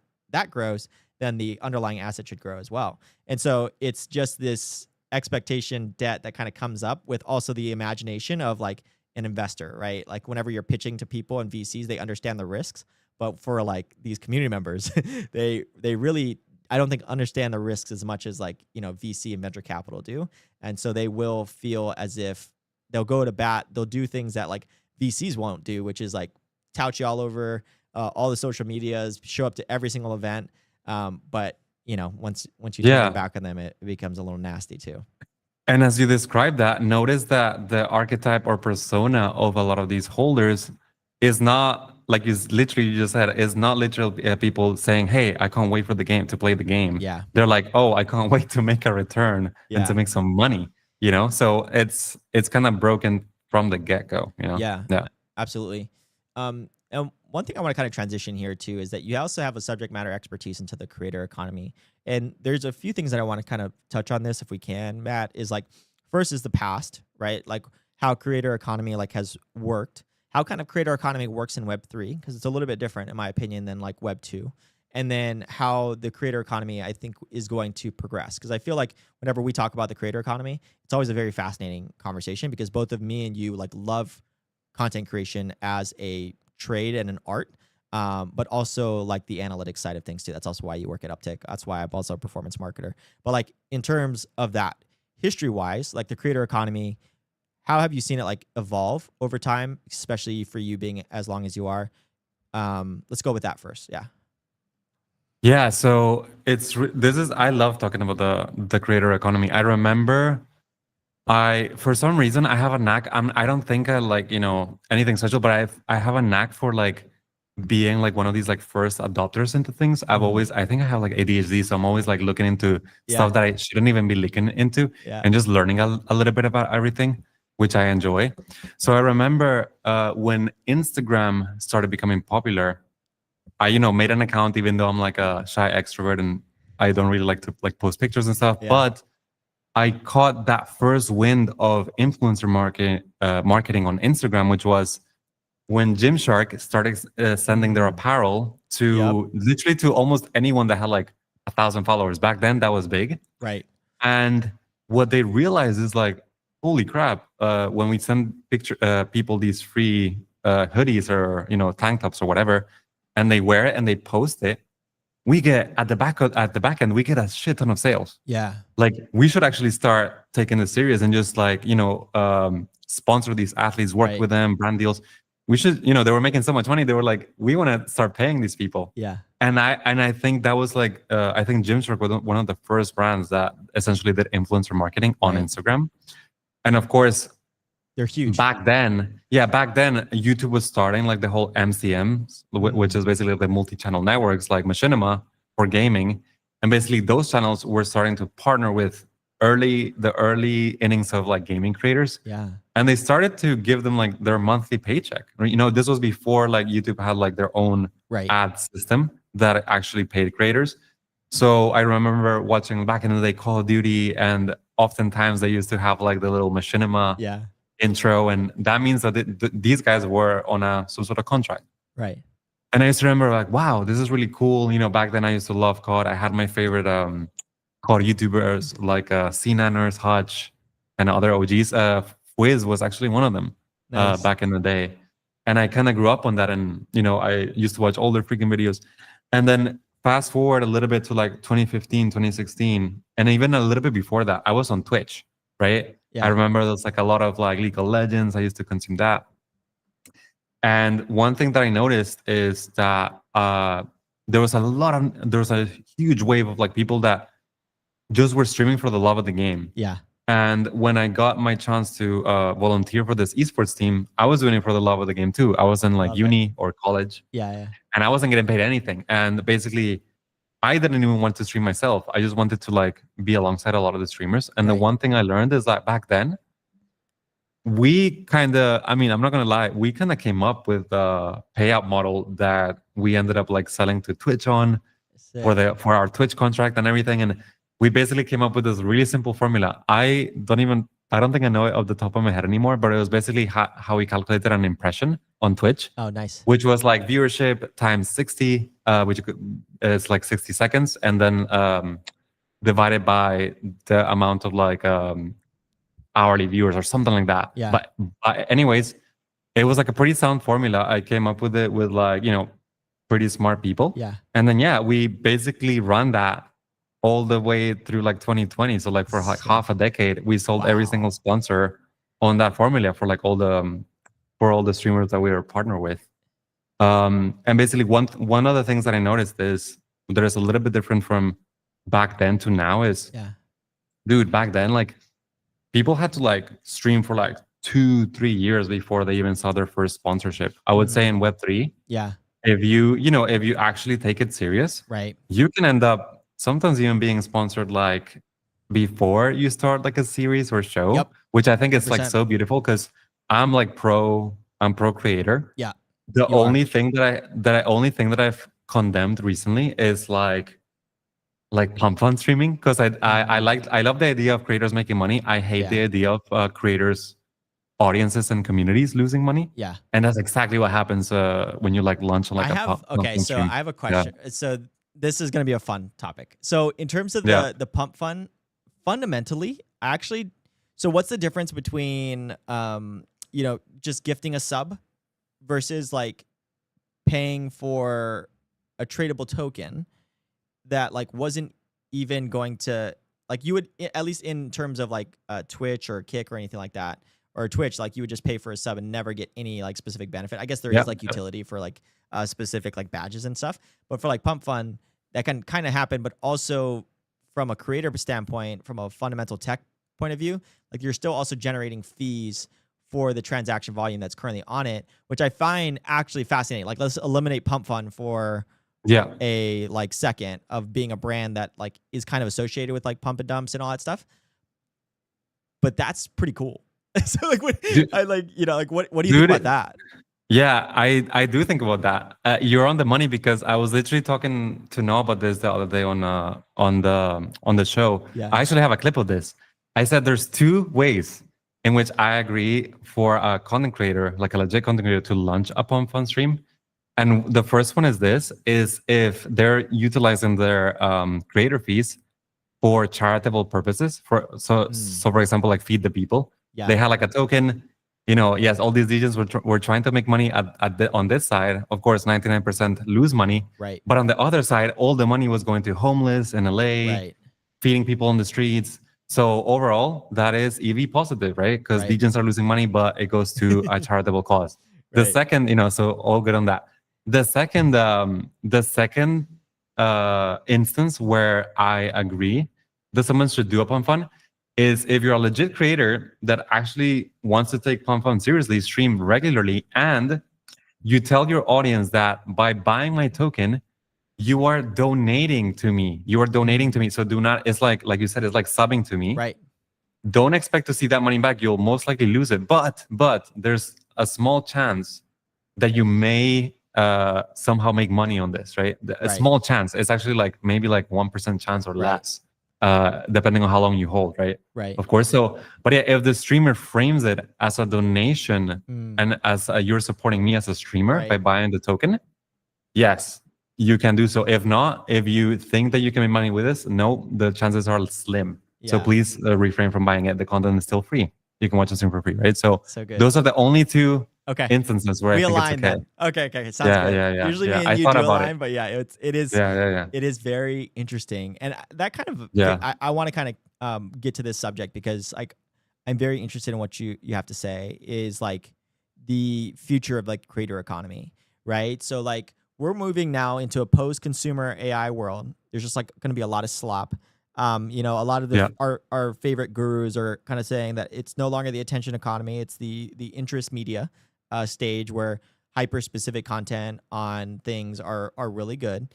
grows, then the underlying asset should grow as well. And so it's just this expectation debt that kind of comes up with also the imagination of like, an investor, right? Like whenever you're pitching to people and VCs, they understand the risks. But for like these community members, they really, I don't think understand the risks as much as like, you know, VC and venture capital do. And so they will feel as if they'll go to bat. They'll do things that like VCs won't do, which is like tout you all over all the social medias, show up to every single event. But you know, once you turn your back on them, it becomes a little nasty too. And as you describe that, notice that the archetype or persona of a lot of these holders is not, like you just said, is not literally people saying, hey, I can't wait for the game to play the game. Yeah. They're like, oh, I can't wait to make a return and to make some money, you know? So it's kind of broken from the get-go, you know? Yeah, absolutely. And one thing I want to kind of transition here too is that you also have a subject matter expertise into the creator economy. And there's a few things that I want to kind of touch on this if we can, Matt, is like, first is the past, right? Like how creator economy like has worked, how kind of creator economy works in Web3, because it's a little bit different in my opinion than like Web2. And then how the creator economy, I think, is going to progress. Because I feel like whenever we talk about the creator economy, it's always a very fascinating conversation because both of me and you like love content creation as a trade and an art, but also like the analytics side of things too. That's also why you work at Upptic. That's why I'm also a performance marketer. But like in terms of that, history-wise, like the creator economy, how have you seen it like evolve over time, especially for you being as long as you are? Let's go with that first. Yeah. Yeah. So I love talking about the creator economy. I remember for some reason I have a knack. I don't think I like, you know, anything special, but I have a knack for like being like one of these like first adopters into things. I think I have like ADHD, so I'm always like looking into stuff that I shouldn't even be looking into and just learning a little bit about everything, which I enjoy. So I remember when Instagram started becoming popular, I, you know, made an account, even though I'm like a shy extrovert and I don't really like to like post pictures and stuff, but I caught that first wind of influencer marketing on Instagram, which was when Gymshark started sending their apparel to literally to almost anyone that had like 1,000 followers. Back then, that was big. Right. And what they realized is like, holy crap, when we send people these free hoodies or, you know, tank tops or whatever, and they wear it and they post it, we get at the back end, we get a shit ton of sales. Yeah. Like we should actually start taking this serious and just like, you know, sponsor these athletes, work with them, brand deals. We should, you know, they were making so much money. They were like, we want to start paying these people. Yeah. And I think that was like, I think Gymshark was one of the first brands that essentially did influencer marketing on Instagram. And of course, they're huge. Back then, YouTube was starting like the whole MCMs, which is basically the multi-channel networks like Machinima for gaming. And basically those channels were starting to partner with the early innings of like gaming creators. Yeah. And they started to give them like their monthly paycheck. You know, this was before like YouTube had like their own ad system that actually paid creators. So I remember watching back in the day Call of Duty, and oftentimes they used to have like the little Machinima intro, and that means that these guys were on some sort of contract. Right. And I used to remember like, wow, this is really cool. You know, back then I used to love COD. I had my favorite COD YouTubers like C-Nanners, Hutch, and other OGs. Wiz was actually one of them back in the day. And I kind of grew up on that. And, you know, I used to watch all their freaking videos. And then fast forward a little bit to like 2015, 2016. And even a little bit before that, I was on Twitch, right? Yeah. I remember there's like a lot of like League of Legends. I used to consume that. And one thing that I noticed is that there was a huge wave of like people that just were streaming for the love of the game. Yeah. And when I got my chance to volunteer for this esports team, I was doing it for the love of the game too. I was in like uni or college. Yeah. And I wasn't getting paid anything. And basically, I didn't even want to stream myself. I just wanted to like be alongside a lot of the streamers. And the one thing I learned is that back then, we kind of, I mean, I'm not going to lie, we kind of came up with a payout model that we ended up like selling to Twitch on for our Twitch contract and everything. And we basically came up with this really simple formula. I don't think I know it off the top of my head anymore, but it was basically how we calculated an impression on Twitch. Oh, nice. Which was like viewership times 60, which is like 60 seconds, and then divided by the amount of like hourly viewers or something like that. Yeah. But anyways, it was like a pretty sound formula. I came up with it with like, pretty smart people. Yeah. And then, we basically run that all the way through like 2020. So like for like half a decade, we sold every single sponsor on that formula for like all the streamers that we were partnered with. And basically one of the things that I noticed is there's a little bit different from back then to now is, dude, back then, like people had to like stream for like 2-3 years before they even saw their first sponsorship. I would say in Web3, if you actually take it serious, right, you can end up sometimes even being sponsored like before you start like a series or show, which I think is like so beautiful because I'm pro creator. Yeah. The only thing that I've condemned recently is like pump fund streaming because I love the idea of creators making money. I hate the idea of creators, audiences, and communities losing money. Yeah, and that's exactly what happens when you like launch on like so I have a question. So this is going to be a fun topic. So in terms of the pump fund, fundamentally, actually, so what's the difference between just gifting a sub versus like paying for a tradable token that like wasn't even going to like, you would, at least in terms of like Twitch or Kick or anything like that, or Twitch, like you would just pay for a sub and never get any like specific benefit. I guess there is like utility for like specific like badges and stuff, but for like pump fund, that can kind of happen. But also from a creator standpoint, from a fundamental tech point of view, like you're still also generating fees for the transaction volume that's currently on it, which I find actually fascinating. Like let's eliminate pump fund for a like second of being a brand that like is kind of associated with like pump and dumps and all that stuff. But that's pretty cool. So like what what do you think about that? Yeah, I do think about that. You're on the money because I was literally talking to Noah about this the other day on the show. I actually have a clip of this. I said there's two ways in which I agree for a content creator, like a legit content creator, to launch a pump fund stream. And the first one is if they're utilizing their creator fees for charitable purposes. So for example, like Feed the People. They had like a token. Yes, all these regions were trying to make money on this side. Of course, 99% lose money. Right. But on the other side, all the money was going to homeless in LA, feeding people on the streets. So overall, that is EV positive, right? Because regions are losing money, but it goes to a charitable cause. The second, so all good on that. The second instance where I agree that someone should do a pump fund is if you're a legit creator that actually wants to take pump fund seriously, stream regularly, and you tell your audience that by buying my token, you are donating to me. So do not, it's like you said, it's like subbing to me. Right. Don't expect to see that money back. You'll most likely lose it. But there's a small chance that you may somehow make money on this, right? A small chance. It's actually like maybe like 1% chance or less. Depending on how long you hold, right? Right. Of course. So, but if the streamer frames it as a donation and as you're supporting me as a streamer by buying the token, yes, you can do so. If not, if you think that you can make money with this, no, the chances are slim. So please refrain from buying it. The content is still free. You can watch the stream for free, right? So those are the only two instances where I think it's okay. Okay. Sounds good. Yeah. Usually me and you do align, but it is very interesting. And that kind of, I want to kind of get to this subject because like, I'm very interested in what you have to say is like the future of like creator economy, right? So like we're moving now into a post-consumer AI world. There's just like going to be a lot of slop. A lot of our favorite gurus are kind of saying that it's no longer the attention economy. It's the interest media stage where hyper-specific content on things are really good.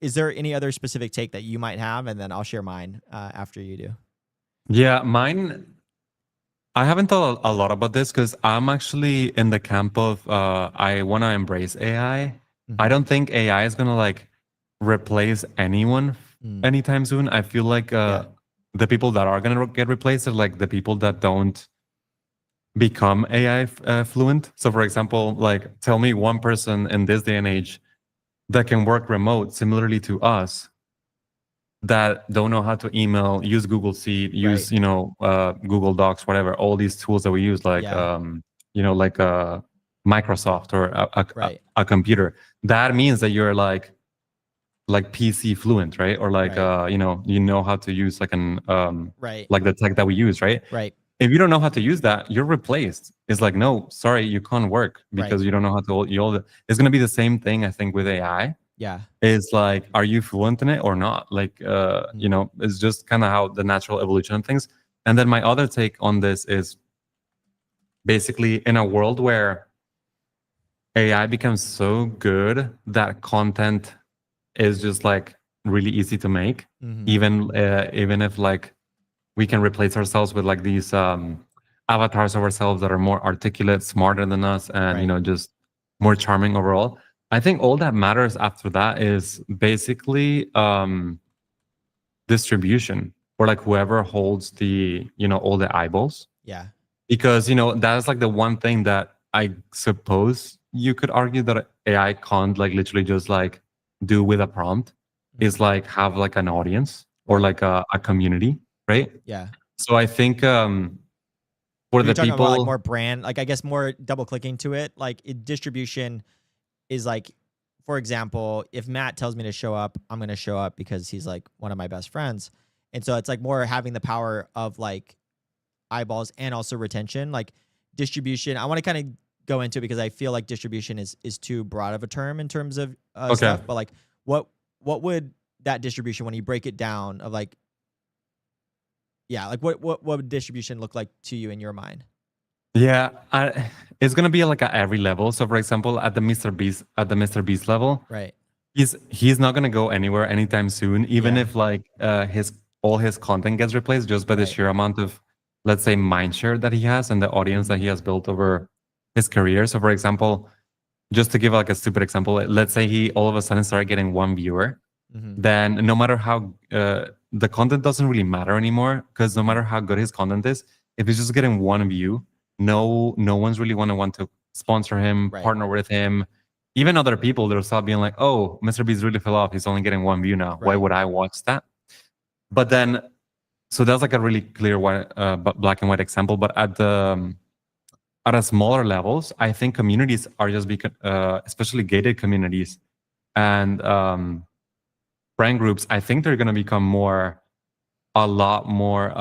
Is there any other specific take that you might have? And then I'll share mine after you do. Yeah, mine, I haven't thought a lot about this because I'm actually in the camp of I want to embrace AI. I don't think AI is going to like replace anyone anytime soon. I feel like the people that are going to get replaced are like the people that don't become AI fluent. So for example, like tell me one person in this day and age that can work remote similarly to us that don't know how to email, use Google Sheet, use Google Docs, whatever, all these tools that we use like like a Microsoft or Right. a computer, that means that you're like PC fluent, right? Or like Right. you know how to use like an Right. like the tech that we use, right? Right. If you don't know how to use that, you're replaced. It's like, no, sorry, you can't work because Right. you don't know how to use it. It's gonna be the same thing, I think, with AI. Yeah. Is like, are you fluent in it or not? Like, it's just kind of how the natural evolution of things. And then my other take on this is basically in a world where AI becomes so good that content is just like really easy to make, even if like we can replace ourselves with like these avatars of ourselves that are more articulate, smarter than us, and Right. just more charming overall. I think all that matters after that is basically distribution, or like whoever holds the all the eyeballs. Yeah. Because that's like the one thing that I suppose you could argue that AI can't like literally just like do with a prompt, is like have like an audience or like a community, right? Yeah. So I think for You're the talking about like people, more brand, like I guess more double clicking to it, like distribution is like, for example, if Matt tells me to show up, I'm going to show up because he's like one of my best friends. And so it's like more having the power of like eyeballs and also retention, like distribution. I want to kind of go into it because I feel like distribution is too broad of a term in terms of stuff. But like, what would that distribution, when you break it down, of like, yeah, like what would distribution look like to you in your mind? yeah, it's gonna be like at every level. So for example, at the Mr. Beast level, Right. he's not gonna go anywhere anytime soon, even if like all his content gets replaced just by the sheer amount of, let's say, mindshare that he has and the audience that he has built over his career. So for example, just to give like a stupid example, let's say he all of a sudden started getting one viewer, then no matter how the content doesn't really matter anymore, because no matter how good his content is, if he's just getting one view, no one's really want to sponsor him, partner with him. Even other people, they'll start being like, oh, Mr. Beast really fell off, he's only getting one view now, why would I watch that? But then, so that's like a really clear black and white example. But at a smaller levels, I think communities are just especially gated communities and friend groups, I think they're going to become a lot more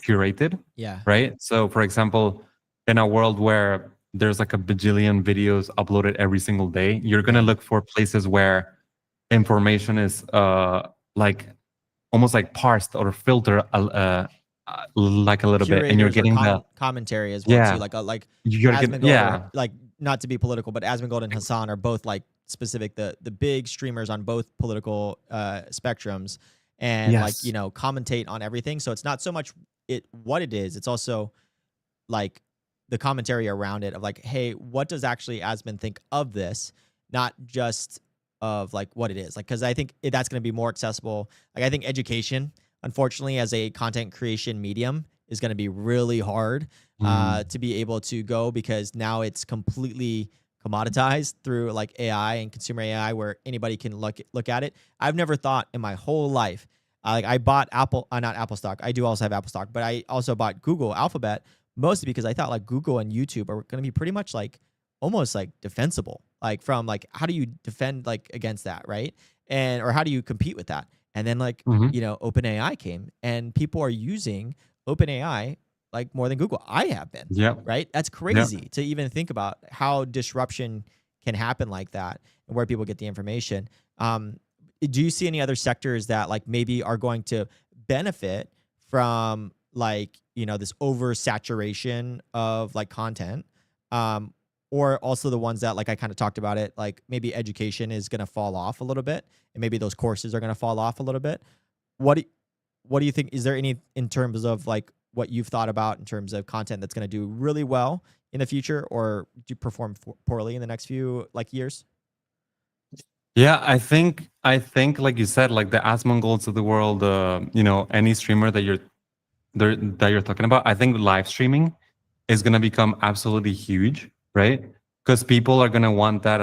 curated. Yeah. Right. So for example, in a world where there's like a bajillion videos uploaded every single day, you're going to look for places where information is like almost like parsed or filtered like a little Curators, bit, and you're getting the commentary as well too. Like you're getting like, not to be political, but Asmongold and Hassan are both like specific, the big streamers on both political spectrums, and like commentate on everything. So it's not so much what it is, it's also like the commentary around it of like, hey, what does actually Asmon think of this, not just of like what it is, like, because I think that's going to be more accessible. Like I think education, unfortunately, as a content creation medium, is going to be really hard to be able to go, because now it's completely commoditized through like AI and consumer AI, where anybody can look at it. I've never thought in my whole life, like I bought not Apple stock. I do also have Apple stock, but I also bought Google Alphabet, mostly because I thought like Google and YouTube are going to be pretty much like almost like defensible, like from like, how do you defend like against that, right? And or how do you compete with that? And then like OpenAI came, and people are using OpenAI like more than Google. I have been. Right. That's crazy to even think about how disruption can happen like that and where people get the information. Do you see any other sectors that like maybe are going to benefit from like, this oversaturation of like content? Or also the ones that, like I kind of talked about it, like maybe education is going to fall off a little bit, and maybe those courses are going to fall off a little bit. What do you think? Is there any, in terms of like what you've thought about in terms of content that's going to do really well in the future, or do perform poorly in the next few like years? Yeah, I think like you said, like the Asmongols of the world, any streamer that you're talking about, I think live streaming is going to become absolutely huge, right? Because people are going to want that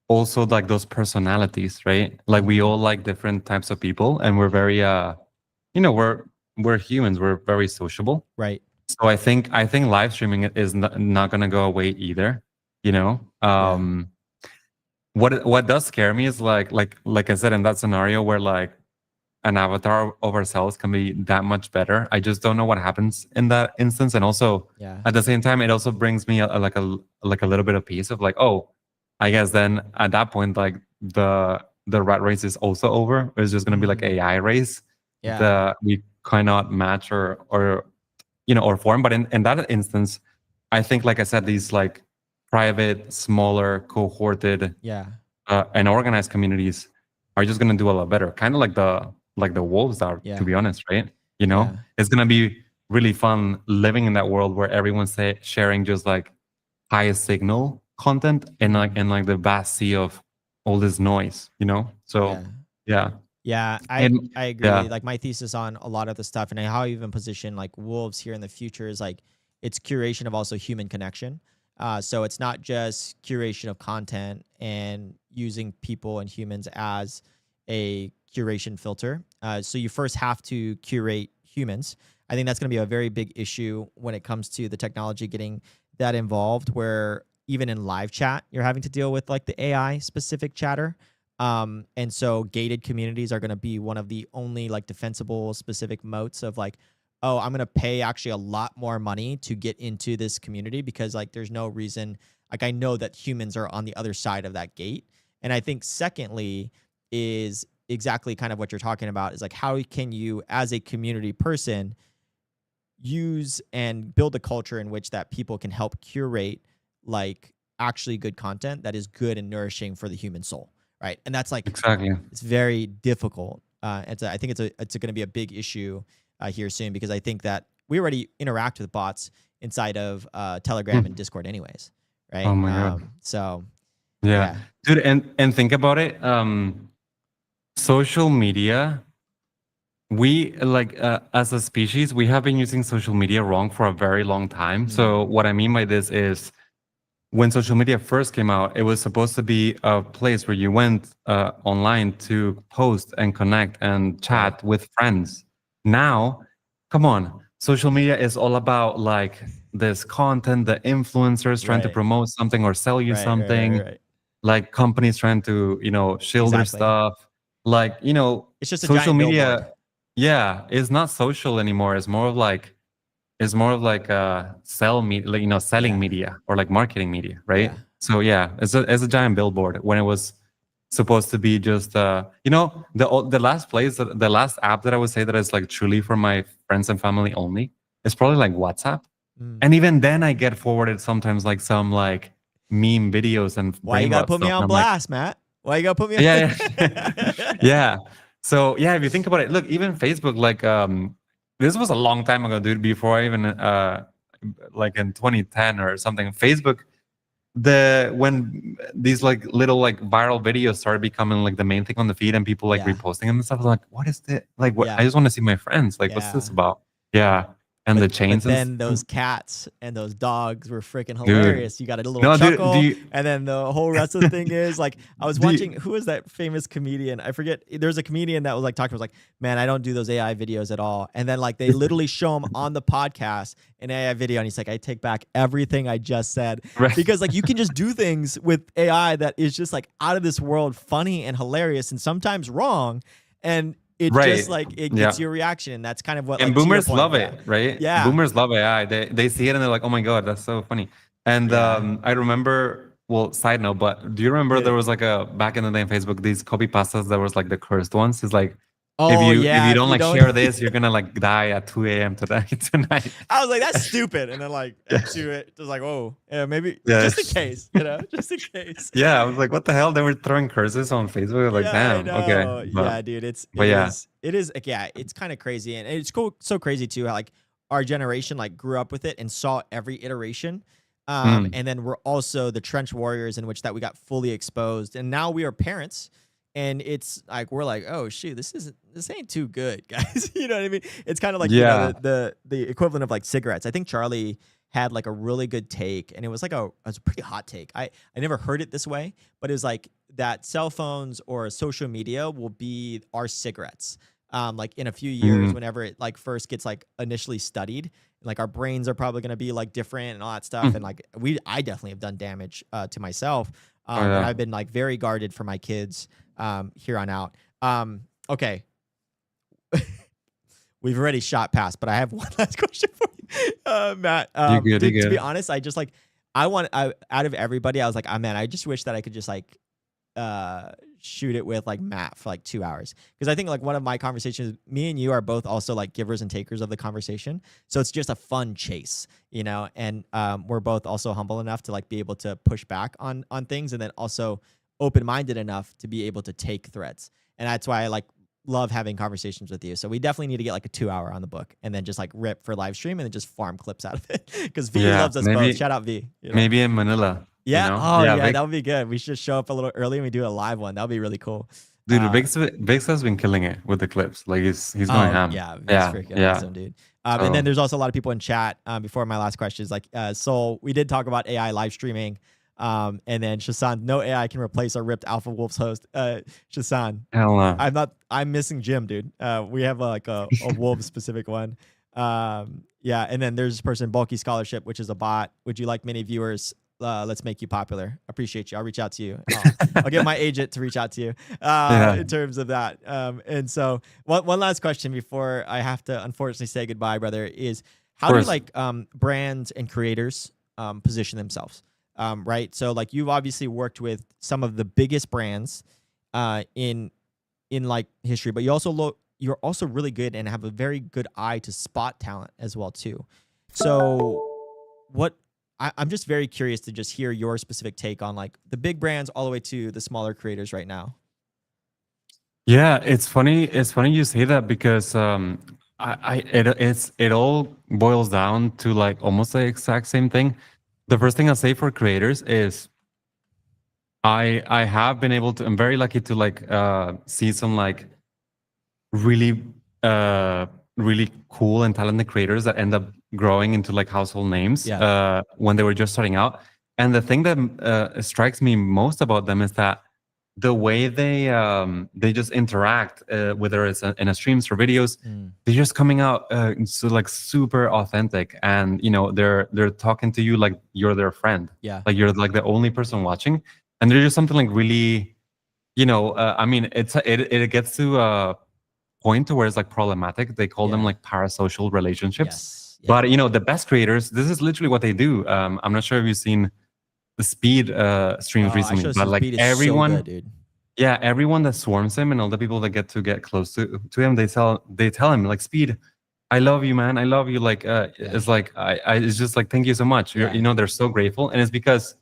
also like those personalities, right? Like we all like different types of people, and we're very we're humans, we're very sociable, right? So I think live streaming is not gonna go away either. You know, what does scare me is like I said, in that scenario where like an avatar of ourselves can be that much better. I just don't know what happens in that instance. And also Yeah. at the same time, it also brings me like a little bit of peace of like, oh, I guess then at that point, like the rat race is also over. It's just gonna be like AI race Yeah. that we cannot match or or form. But in that instance, I think, like I said, these like private, smaller, cohorted Yeah. and organized communities are just gonna do a lot better. Kind of like the wolves are, Yeah. to be honest, right? Yeah. It's gonna be really fun living in that world where everyone's sharing just like highest signal content and like the vast sea of all this noise. So yeah, Yeah, and I agree. yeah, Like my thesis on a lot of the stuff and how I even position like wolves here in the future is like it's curation of also human connection. So it's not just curation of content and using people and humans as a curation filter. So you first have to curate humans. I think that's going to be a very big issue when it comes to the technology getting that involved, where even in live chat, you're having to deal with like the AI specific chatter. And so gated communities are going to be one of the only like defensible specific moats of like, oh, I'm going to pay actually a lot more money to get into this community because like there's no reason, like I know that humans are on the other side of that gate. And I think secondly is exactly kind of what you're talking about is like, how can you as a community person use and build a culture in which that people can help curate like actually good content that is good and nourishing for the human soul, right? And that's like exactly. it's very difficult. I think it's going to be a big issue here soon because I think that we already interact with bots inside of Telegram and Discord, anyways, right? Oh my god. So Yeah, dude, and think about it. Social media, we like as a species, we have been using social media wrong for a very long time. So what I mean by this is, when social media first came out, it was supposed to be a place where you went online to post and connect and chat with friends. Now, come on, social media is all about like this content, the influencers trying to promote something or sell you something, like companies trying to, shield their stuff. Like, it's just a social giant media, billboard. yeah, is not social anymore. It's more of like selling media or like marketing media, right? So yeah, it's a giant billboard when it was supposed to be just the last app that I would say that is like truly for my friends and family only is probably like WhatsApp. And even then I get forwarded sometimes like some like meme videos and why you gotta put me on blast, Matt? Why you gotta put me on yeah. So yeah, if you think about it, look, even Facebook, like this was a long time ago, dude, before I even like in 2010 or something. Facebook, when these like little like viral videos started becoming like the main thing on the feed and people like reposting them and stuff, I was like, what is this? Like, what? I just want to see my friends. Like, what's this about? Yeah. And the chains. But then those cats and those dogs were freaking hilarious. Dude. You got a little chuckle, and then the whole rest of the thing is like I was watching. Who is that famous comedian? I forget. There's a comedian that was like talking. Was like, man, I don't do those AI videos at all. And then like they literally show him on the podcast an AI video, and he's like, I take back everything I just said because like you can just do things with AI that is just like out of this world, funny and hilarious, and sometimes wrong, and it just like it gets your reaction, and that's kind of what. And like, boomers love it, right? Yeah, boomers love AI. They see it and they're like, oh my god, that's so funny. And I remember. Well, side note, but do you remember there was like back in the day on Facebook these copy pastas that was like the cursed ones? It's like, if you don't like share this, you're gonna like die at 2 a.m. tonight. I was like, that's stupid, and then like to it, just like, oh, yeah, maybe just in case, just in case. Yeah, I was like, what the hell? They were throwing curses on Facebook. Like, damn, okay. But, yeah, dude, it is like, yeah, it's kind of crazy, and it's cool, so crazy too. How like our generation like grew up with it and saw every iteration. And then we're also the trench warriors in which that we got fully exposed, and now we are parents. And it's like we're like, oh shoot, this ain't too good, guys. You know what I mean? It's kind of like the equivalent of like cigarettes. I think Charlie had like a really good take, and it was a pretty hot take. I never heard it this way, but it was like that cell phones or social media will be our cigarettes. Like in a few years, whenever it like first gets like initially studied, Like our brains are probably going to be like different and all that stuff. And like I definitely have done damage to myself. And I've been like very guarded for my kids here on out. Okay. We've already shot past, but I have one last question for you, Matt. You good. To be honest, I just like, out of everybody, I was like, oh man, I just wish that I could just like shoot it with like Matt for like 2 hours. Because I think like one of my conversations, me and you are both also like givers and takers of the conversation. So it's just a fun chase, you know, and we're both also humble enough to like be able to push back on things, and then also open-minded enough to be able to take threats. And that's why I like love having conversations with you. So we definitely need to get like a 2 hour on the book and then just like rip for live stream and then just farm clips out of it. Because V loves us both. Shout out V. You know? Maybe in Manila. Yeah. You know? Oh yeah, that would be good. We should show up a little early and we do a live one. That would be really cool. Dude, Vix has been killing it with the clips. Like he's going ham. Yeah, freaking awesome, dude. And then there's also a lot of people in chat. Before my last question is like, Soul, we did talk about AI live streaming. And then Shasan, no AI can replace our ripped Alpha Wolves host. Shasan, hell no. I'm missing Jim, dude. We have like a Wolves specific one. Yeah, and then there's this person, Bulky Scholarship, which is a bot. Would you like many viewers? Let's make you popular. Appreciate you. I'll reach out to you. I'll get my agent to reach out to you in terms of that. And so one last question before I have to unfortunately say goodbye, brother, is how do like brands and creators position themselves? Right. So like you've obviously worked with some of the biggest brands in like history, but you're also really good and have a very good eye to spot talent as well too. So I'm just very curious to just hear your specific take on like the big brands all the way to the smaller creators right now. Yeah, it's funny. It's funny you say that because it all boils down to like almost the exact same thing. The first thing I'll say for creators is I have been able to, I'm very lucky to like see some like really cool and talented creators that end up growing into like household names when they were just starting out. And the thing that strikes me most about them is that the way they just interact, whether it's in a streams or videos, they're just coming out so like super authentic, and you know they're talking to you like you're their friend, like you're like the only person watching, and they're just something like really, you know, I mean it gets to a point to where it's like problematic. They call them like parasocial relationships, but you know the best creators, this is literally what they do. I'm not sure if you've seen the Speed streams recently, but like everyone, so good, dude. Everyone that swarms him and all the people that get close to him, they tell him like, Speed, I love you, man, I love you. Like it's like it's just like, thank you so much. You know, they're so grateful, and it's because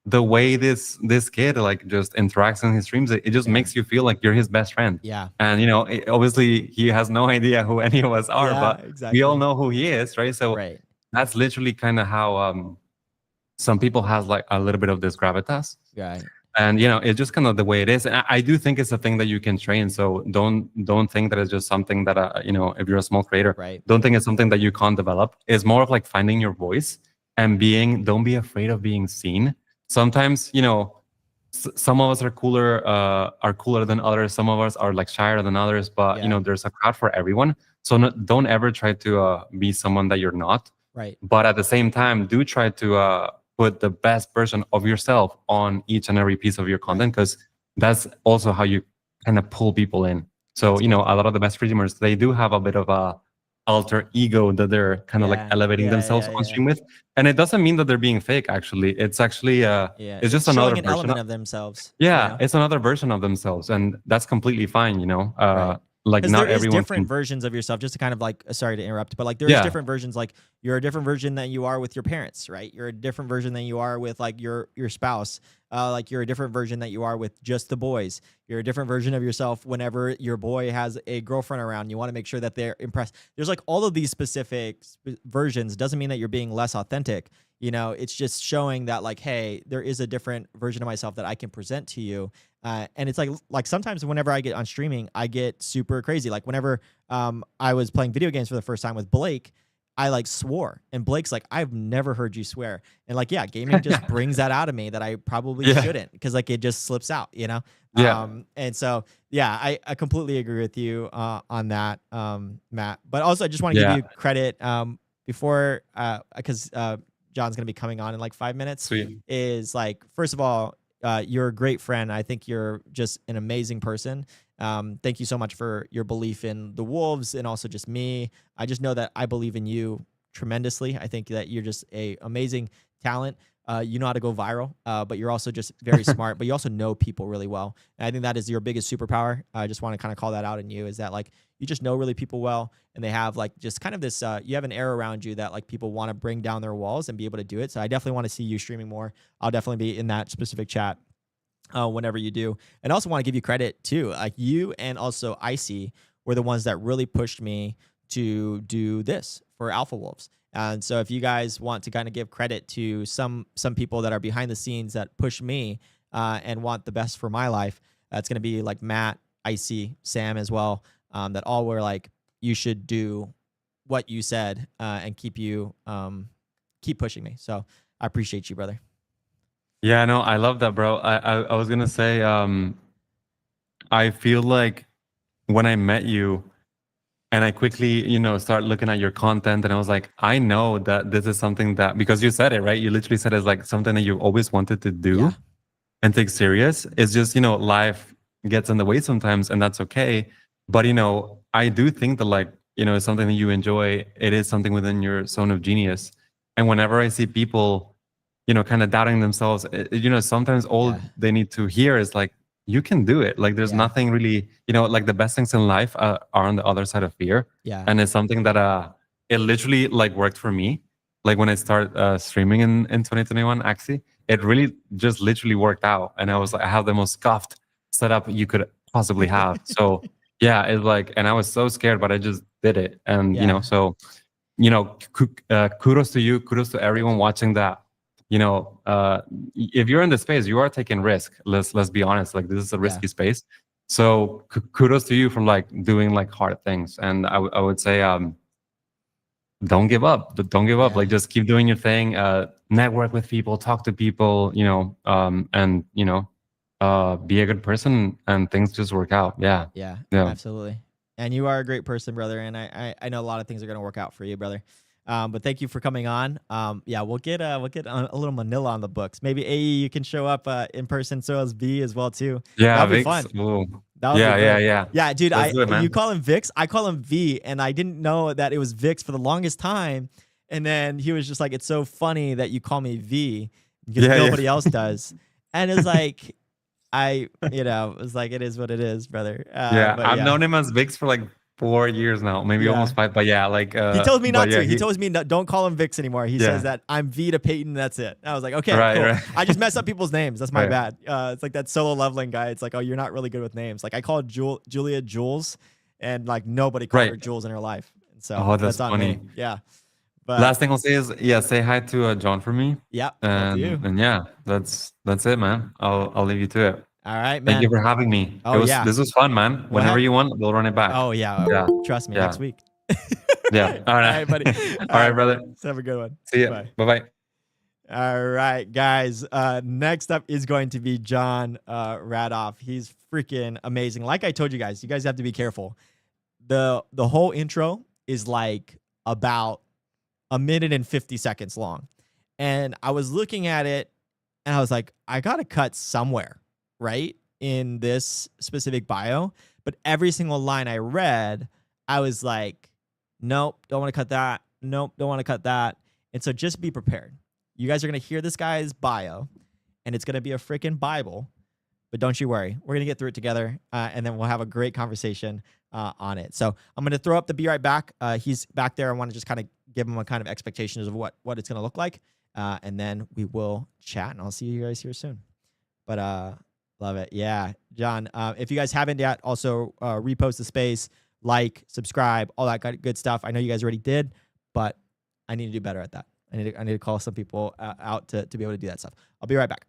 the way this kid like just interacts in his streams, it just makes you feel like you're his best friend. And you know, obviously he has no idea who any of us are, but we all know who he is, right? So that's literally kind of how some people has like a little bit of this gravitas, and you know, it's just kind of the way it is. And I do think it's a thing that you can train. So don't think that it's just something that you know, if you're a small creator, don't think it's something that you can't develop. It's more of like finding your voice and don't be afraid of being seen. Sometimes, you know, some of us are cooler than others. Some of us are like shyer than others. But you know, there's a crowd for everyone. So don't ever try to be someone that you're not. But at the same time, do try to put the best version of yourself on each and every piece of your content, because that's also how you kind of pull people in. So you know, a lot of the best streamers, they do have a bit of a alter ego that they're kind of like elevating themselves on stream with, and it doesn't mean that they're being fake. Actually, it's actually it's just another version element of themselves. It's another version of themselves, and that's completely fine. You know, like not there is everyone different versions of yourself. Just to kind of like, sorry to interrupt, but like there is different versions. Like you're a different version than you are with your parents, right? You're a different version than you are with like your spouse. Like you're a different version that you are with just the boys. You're a different version of yourself whenever your boy has a girlfriend around. You want to make sure that they're impressed. There's like all of these specific versions. Doesn't mean that you're being less authentic. You know, it's just showing that like, hey, there is a different version of myself that I can present to you. And it's like sometimes whenever I get on streaming, I get super crazy. Like whenever I was playing video games for the first time with Blake, I like swore, and Blake's like, I've never heard you swear. And like, gaming just brings that out of me that I probably shouldn't, because like it just slips out, you know? And so, I completely agree with you on that, Matt. But also I just want to give you credit before, because John's gonna be coming on in like 5 minutes. Sweet. Is like, first of all, you're a great friend. I think you're just an amazing person. Thank you so much for your belief in the Wolves and also just me. I just know that I believe in you tremendously. I think that you're just a amazing talent. You know how to go viral, but you're also just very smart, but you also know people really well. And I think that is your biggest superpower. I just want to kind of call that out in you, is that like, you just know really people well, and they have like just kind of this, you have an air around you that like people want to bring down their walls and be able to do it. So I definitely want to see you streaming more. I'll definitely be in that specific chat whenever you do. And also want to give you credit too. Like, you and also Icy were the ones that really pushed me to do this for Alpha Wolves. And so if you guys want to kind of give credit to some people that are behind the scenes that push me and want the best for my life, it's going to be like Matt, Icy, Sam as well, that all were like, you should do what you said and keep pushing me. So I appreciate you, brother. Yeah, no, I love that, bro. I was gonna say, I feel like when I met you, and I quickly, start looking at your content, and I was like, I know that this is something that, because you said it, right? You literally said it's like something that you've always wanted to do and take serious. It's just, life gets in the way sometimes, and that's okay. But, I do think that like, it's something that you enjoy. It is something within your zone of genius. And whenever I see people, kind of doubting themselves, sometimes all they need to hear is like, you can do it. Like, there's nothing really, like the best things in life are on the other side of fear. Yeah. And it's something that it literally like worked for me. Like when I started streaming in 2021, actually, it really just literally worked out. And I was like, I have the most scuffed setup you could possibly have. So yeah, it's like, and I was so scared, but I just did it. And, so, kudos to you, kudos to everyone watching that. If you're in the space, you are taking risk. Let's be honest. Like, this is a risky space. So kudos to you for like doing like hard things. And I would say, don't give up. Don't give up. Like, just keep doing your thing. Network with people, talk to people. And be a good person, and things just work out. Yeah, absolutely. And you are a great person, brother. And I know a lot of things are gonna work out for you, brother. But thank you for coming on. We'll get a little Manila on the books. Maybe AE, you can show up in person, so as B as well too. Yeah, that'll be fun. Yeah, dude. You call him Vix, I call him V, and I didn't know that it was Vix for the longest time. And then he was just like, "It's so funny that you call me V because nobody else does." And it's like, it was like, it is what it is, brother. I've known him as Vix for like 4 years now, maybe almost 5. But he told me not to. He told me don't call him Vix anymore. He says that I'm V to Peyton. That's it. I was like, okay, cool. Right. I just mess up people's names. That's my bad. It's like that solo leveling guy. It's like, oh, you're not really good with names. Like, I called Julia Jules, and like nobody called her Jules in her life. And so that's funny. Me. Yeah. But last thing I'll say is, say hi to John for me. Yeah. And that's it, man. I'll leave you to it. All right, man. Thank you for having me. This was fun, man. Whenever you want, we'll run it back. Oh yeah. Trust me, next week. Yeah. All right, buddy. All right, brother. Have a good one. See ya. Bye-bye. All right, guys. Next up is going to be John Radoff. He's freaking amazing. Like I told you guys have to be careful. The whole intro is like about 1 minute and 50 seconds long. And I was looking at it and I was like, I got to cut somewhere, right, in this specific bio. But every single line I read, I was like, nope, don't want to cut that. Nope, don't want to cut that. And so just be prepared. You guys are going to hear this guy's bio, and it's going to be a freaking Bible. But don't you worry. We're going to get through it together, and then we'll have a great conversation on it. So I'm going to throw up the Be Right Back. He's back there. I want to just kind of give him a kind of expectations of what it's going to look like. And then we will chat, and I'll see you guys here soon. But love it. Yeah, John, if you guys haven't yet, also repost the space, like, subscribe, all that good stuff. I know you guys already did, but I need to do better at that. I need to call some people out to be able to do that stuff. I'll be right back.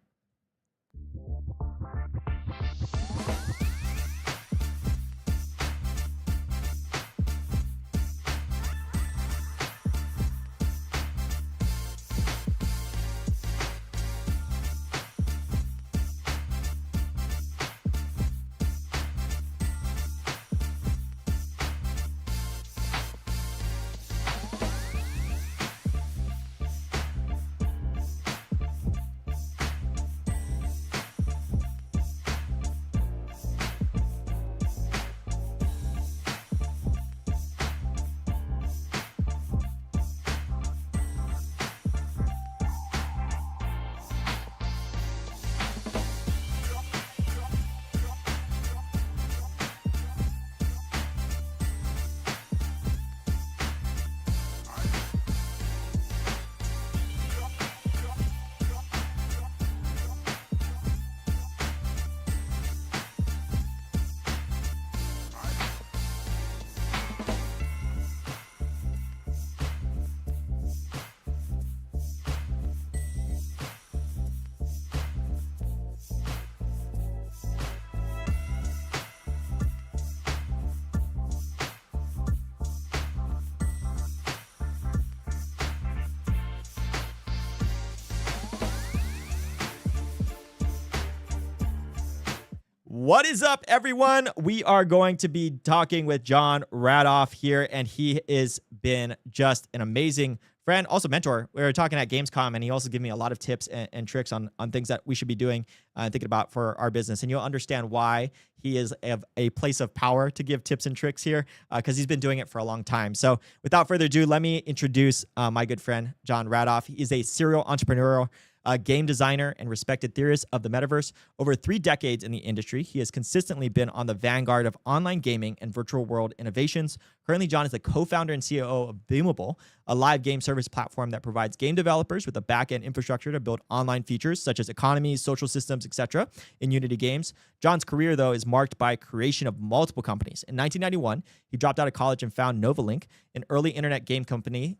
What is up, everyone? We are going to be talking with John Radoff here, and he has been just an amazing friend, also mentor. We were talking at Gamescom, and he also gave me a lot of tips and tricks on things that we should be doing and thinking about for our business. And you'll understand why he is a place of power to give tips and tricks here, because he's been doing it for a long time. So without further ado, let me introduce my good friend, John Radoff. He is a serial entrepreneur, a game designer, and respected theorist of the metaverse. Over 3 decades in the industry, he has consistently been on the vanguard of online gaming and virtual world innovations. Currently, John is the co-founder and COO of Beamable, a live game service platform that provides game developers with a back-end infrastructure to build online features such as economies, social systems, etc. in Unity games. John's career, though, is marked by creation of multiple companies. In 1991, he dropped out of college and found Novalink, an early internet game company,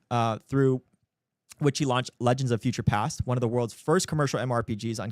through which he launched Legends of Future Past, one of the world's first commercial MMORPGs on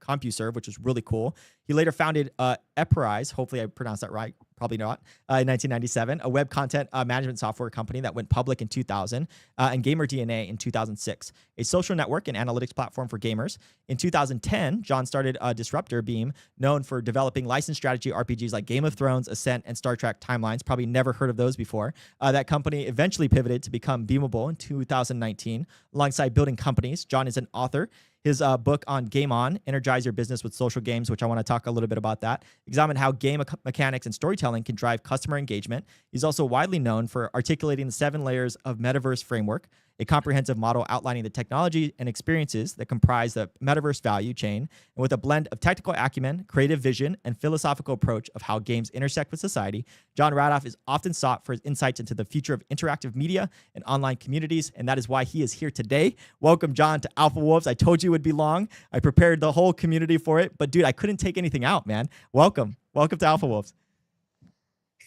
CompuServe, which was really cool. He later founded Arias, hopefully I pronounced that right, probably not, in 1997, a web content management software company that went public in 2000, and GamerDNA in 2006, a social network and analytics platform for gamers. In 2010, John started Disruptor Beam, known for developing licensed strategy RPGs like Game of Thrones, Ascent, and Star Trek Timelines. Probably never heard of those before. That company eventually pivoted to become Beamable in 2019. Alongside building companies, John is an author. His book on Game On, Energize Your Business with Social Games, which I want to talk a little bit about that, examine how game mechanics and storytelling can drive customer engagement. He's also widely known for articulating the 7 layers of metaverse framework, a comprehensive model outlining the technology and experiences that comprise the metaverse value chain, and with a blend of technical acumen, creative vision, and philosophical approach of how games intersect with society. John Radoff is often sought for his insights into the future of interactive media and online communities, and that is why he is here today. Welcome, John, to Alpha Wolves. I told you it would be long. I prepared the whole community for it, but dude, I couldn't take anything out, man. Welcome to Alpha Wolves.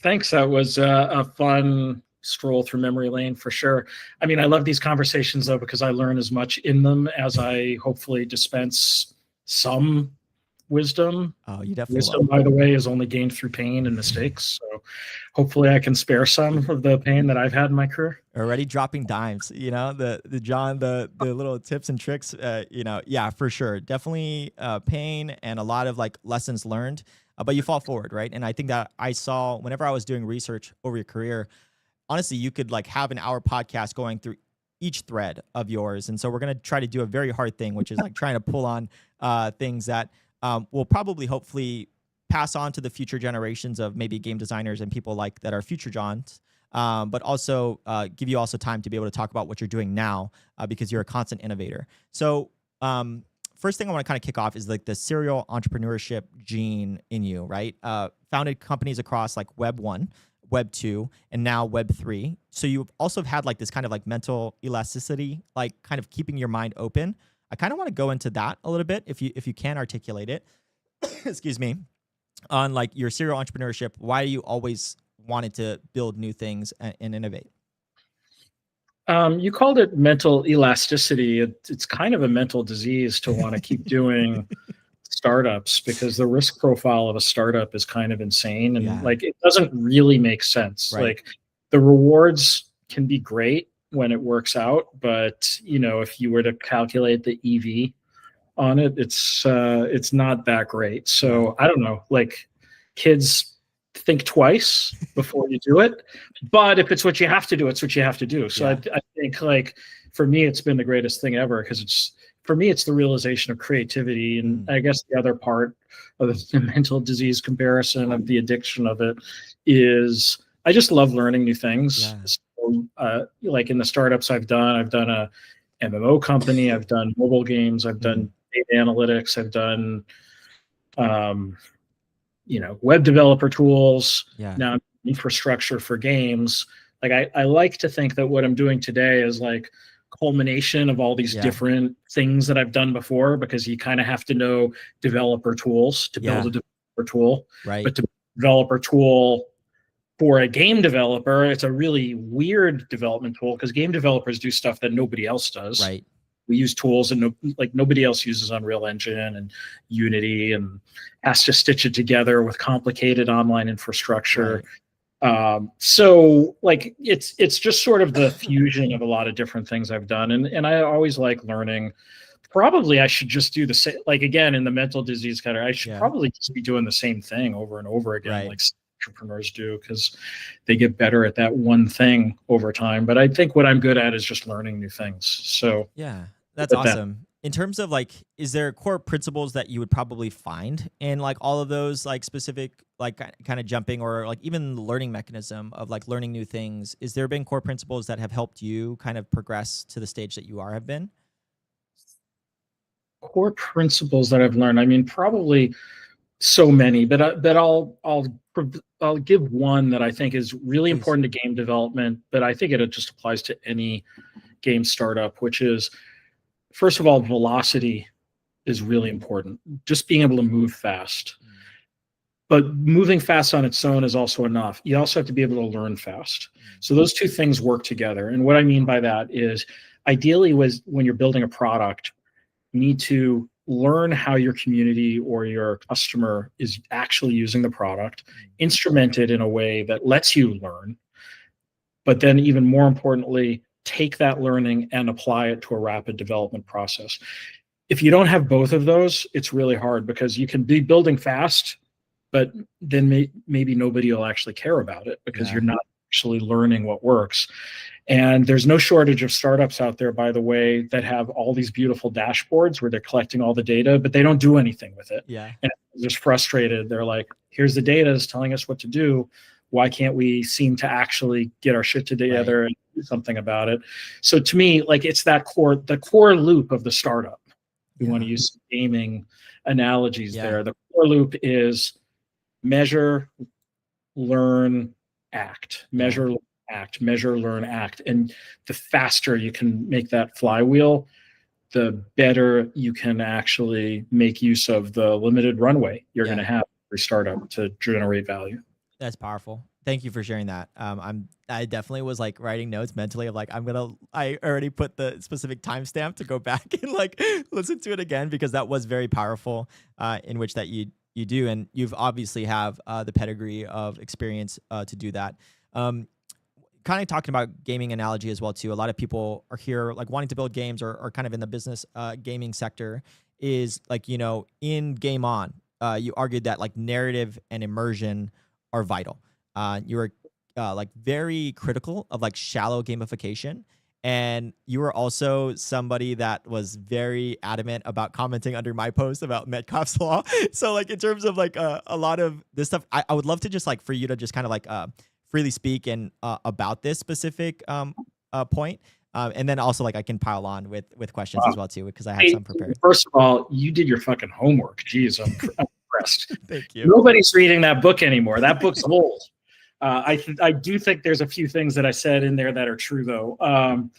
Thanks. That was a fun stroll through memory lane for sure. I mean, I love these conversations though, because I learn as much in them as I hopefully dispense some wisdom. Oh, you definitely Wisdom, by the way, is only gained through pain and mistakes. So hopefully I can spare some of the pain that I've had in my career. Already dropping dimes, you know, the John, the little tips and tricks, you know, yeah, for sure. Definitely pain and a lot of like lessons learned, but you fall forward, right? And I think that I saw whenever I was doing research over your career, honestly, you could like have an hour podcast going through each thread of yours. And so we're going to try to do a very hard thing, which is like trying to pull on things that will probably hopefully pass on to the future generations of maybe game designers and people like that are future Johns, but also give you also time to be able to talk about what you're doing now because you're a constant innovator. So first thing I want to kind of kick off is like the serial entrepreneurship gene in you, right? Founded companies across like Web 1, Web 2, and now Web 3. So you've also had like this kind of like mental elasticity, like kind of keeping your mind open. I kind of want to go into that a little bit if you can articulate it. Excuse me. On like your serial entrepreneurship, why you always wanted to build new things and innovate? You called it mental elasticity. It's kind of a mental disease to want to keep doing startups because the risk profile of a startup is kind of insane. And like, it doesn't really make sense. Right. Like the rewards can be great when it works out, but you know, if you were to calculate the EV on it, it's not that great. So I don't know, like kids think twice before you do it, but if it's what you have to do, it's what you have to do. So I think like for me, it's been the greatest thing ever because for me, it's the realization of creativity. And I guess the other part of the mental disease comparison of the addiction of it is I just love learning new things. So, like in the startups I've done a MMO company, I've done mobile games, I've done data analytics, I've done, web developer tools, now infrastructure for games. Like I like to think that what I'm doing today is like culmination of all these different things that I've done before, because you kind of have to know developer tools to build a developer tool. Right. But to develop a tool for a game developer, it's a really weird development tool because game developers do stuff that nobody else does. Right. We use tools and nobody else uses Unreal Engine and Unity and has to stitch it together with complicated online infrastructure. Right. So like it's just sort of the fusion of a lot of different things I've done. And I always like learning probably I should just do the same, like again, in the mental disease category, I should Yeah. probably just be doing the same thing over and over again, Right. like entrepreneurs do, because they get better at that one thing over time. But I think what I'm good at is just learning new things. So Yeah, that's But that- awesome. In terms of like, is there core principles that you would probably find in like all of those like specific, like kind of jumping or like even the learning mechanism of like learning new things? Is there been core principles that have helped you kind of progress to the stage that you have been? core principles that I've learned, I mean, probably so many, but I'll give one that I think is really Please. important to game development, but I think it just applies to any game startup, which is, first of all, velocity is really important. Just being able to move fast. But moving fast on its own is also enough. You also have to be able to learn fast. So those two things work together. And what I mean by that is, ideally, when you're building a product, you need to learn how your community or your customer is actually using the product, instrument it in a way that lets you learn, but then even more importantly, take that learning and apply it to a rapid development process. If you don't have both of those, it's really hard, because you can be building fast, but then maybe nobody will actually care about it because you're not actually learning what works. And there's no shortage of startups out there, by the way, that have all these beautiful dashboards where they're collecting all the data, but they don't do anything with it. Yeah. And they're just frustrated. They're like, here's the data, it's telling us what to do. Why can't we seem to actually get our shit together and do something about it? So to me, like, it's the core loop of the startup. We want to use some gaming analogies there. The core loop is measure, learn, act. Measure, act, measure, learn, act. And the faster you can make that flywheel, the better you can actually make use of the limited runway you're going to have for startup to generate value. That's powerful. Thank you for sharing that. I definitely was like writing notes mentally of like, I already put the specific timestamp to go back and like listen to it again, because that was very powerful, in which that you do. And you've obviously have the pedigree of experience to do that. Kind of talking about gaming analogy as well too. A lot of people are here like wanting to build games or kind of in the business gaming sector, is like, you know, in Game On, you argued that like narrative and immersion are vital. You were like very critical of like shallow gamification. And you were also somebody that was very adamant about commenting under my post about Metcalfe's law. So like in terms of like a lot of this stuff, I would love to just like for you to just kind of like freely speak and about this specific point. And then also like I can pile on with questions as well too, because I have some prepared. First of all, you did your fucking homework. Jeez, I'm impressed. Thank you. Nobody's reading that book anymore. That book's old. I do think there's a few things that I said in there that are true, though.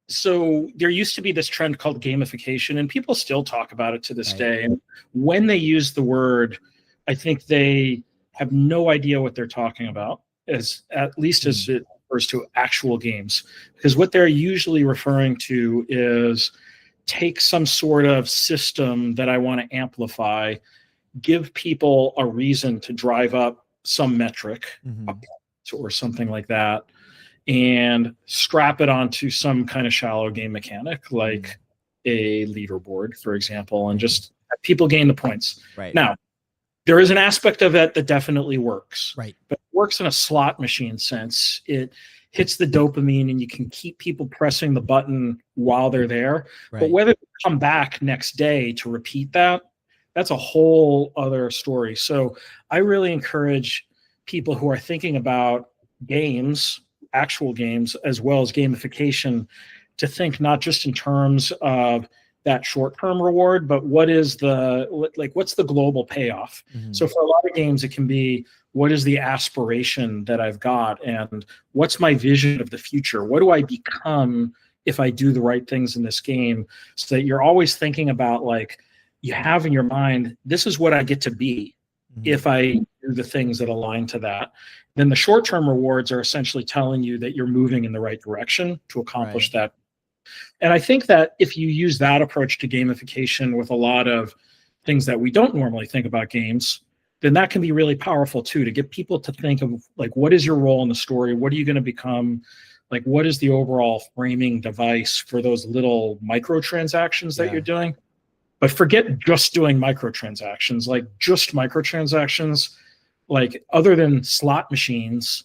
So there used to be this trend called gamification, and people still talk about it to this day. And when they use the word, I think they have no idea what they're talking about, at least as it refers to actual games. Because what they're usually referring to is take some sort of system that I want to amplify, give people a reason to drive up some metric or something like that, and strap it onto some kind of shallow game mechanic like a leaderboard, for example, and just have people gain the points. Right. Now, there is an aspect of that that definitely works. Right. But it works in a slot machine sense. It hits the dopamine and you can keep people pressing the button while they're there. Right. But whether they come back next day to repeat that, that's a whole other story. So I really encourage people who are thinking about games, actual games, as well as gamification, to think not just in terms of that short-term reward, but what's the global payoff? So for a lot of games, it can be, what is the aspiration that I've got? And what's my vision of the future? What do I become if I do the right things in this game? So that you're always thinking about, like, you have in your mind, this is what I get to be if I do the things that align to that. Then the short-term rewards are essentially telling you that you're moving in the right direction to accomplish that. And I think that if you use that approach to gamification with a lot of things that we don't normally think about games, then that can be really powerful too, to get people to think of, like, what is your role in the story? What are you going to become? Like, what is the overall framing device for those little microtransactions that you're doing? But forget just doing microtransactions, like just microtransactions, like other than slot machines,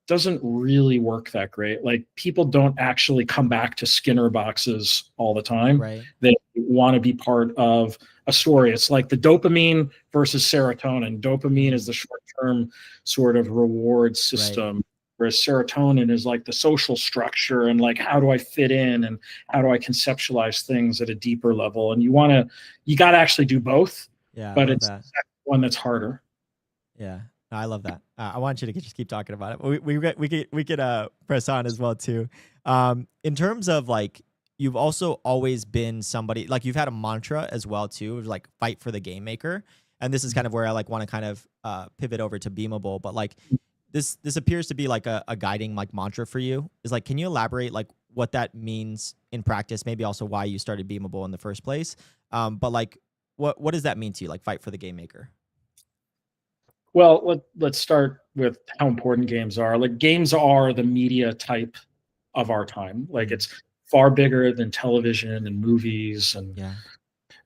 doesn't really work that great. Like, people don't actually come back to Skinner boxes all the time. Right. They want to be part of a story. It's like the dopamine versus serotonin. Dopamine is the short-term sort of reward system. Right. Whereas serotonin is like the social structure and like, how do I fit in and how do I conceptualize things at a deeper level? And you got to actually do both. Yeah, but it's the one that's harder. Yeah, no, I love that. I want you to just keep talking about it. We could press on as well too. In terms of like, you've also always been somebody, like you've had a mantra as well too, of like fight for the game maker. And this is kind of where I like want to kind of pivot over to Beamable, but like this appears to be like a guiding like mantra for you. Is like, can you elaborate like what that means in practice? Maybe also why you started Beamable in the first place. But like, what does that mean to you? Like, fight for the game maker. Well, let's start with how important games are. Like, games are the media type of our time. Like, it's far bigger than television and movies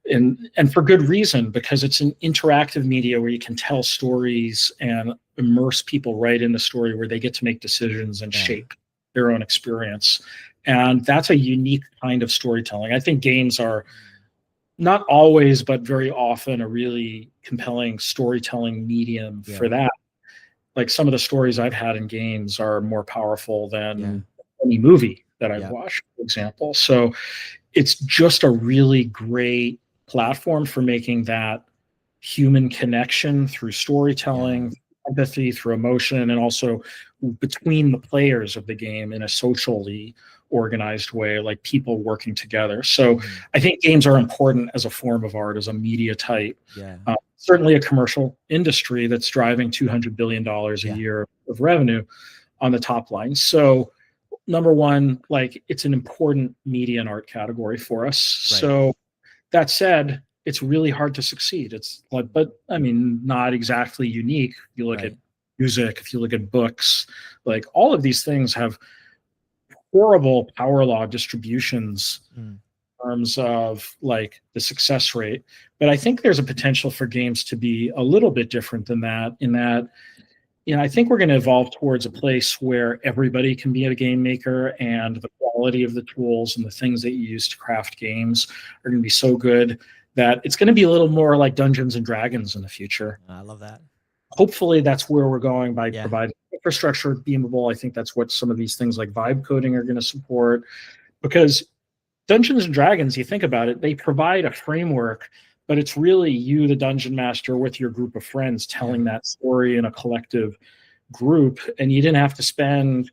and for good reason, because it's an interactive media where you can tell stories and immerse people right in the story, where they get to make decisions and shape their own experience. And that's a unique kind of storytelling. I think games are not always, but very often, a really compelling storytelling medium for that. Like, some of the stories I've had in games are more powerful than any movie that I've watched, for example. So it's just a really great platform for making that human connection through storytelling, empathy, through emotion, and also between the players of the game in a socially organized way, like people working together. So I think games are important as a form of art, as a media type. Certainly a commercial industry that's driving $200 billion a year of revenue on the top line. So number one, like, it's an important media and art category for us. So that said, it's really hard to succeed. It's like, but I mean, not exactly unique. If you look at music, if you look at books, like all of these things have horrible power law distributions in terms of like the success rate. But I think there's a potential for games to be a little bit different than that, in that, you know, I think we're going to evolve towards a place where everybody can be a game maker, and the quality of the tools and the things that you use to craft games are going to be so good that it's going to be a little more like Dungeons and Dragons in the future. I love that. Hopefully that's where we're going by providing infrastructure, Beamable. I think that's what some of these things like vibe coding are going to support, because Dungeons and Dragons, you think about it, they provide a framework, but it's really you, the dungeon master, with your group of friends telling that story in a collective group. And you didn't have to spend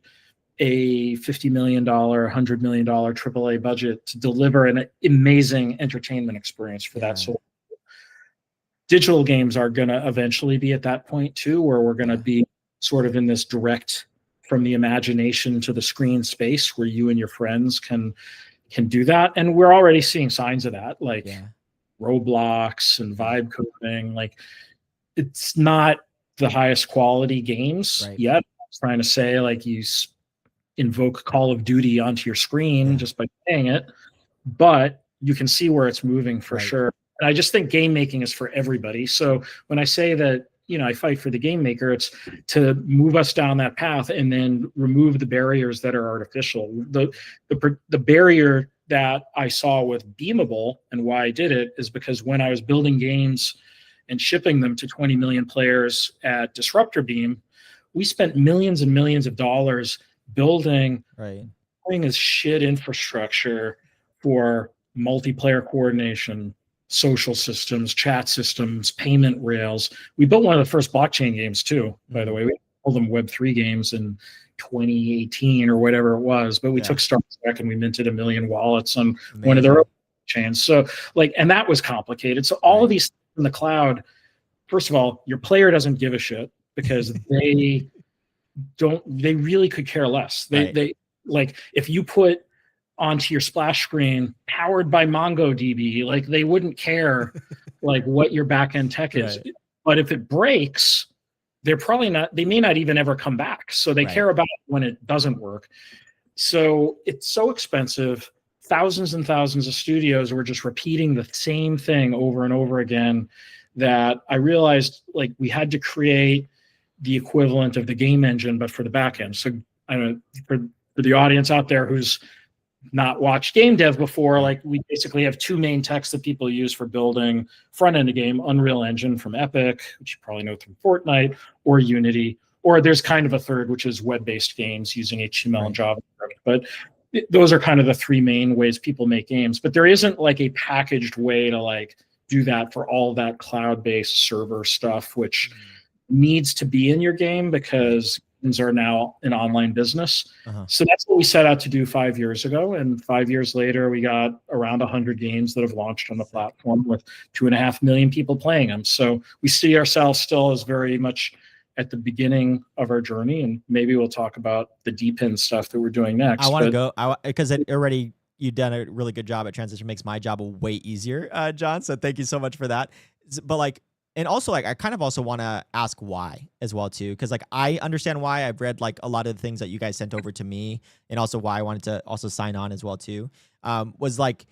a $50 million, $100 million AAA budget to deliver an amazing entertainment experience for that. So digital games are going to eventually be at that point too, where we're going to be sort of in this direct from the imagination to the screen space where you and your friends can do that. And we're already seeing signs of that, like Roblox and vibe coding. Like, it's not the highest quality games yet. I was trying to say, like, you invoke Call of Duty onto your screen just by playing it, but you can see where it's moving for sure. And I just think game making is for everybody. So when I say that, you know, I fight for the game maker, it's to move us down that path and then remove the barriers that are artificial. The barrier that I saw with Beamable and why I did it is because when I was building games and shipping them to 20 million players at Disruptor Beam, we spent millions and millions of dollars building this shit infrastructure for multiplayer coordination, social systems, chat systems, payment rails. We built one of the first blockchain games too, by the way. We called them Web3 games in 2018 or whatever it was, but we took StarTech and we minted 1 million wallets on one of their own chains. So like, and that was complicated. So all of these things in the cloud, first of all, your player doesn't give a shit because they really could care less. They like, if you put onto your splash screen powered by MongoDB, like, they wouldn't care like what your backend tech is. But if it breaks, they may not even ever come back. So they care about when it doesn't work. So it's so expensive. Thousands and thousands of studios were just repeating the same thing over and over again, that I realized like we had to create the equivalent of the game engine, but for the back end. So I don't know, for the audience out there who's not watched game dev before, like we basically have two main techs that people use for building front end of game: Unreal Engine from Epic, which you probably know through Fortnite, or Unity, or there's kind of a third, which is web-based games using HTML and JavaScript. But those are kind of the three main ways people make games. But there isn't like a packaged way to like do that for all that cloud-based server stuff, which needs to be in your game because games are now an online business. So that's what we set out to do 5 years ago. And 5 years later, we got around 100 games that have launched on the platform with 2.5 million people playing them. So we see ourselves still as very much at the beginning of our journey, and maybe we'll talk about the deep end stuff that we're doing next. I want to go because you've done a really good job at transition. Makes my job way easier, John. So thank you so much for that. But like, and also like, I kind of also want to ask why as well too, because like I understand why. I've read like a lot of the things that you guys sent over to me, and also why I wanted to also sign on as well too. Was like,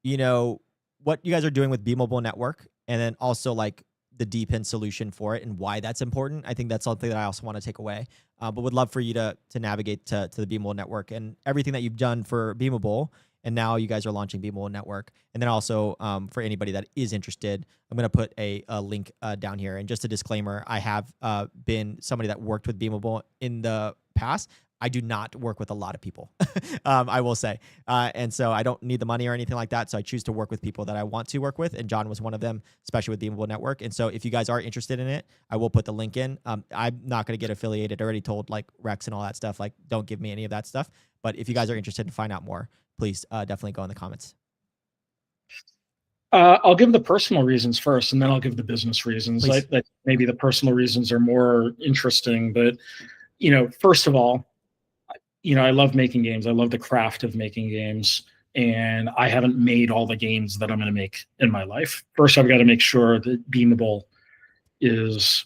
you know, what you guys are doing with B Mobile Network, and then also like the deep end solution for it and why that's important. I think that's something that I also want to take away. But would love for you to navigate to the B Mobile Network and everything that you've done for B Mobile. And now you guys are launching B Mobile Network. And then also for anybody that is interested, I'm going to put a link down here. And just a disclaimer, I have been somebody that worked with B Mobile in the past. I do not work with a lot of people, I will say. And so I don't need the money or anything like that. So I choose to work with people that I want to work with. And John was one of them, especially with the Mobile Network. And so if you guys are interested in it, I will put the link in. I'm not going to get affiliated. I already told like Rex and all that stuff, like don't give me any of that stuff. But if you guys are interested to find out more, please definitely go in the comments. I'll give the personal reasons first, and then I'll give the business reasons. Maybe the personal reasons are more interesting. But, you know, first of all, you know, I love making games. I love the craft of making games, and I haven't made all the games that I'm going to make in my life. First, I've got to make sure that Beamable is,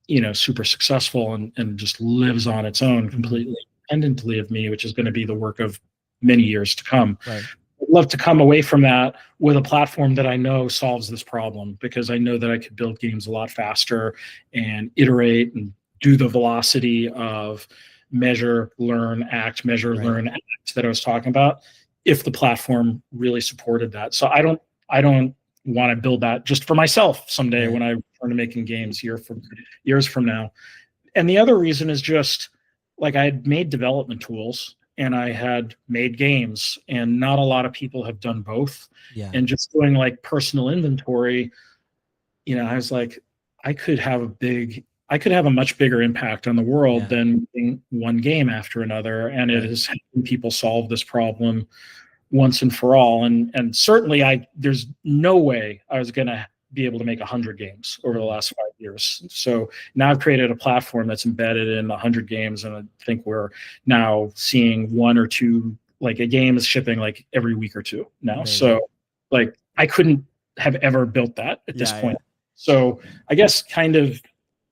you know, super successful and just lives on its own completely independently of me, which is going to be the work of many years to come. Right. I'd love to come away from that with a platform that I know solves this problem, because I know that I could build games a lot faster and iterate and do the velocity of measure, learn, act, measure, learn, act that I was talking about, if the platform really supported that. So I don't want to build that just for myself someday when I return to making games years from now. And the other reason is just like I had made development tools and I had made games, and not a lot of people have done both. Yeah. And just doing like personal inventory, you know, I was like, I could have a much bigger impact on the world than one game after another. And it is helping people solve this problem once and for all. And certainly there's no way I was going to be able to make 100 games over the last 5 years. So now I've created a platform that's embedded in 100 games. And I think we're now seeing one or two, like a game is shipping like every week or two now. So like I couldn't have ever built that at this point. So I guess kind of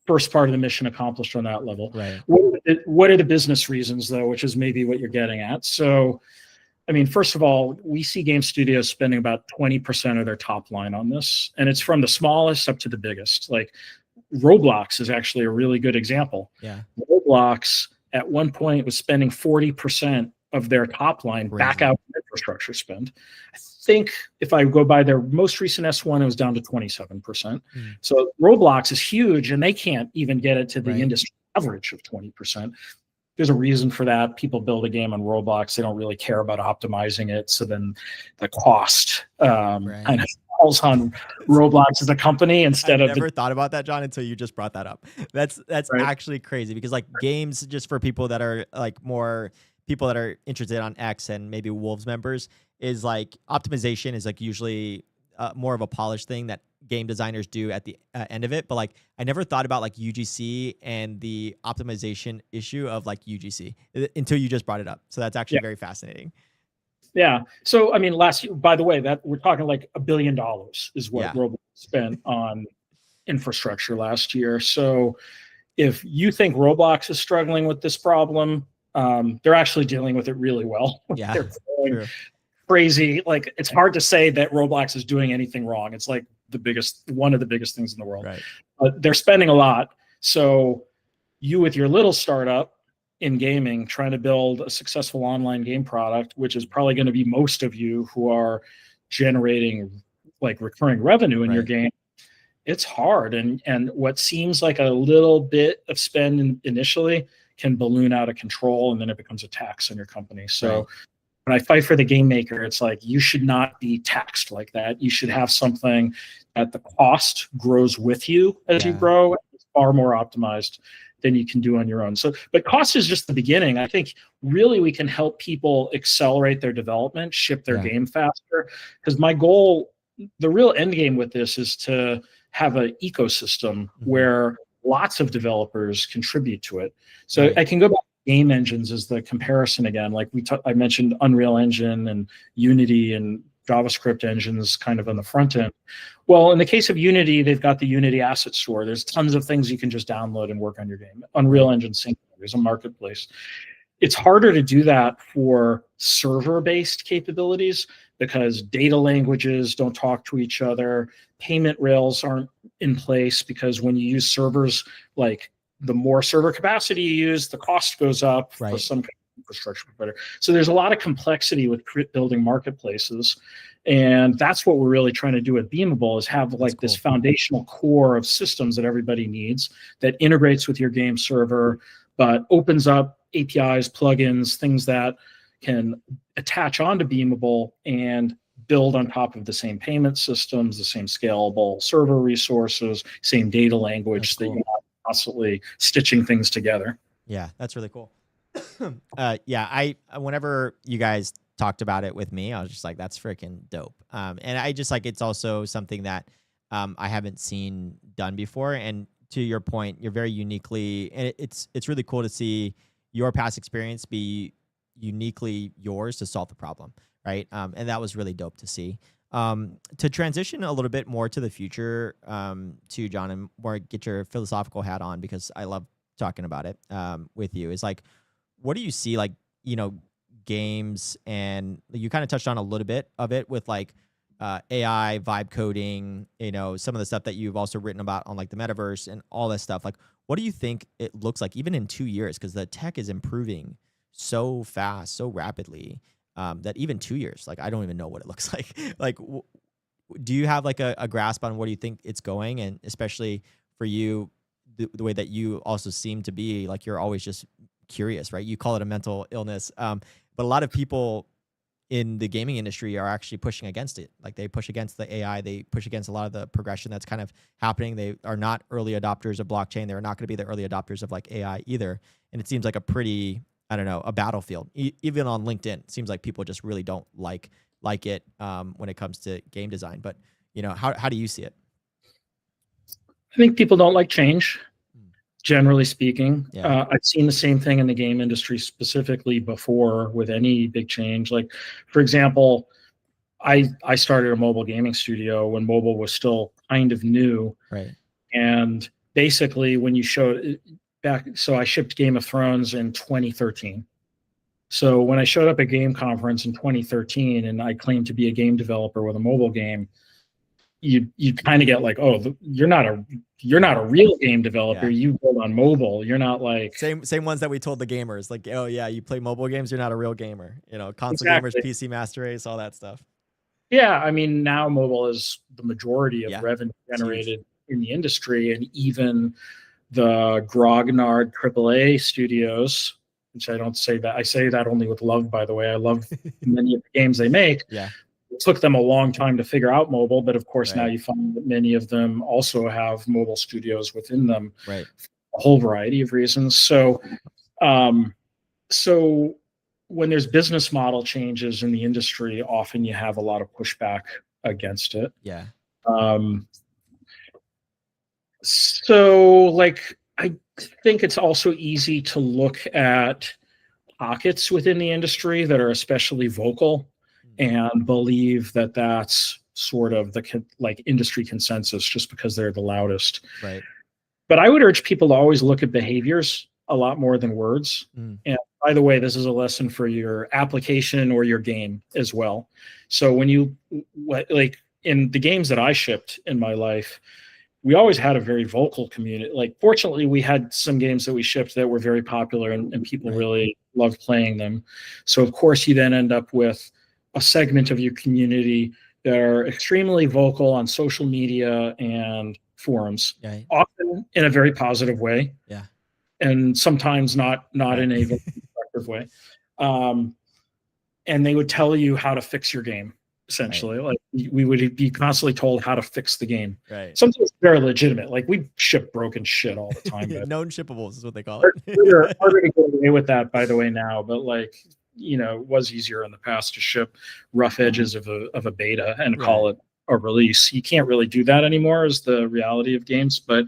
first part of the mission accomplished on that level. Right. What are the business reasons though, which is maybe what you're getting at? So, I mean, first of all, we see game studios spending about 20% of their top line on this, and it's from the smallest up to the biggest. Like Roblox is actually a really good example. Yeah. Roblox at one point was spending 40% of their top line back out infrastructure spend. I think if I go by their most recent S1, it was down to 27%. So Roblox is huge, and they can't even get it to the industry average of 20%. There's a reason for that. People build a game on Roblox. They don't really care about optimizing it. So then the cost kind of falls on Roblox as a company instead of. I never thought about that, John, until you just brought that up. That's actually crazy, because like games, just for people that are like more people that are interested on X and maybe Wolves members, is like optimization is like usually more of a polished thing that game designers do at the end of it. But like, I never thought about like UGC and the optimization issue of like UGC until you just brought it up. So that's actually very fascinating. Yeah. So, I mean, last year, by the way, that we're talking like $1 billion is what Roblox spent on infrastructure last year. So if you think Roblox is struggling with this problem, they're actually dealing with it really well. Yeah, They're going true. crazy. Like, it's hard to say that Roblox is doing anything wrong. It's like one of the biggest things in the world. Right. But they're spending a lot. So you, with your little startup in gaming, trying to build a successful online game product, which is probably going to be most of you who are generating like recurring revenue in your game, it's hard. And what seems like a little bit of spend initially can balloon out of control, and then it becomes a tax on your company. So when I fight for the game maker, it's like, you should not be taxed like that. You should have something that the cost grows with you as you grow. It's far more optimized than you can do on your own. So, but cost is just the beginning. I think really we can help people accelerate their development, ship their game faster. Because my goal, the real end game with this, is to have an ecosystem where lots of developers contribute to it. So I can go back to game engines as the comparison again. Like I mentioned Unreal Engine and Unity and JavaScript engines kind of on the front end. Well, in the case of Unity, they've got the Unity Asset Store. There's tons of things you can just download and work on your game. Unreal Engine singular, there's a marketplace. It's harder to do that for server-based capabilities because data languages don't talk to each other. Payment rails aren't in place because when you use servers, like the more server capacity you use, the cost goes up for some kind of infrastructure provider. So there's a lot of complexity with building marketplaces. And that's what we're really trying to do at Beamable, is have like this foundational core of systems that everybody needs that integrates with your game server, but opens up APIs, plugins, things that can attach onto Beamable and build on top of the same payment systems, the same scalable server resources, same data language, that you're not constantly stitching things together. Yeah, that's really cool. I whenever you guys talked about it with me, I was just like, that's freaking dope. And I just like, it's also something that I haven't seen done before. And to your point, you're very uniquely, and it's really cool to see your past experience be uniquely yours to solve the problem, right? And that was really dope to see. To transition a little bit more to the future, to John, and more get your philosophical hat on, because I love talking about it with you, is like, what do you see, like, you know, games, and you kind of touched on a little bit of it with like AI, vibe coding, you know, some of the stuff that you've also written about on like the metaverse and all that stuff. Like, what do you think it looks like even in 2 years? Because the tech is improving so fast, so rapidly, that even 2 years, like, I don't even know what it looks like. Like, do you have like a grasp on where do you think it's going? And especially for you, the way that you also seem to be, like, you're always just curious, right? You call it a mental illness. But a lot of people in the gaming industry are actually pushing against it. Like, they push against the AI, they push against a lot of the progression that's kind of happening. They are not early adopters of blockchain. They're not going to be the early adopters of like AI either. And it seems like a pretty, I don't know, a battlefield. Even on LinkedIn, it seems like people just really don't like it when it comes to game design. But, you know, how do you see it? I think people don't like change, generally speaking. Yeah. I've seen the same thing in the game industry specifically before with any big change. Like, for example, I started a mobile gaming studio when mobile was still kind of new. Right. And basically when you showed back, so I shipped Game of Thrones in 2013. So when I showed up at Game Conference in 2013 and I claimed to be a game developer with a mobile game, you kind of get like, oh, you're not a real game developer. Yeah. You build on mobile. You're not like same ones that we told the gamers, like, oh yeah, you play mobile games, you're not a real gamer. You know, console Exactly. gamers, PC Master Race, all that stuff. Yeah, I mean, now mobile is the majority of Yeah. revenue generated in the industry, and even the grognard AAA studios, which I say that only with love, by the way. I love many of the games they make. Yeah. It took them a long time to figure out mobile, but of course now Right. you find that many of them also have mobile studios within them, Right. for a whole variety of reasons. So, so when there's business model changes in the industry, often you have a lot of pushback against it. Yeah. So, like, I think it's also easy to look at pockets within the industry that are especially vocal and believe that that's sort of the like industry consensus just because they're the loudest. Right. But I would urge people to always look at behaviors a lot more than words. And by the way, this is a lesson for your application or your game as well. So when you, like in the games that I shipped in my life, we always had a very vocal community. Like, fortunately, we had some games that we shipped that were very popular and people really loved playing them. So of course you then end up with a segment of your community that are extremely vocal on social media and forums, often in a very positive way. Yeah. And sometimes not in a very constructive way. And they would tell you how to fix your game, essentially. Like, we would be constantly told how to fix the game. Right. Sometimes very legitimate. Like, we ship broken shit all the time. Known shippables is what they call it. Harder to get away with that, by the way, now. But like, you know, it was easier in the past to ship rough edges of a beta and call it a release. You can't really do that anymore, is the reality of games. But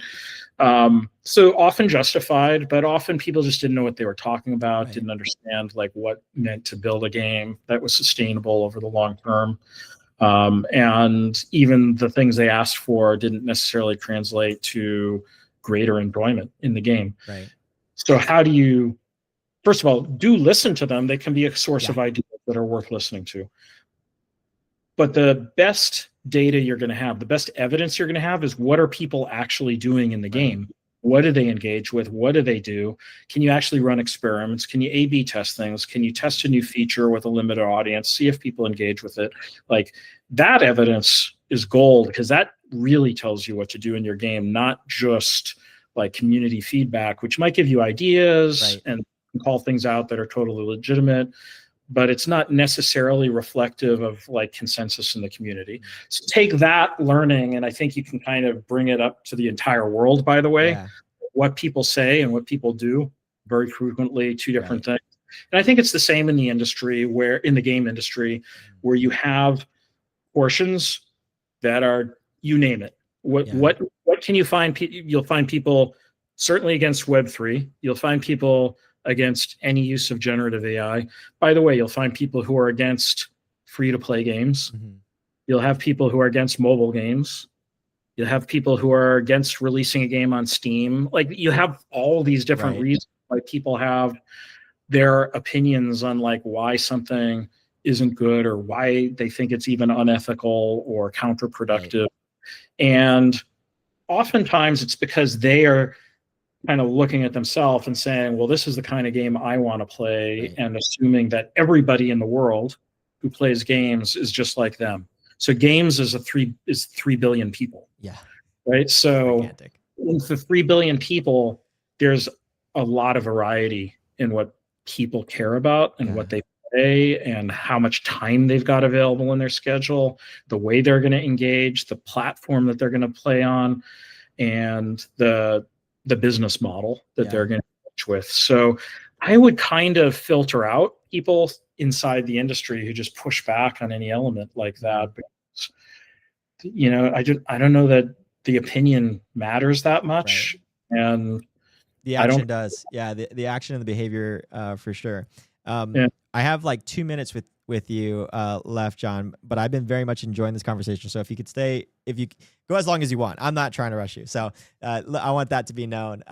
so often justified, but often people just didn't know what they were talking about, didn't understand like what meant to build a game that was sustainable over the long term. And even the things they asked for didn't necessarily translate to greater enjoyment in the game. Right. So how do you, first of all, do listen to them. They can be a source of ideas that are worth listening to. But the best data you're going to have, the best evidence you're going to have, is what are people actually doing in the game? What do they engage with? What do they do? Can you actually run experiments? Can you A/B test things? Can you test a new feature with a limited audience? See if people engage with it. Like, that evidence is gold, because that really tells you what to do in your game, not just like community feedback, which might give you ideas and call things out that are totally legitimate, but it's not necessarily reflective of like consensus in the community. So take that learning, and I think you can kind of bring it up to the entire world, by the way. What people say and what people do, very frequently two different things. And I think it's the same in the industry, where in the game industry, where you have portions that are, you name it. What can you find? You'll find people certainly against Web3. You'll find people against any use of generative AI. By the way, you'll find people who are against free-to-play games. You'll have people who are against mobile games. You'll have people who are against releasing a game on Steam. Like, you have all these different reasons why people have their opinions on like why something isn't good, or why they think it's even unethical or counterproductive. And oftentimes it's because they are kind of looking at themselves and saying, well, this is the kind of game I want to play, and assuming that everybody in the world who plays games is just like them. So games is 3 billion people. Right. So with the 3 billion people, there's a lot of variety in what people care about and what they play, and how much time they've got available in their schedule, the way they're going to engage, the platform that they're going to play on, and the business model that they're going to engage with. So I would kind of filter out people inside the industry who just push back on any element like that. Because, you know, I don't know that the opinion matters that much. And the action does. Yeah. The action and the behavior, for sure. I have like 2 minutes with you left, John, but I've been very much enjoying this conversation. So if you could stay, if you go as long as you want, I'm not trying to rush you. So I want that to be known.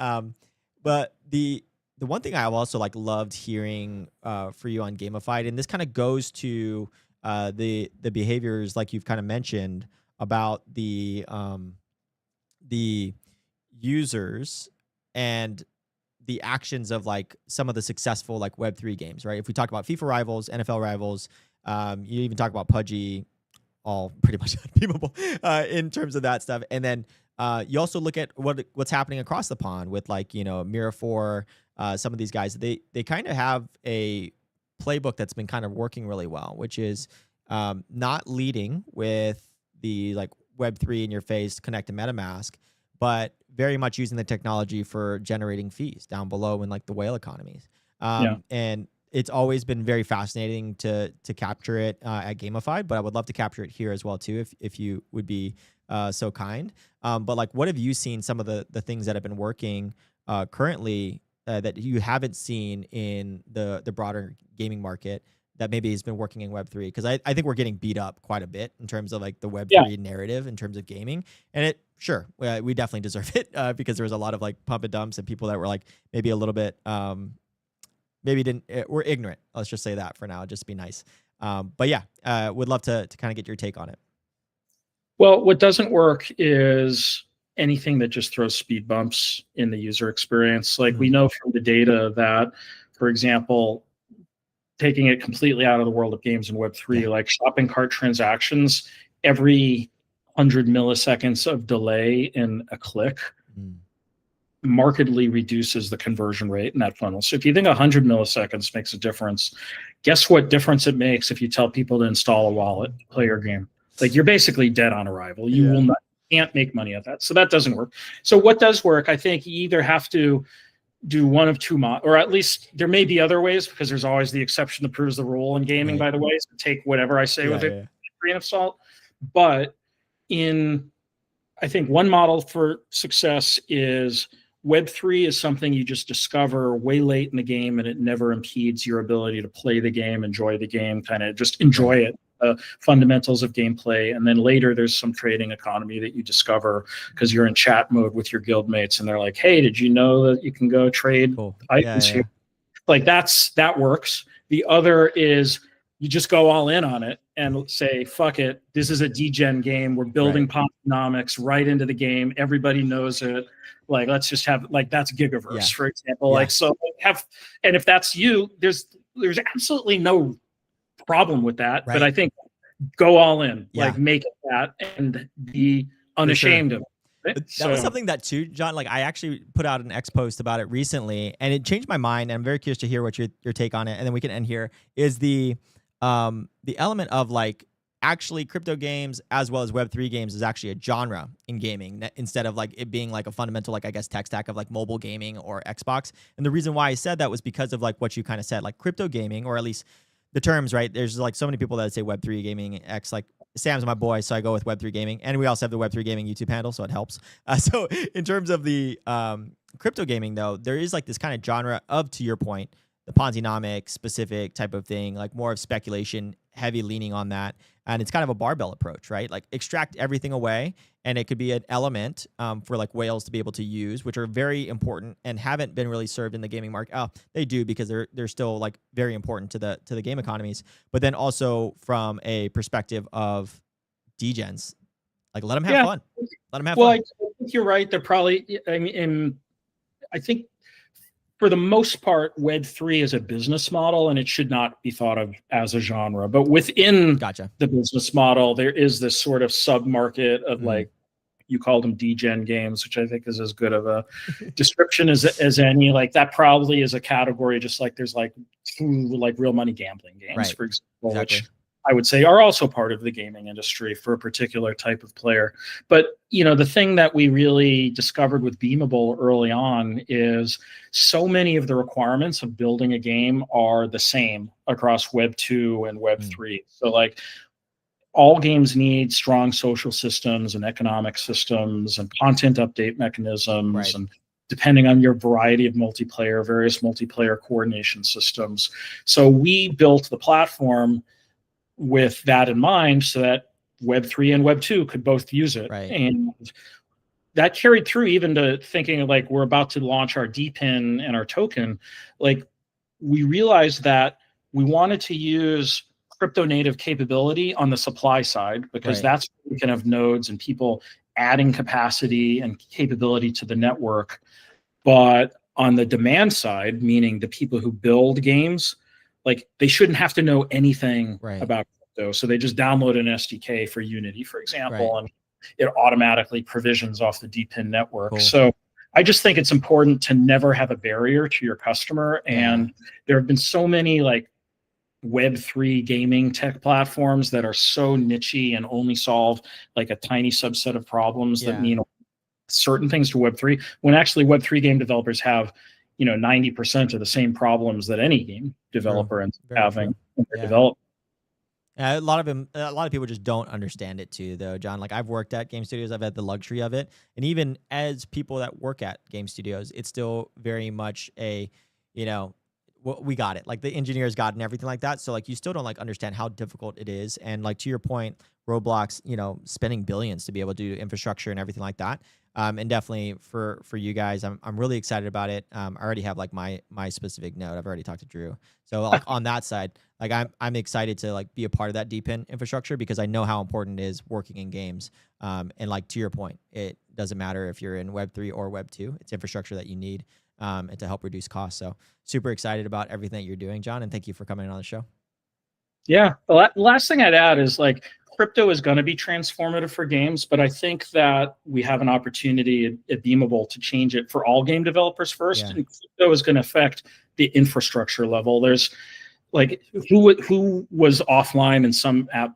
But the one thing I've also like loved hearing for you on Gamified, and this kind of goes to the behaviors like you've kind of mentioned about the users and the actions of like some of the successful like Web3 games, right? If we talk about FIFA Rivals, NFL Rivals, you even talk about PUBG, all pretty much unbeatable in terms of that stuff. And then you also look at what's happening across the pond with like, you know, Mirror 4, some of these guys. They kind of have a playbook that's been kind of working really well, which is not leading with the like Web3 in your face, connect to MetaMask, but very much using the technology for generating fees down below in like the whale economies. And it's always been very fascinating to capture it at Gamified, but I would love to capture it here as well too, if you would be so kind. But like, what have you seen some of the things that have been working currently that you haven't seen in the broader gaming market that maybe has been working in Web3? Because I think we're getting beat up quite a bit in terms of like the Web3 narrative in terms of gaming. And we definitely deserve it because there was a lot of like pump and dumps and people that were like maybe a little bit, we're ignorant. Let's just say that for now, just be nice. But yeah, would love to kind of get your take on it. Well, what doesn't work is anything that just throws speed bumps in the user experience. Like we know from the data that, for example, taking it completely out of the world of games in Web3, like shopping cart transactions, every 100 milliseconds of delay in a click markedly reduces the conversion rate in that funnel. So if you think 100 milliseconds makes a difference, guess what difference it makes if you tell people to install a wallet, play your game? Like you're basically dead on arrival. You will not, can't make money at that. So that doesn't work. So what does work? I think you either have to do one of two or at least there may be other ways, because there's always the exception that proves the rule in gaming, by the way. So take whatever I say with a grain of salt. But I think one model for success is Web3 is something you just discover way late in the game, and it never impedes your ability to play the game, enjoy the game, kind of just enjoy it. Fundamentals of gameplay, and then later there's some trading economy that you discover because you're in chat mode with your guild mates, and they're like, "Hey, did you know that you can go trade items here?" Like that works. The other is you just go all in on it and say, "Fuck it, this is a degen game. We're building economics right into the game. Everybody knows it. Like let's just have like that's Gigaverse, for example. Like so and if that's you, there's absolutely no problem with that, but I think go all in, like make it that and be unashamed of it. That was something that too, John, like I actually put out an X post about it recently and it changed my mind. And I'm very curious to hear what your take on it. And then we can end here is the element of like actually crypto games as well as Web3 games is actually a genre in gaming instead of like it being like a fundamental, like I guess tech stack of like mobile gaming or Xbox. And the reason why I said that was because of like what you kind of said, like crypto gaming, or at least the terms, right? There's like so many people that say Web3 gaming X, like Sam's my boy, so I go with Web3 gaming. And we also have the Web3 gaming YouTube handle, so it helps. So in terms of the crypto gaming though, there is like this kind of genre of, to your point, the Ponzi-nomic specific type of thing, like more of speculation, heavy leaning on that. And it's kind of a barbell approach, right? Like extract everything away, and it could be an element for like whales to be able to use, which are very important and haven't been really served in the gaming market. Oh, they do because they're still like very important to the game economies. But then also from a perspective of degens, like let them have fun. Let them have fun. I think you're right. They're probably. I mean, I think for the most part, Web3 is a business model, and it should not be thought of as a genre. But within the business model, there is this sort of sub-market of like, you called them degen games, which I think is as good of a description as any. Like that probably is a category, just like there's like two like real money gambling games, for example, which I would say are also part of the gaming industry for a particular type of player. But, you know, the thing that we really discovered with Beamable early on is so many of the requirements of building a game are the same across Web 2 and Web 3. So like all games need strong social systems and economic systems and content update mechanisms and depending on your variety of multiplayer, various multiplayer coordination systems. So we built the platform with that in mind so that Web 3 and Web 2 could both use it. And that carried through even to thinking like we're about to launch our DPIN and our token. Like we realized that we wanted to use crypto native capability on the supply side because that's where we can have nodes and people adding capacity and capability to the network. But on the demand side, meaning the people who build games, like they shouldn't have to know anything about crypto. So they just download an SDK for Unity, for example, and it automatically provisions off the DPIN network. So I just think it's important to never have a barrier to your customer. And there have been so many like Web3 gaming tech platforms that are so niche-y and only solve like a tiny subset of problems that mean certain things to Web3, when actually Web3 game developers have, you know, 90% of the same problems that any game developer ends up having in their development. A lot of people just don't understand it too, though, John. Like I've worked at game studios, I've had the luxury of it, and even as people that work at game studios, it's still very much a, you know, we got it. Like the engineers got it and everything like that. So like you still don't like understand how difficult it is. And like to your point, Roblox, spending billions to be able to do infrastructure and everything like that. And definitely for you guys, I'm really excited about it. I already have like my specific note. I've already talked to Drew. So like on that side, like I'm excited to like be a part of that deep in infrastructure because I know how important it is working in games. And like to your point, it doesn't matter if you're in Web3 or Web2. It's infrastructure that you need and to help reduce costs. So super excited about everything that you're doing, John, and thank you for coming on the show. Yeah, the last thing I'd add is like crypto is going to be transformative for games, but I think that we have an opportunity at Beamable to change it for all game developers first. Yeah. And crypto is going to affect the infrastructure level. There's like who was offline in some app,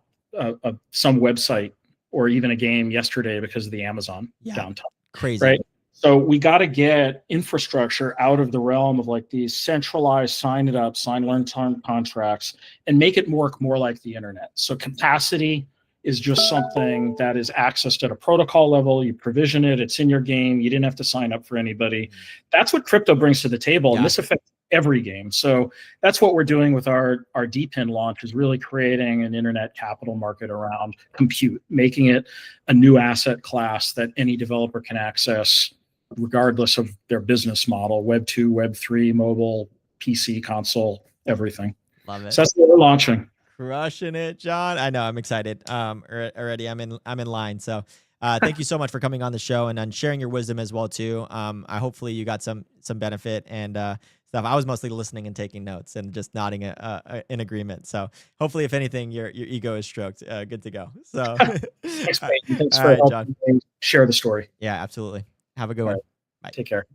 some website, or even a game yesterday because of the Amazon downtime. Crazy, right? So we got to get infrastructure out of the realm of like these centralized sign it up, sign learn term contracts, and make it work more like the internet. So capacity is just something that is accessed at a protocol level. You provision it, it's in your game. You didn't have to sign up for anybody. That's what crypto brings to the table. And this affects every game. So that's what we're doing with our DPIN launch, is really creating an internet capital market around compute, making it a new asset class that any developer can access regardless of their business model, Web 2, Web 3, mobile, PC, console, everything. Love it. So that's what we're launching. Crushing it, John. I know, I'm excited. Already I'm in line. So thank you so much for coming on the show and sharing your wisdom as well too. I hopefully you got some benefit and stuff. I was mostly listening and taking notes and just nodding in agreement. So hopefully, if anything, your ego is stroked. Good to go. So thanks, Peyton. Thanks all for right, helping John. share the story. Yeah, absolutely. Have a good one. Bye. Take care.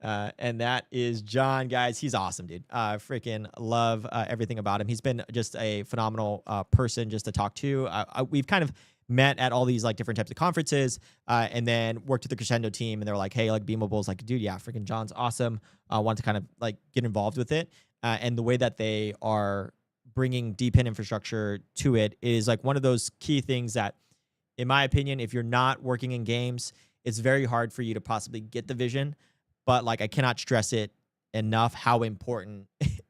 And that is John, guys. He's awesome, dude. Freaking love everything about him. He's been just a phenomenal person just to talk to. We've kind of met at all these like different types of conferences and then worked with the Crescendo team. And they're like, hey, like Beamable's like, dude, yeah, freaking John's awesome. I want to kind of like get involved with it. And the way that they are bringing DPIN infrastructure to it is like one of those key things that, in my opinion, if you're not working in games, it's very hard for you to possibly get the vision. But like I cannot stress it enough how important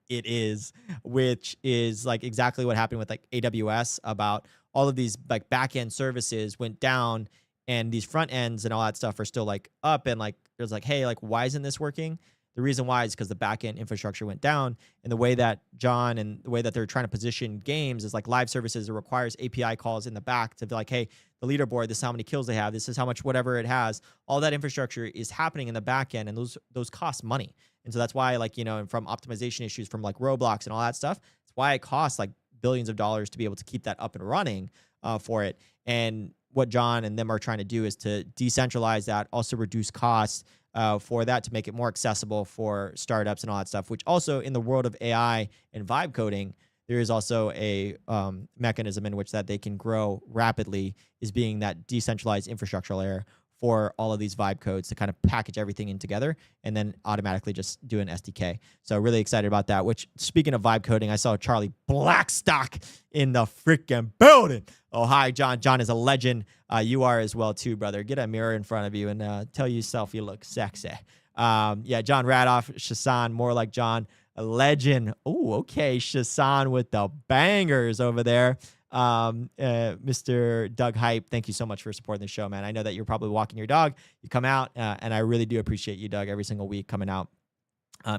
it is, which is like exactly what happened with like AWS about all of these like back end services went down and these front ends and all that stuff are still like up and like there's like, hey, like why isn't this working? The reason why is because the back end infrastructure went down, and the way that John and the way that they're trying to position games is like live services. It requires API calls in the back to be like, hey, the leaderboard, this is how many kills they have, this is how much whatever it has. All that infrastructure is happening in the back end, and those cost money. And so that's why, like, and from optimization issues from like Roblox and all that stuff, it's why it costs like billions of dollars to be able to keep that up and running for it. And what John and them are trying to do is to decentralize that, also reduce costs for that, to make it more accessible for startups and all that stuff, which also in the world of AI and vibe coding, there is also a mechanism in which that they can grow rapidly, is being that decentralized infrastructure layer for all of these vibe codes to kind of package everything in together and then automatically just do an SDK. So really excited about that, which speaking of vibe coding, I saw Charlie Blackstock in the freaking building. Oh, hi, John. John is a legend. You are as well too, brother. Get a mirror in front of you and tell yourself you look sexy. Yeah, John Radoff, Shasan, more like John, a legend. Oh, okay. Shasan with the bangers over there. Mr. Doug Hype, thank you so much for supporting the show, man. I know that you're probably walking your dog. You come out, and I really do appreciate you, Doug, every single week coming out,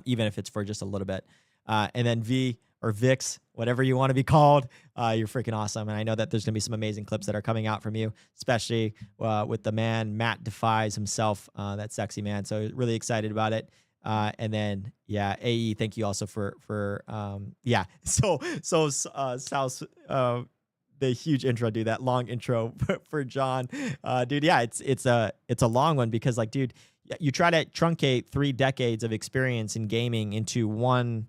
even if it's for just a little bit. And then V or Vix, whatever you want to be called, you're freaking awesome. And I know that there's going to be some amazing clips that are coming out from you, especially with the man, Matt Defies himself, that sexy man. So really excited about it. And then, yeah, AE, thank you also for yeah. So South, the huge intro, dude, that long intro for John, dude. Yeah, it's a long one because like, dude, you try to truncate 3 decades of experience in gaming into one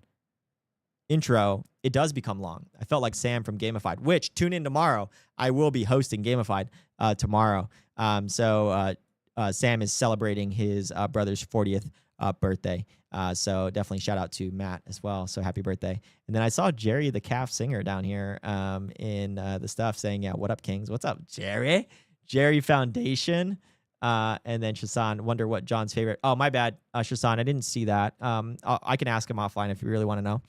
intro, it does become long. I felt like Sam from Gamified, which tune in tomorrow. I will be hosting Gamified tomorrow. So Sam is celebrating his brother's 40th birthday. So definitely shout out to Matt as well. So happy birthday. And then I saw Jerry, the calf singer, down here in the stuff saying, yeah, what up, Kings? What's up, Jerry? Jerry Foundation. And then Shasan, wonder what John's favorite. Oh, my bad, Shasan, I didn't see that. I can ask him offline if you really want to know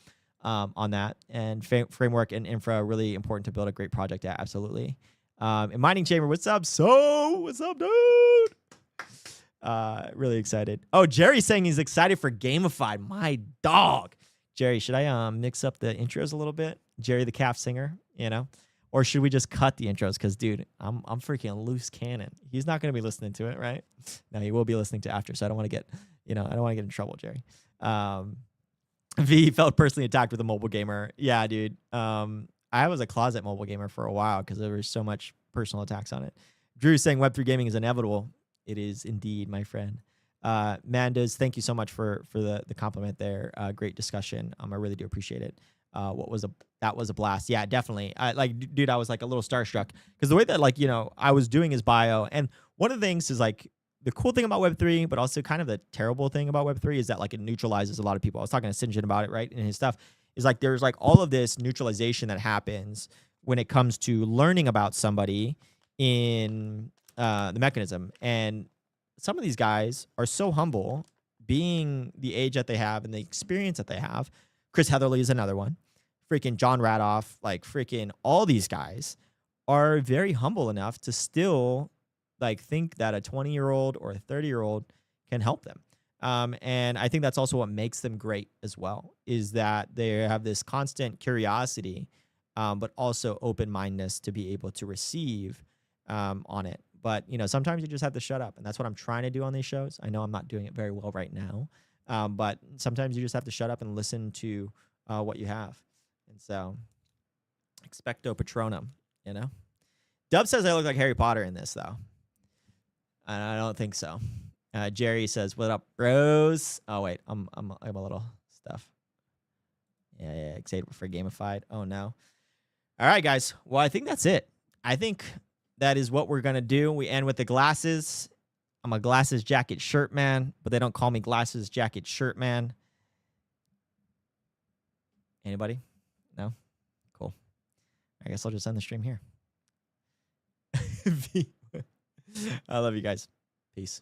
on that. And framework and infra are really important to build a great project. Yeah, absolutely. And Mining Chamber, what's up? What's up, dude? Really excited. Oh, Jerry's saying he's excited for Gamified. My dog. Jerry, should I mix up the intros a little bit? Jerry the calf singer, you know? Or should we just cut the intros? Because, dude, I'm freaking loose cannon. He's not going to be listening to it, right? No, he will be listening to after, so I don't want to get, I don't want to get in trouble, Jerry. V felt personally attacked with a mobile gamer. Yeah, dude. I was a closet mobile gamer for a while because there was so much personal attacks on it. Drew saying Web3 gaming is inevitable. It is indeed, my friend. Mandas, thank you so much for the compliment there. Great discussion. I really do appreciate it. That was a blast. Yeah, definitely. Dude, I was like a little starstruck because the way that I was doing his bio, and one of the things is like the cool thing about Web3, but also kind of the terrible thing about Web3 is that like it neutralizes a lot of people. I was talking to Sinjin about it, right? And his stuff is like there's like all of this neutralization that happens when it comes to learning about somebody in the mechanism. And some of these guys are so humble, being the age that they have and the experience that they have. Chris Heatherly is another one. Freaking John Radoff, like freaking all these guys are very humble enough to still like think that a 20-year-old or a 30-year-old can help them. And I think that's also what makes them great as well, is that they have this constant curiosity, but also open-mindedness to be able to receive on it. But, sometimes you just have to shut up. And that's what I'm trying to do on these shows. I know I'm not doing it very well right now. But sometimes you just have to shut up and listen to what you have. And so, expecto patronum, Dub says I look like Harry Potter in this, though. And I don't think so. Jerry says, "What up, bros?" Oh wait, I'm a little stuff. Yeah, excited for Gamified. Oh no. All right, guys. Well, I think that's it. I think that is what we're gonna do. We end with the glasses. I'm a glasses jacket shirt man, but they don't call me glasses jacket shirt man. Anybody? No? Cool. I guess I'll just end the stream here. I love you guys. Peace.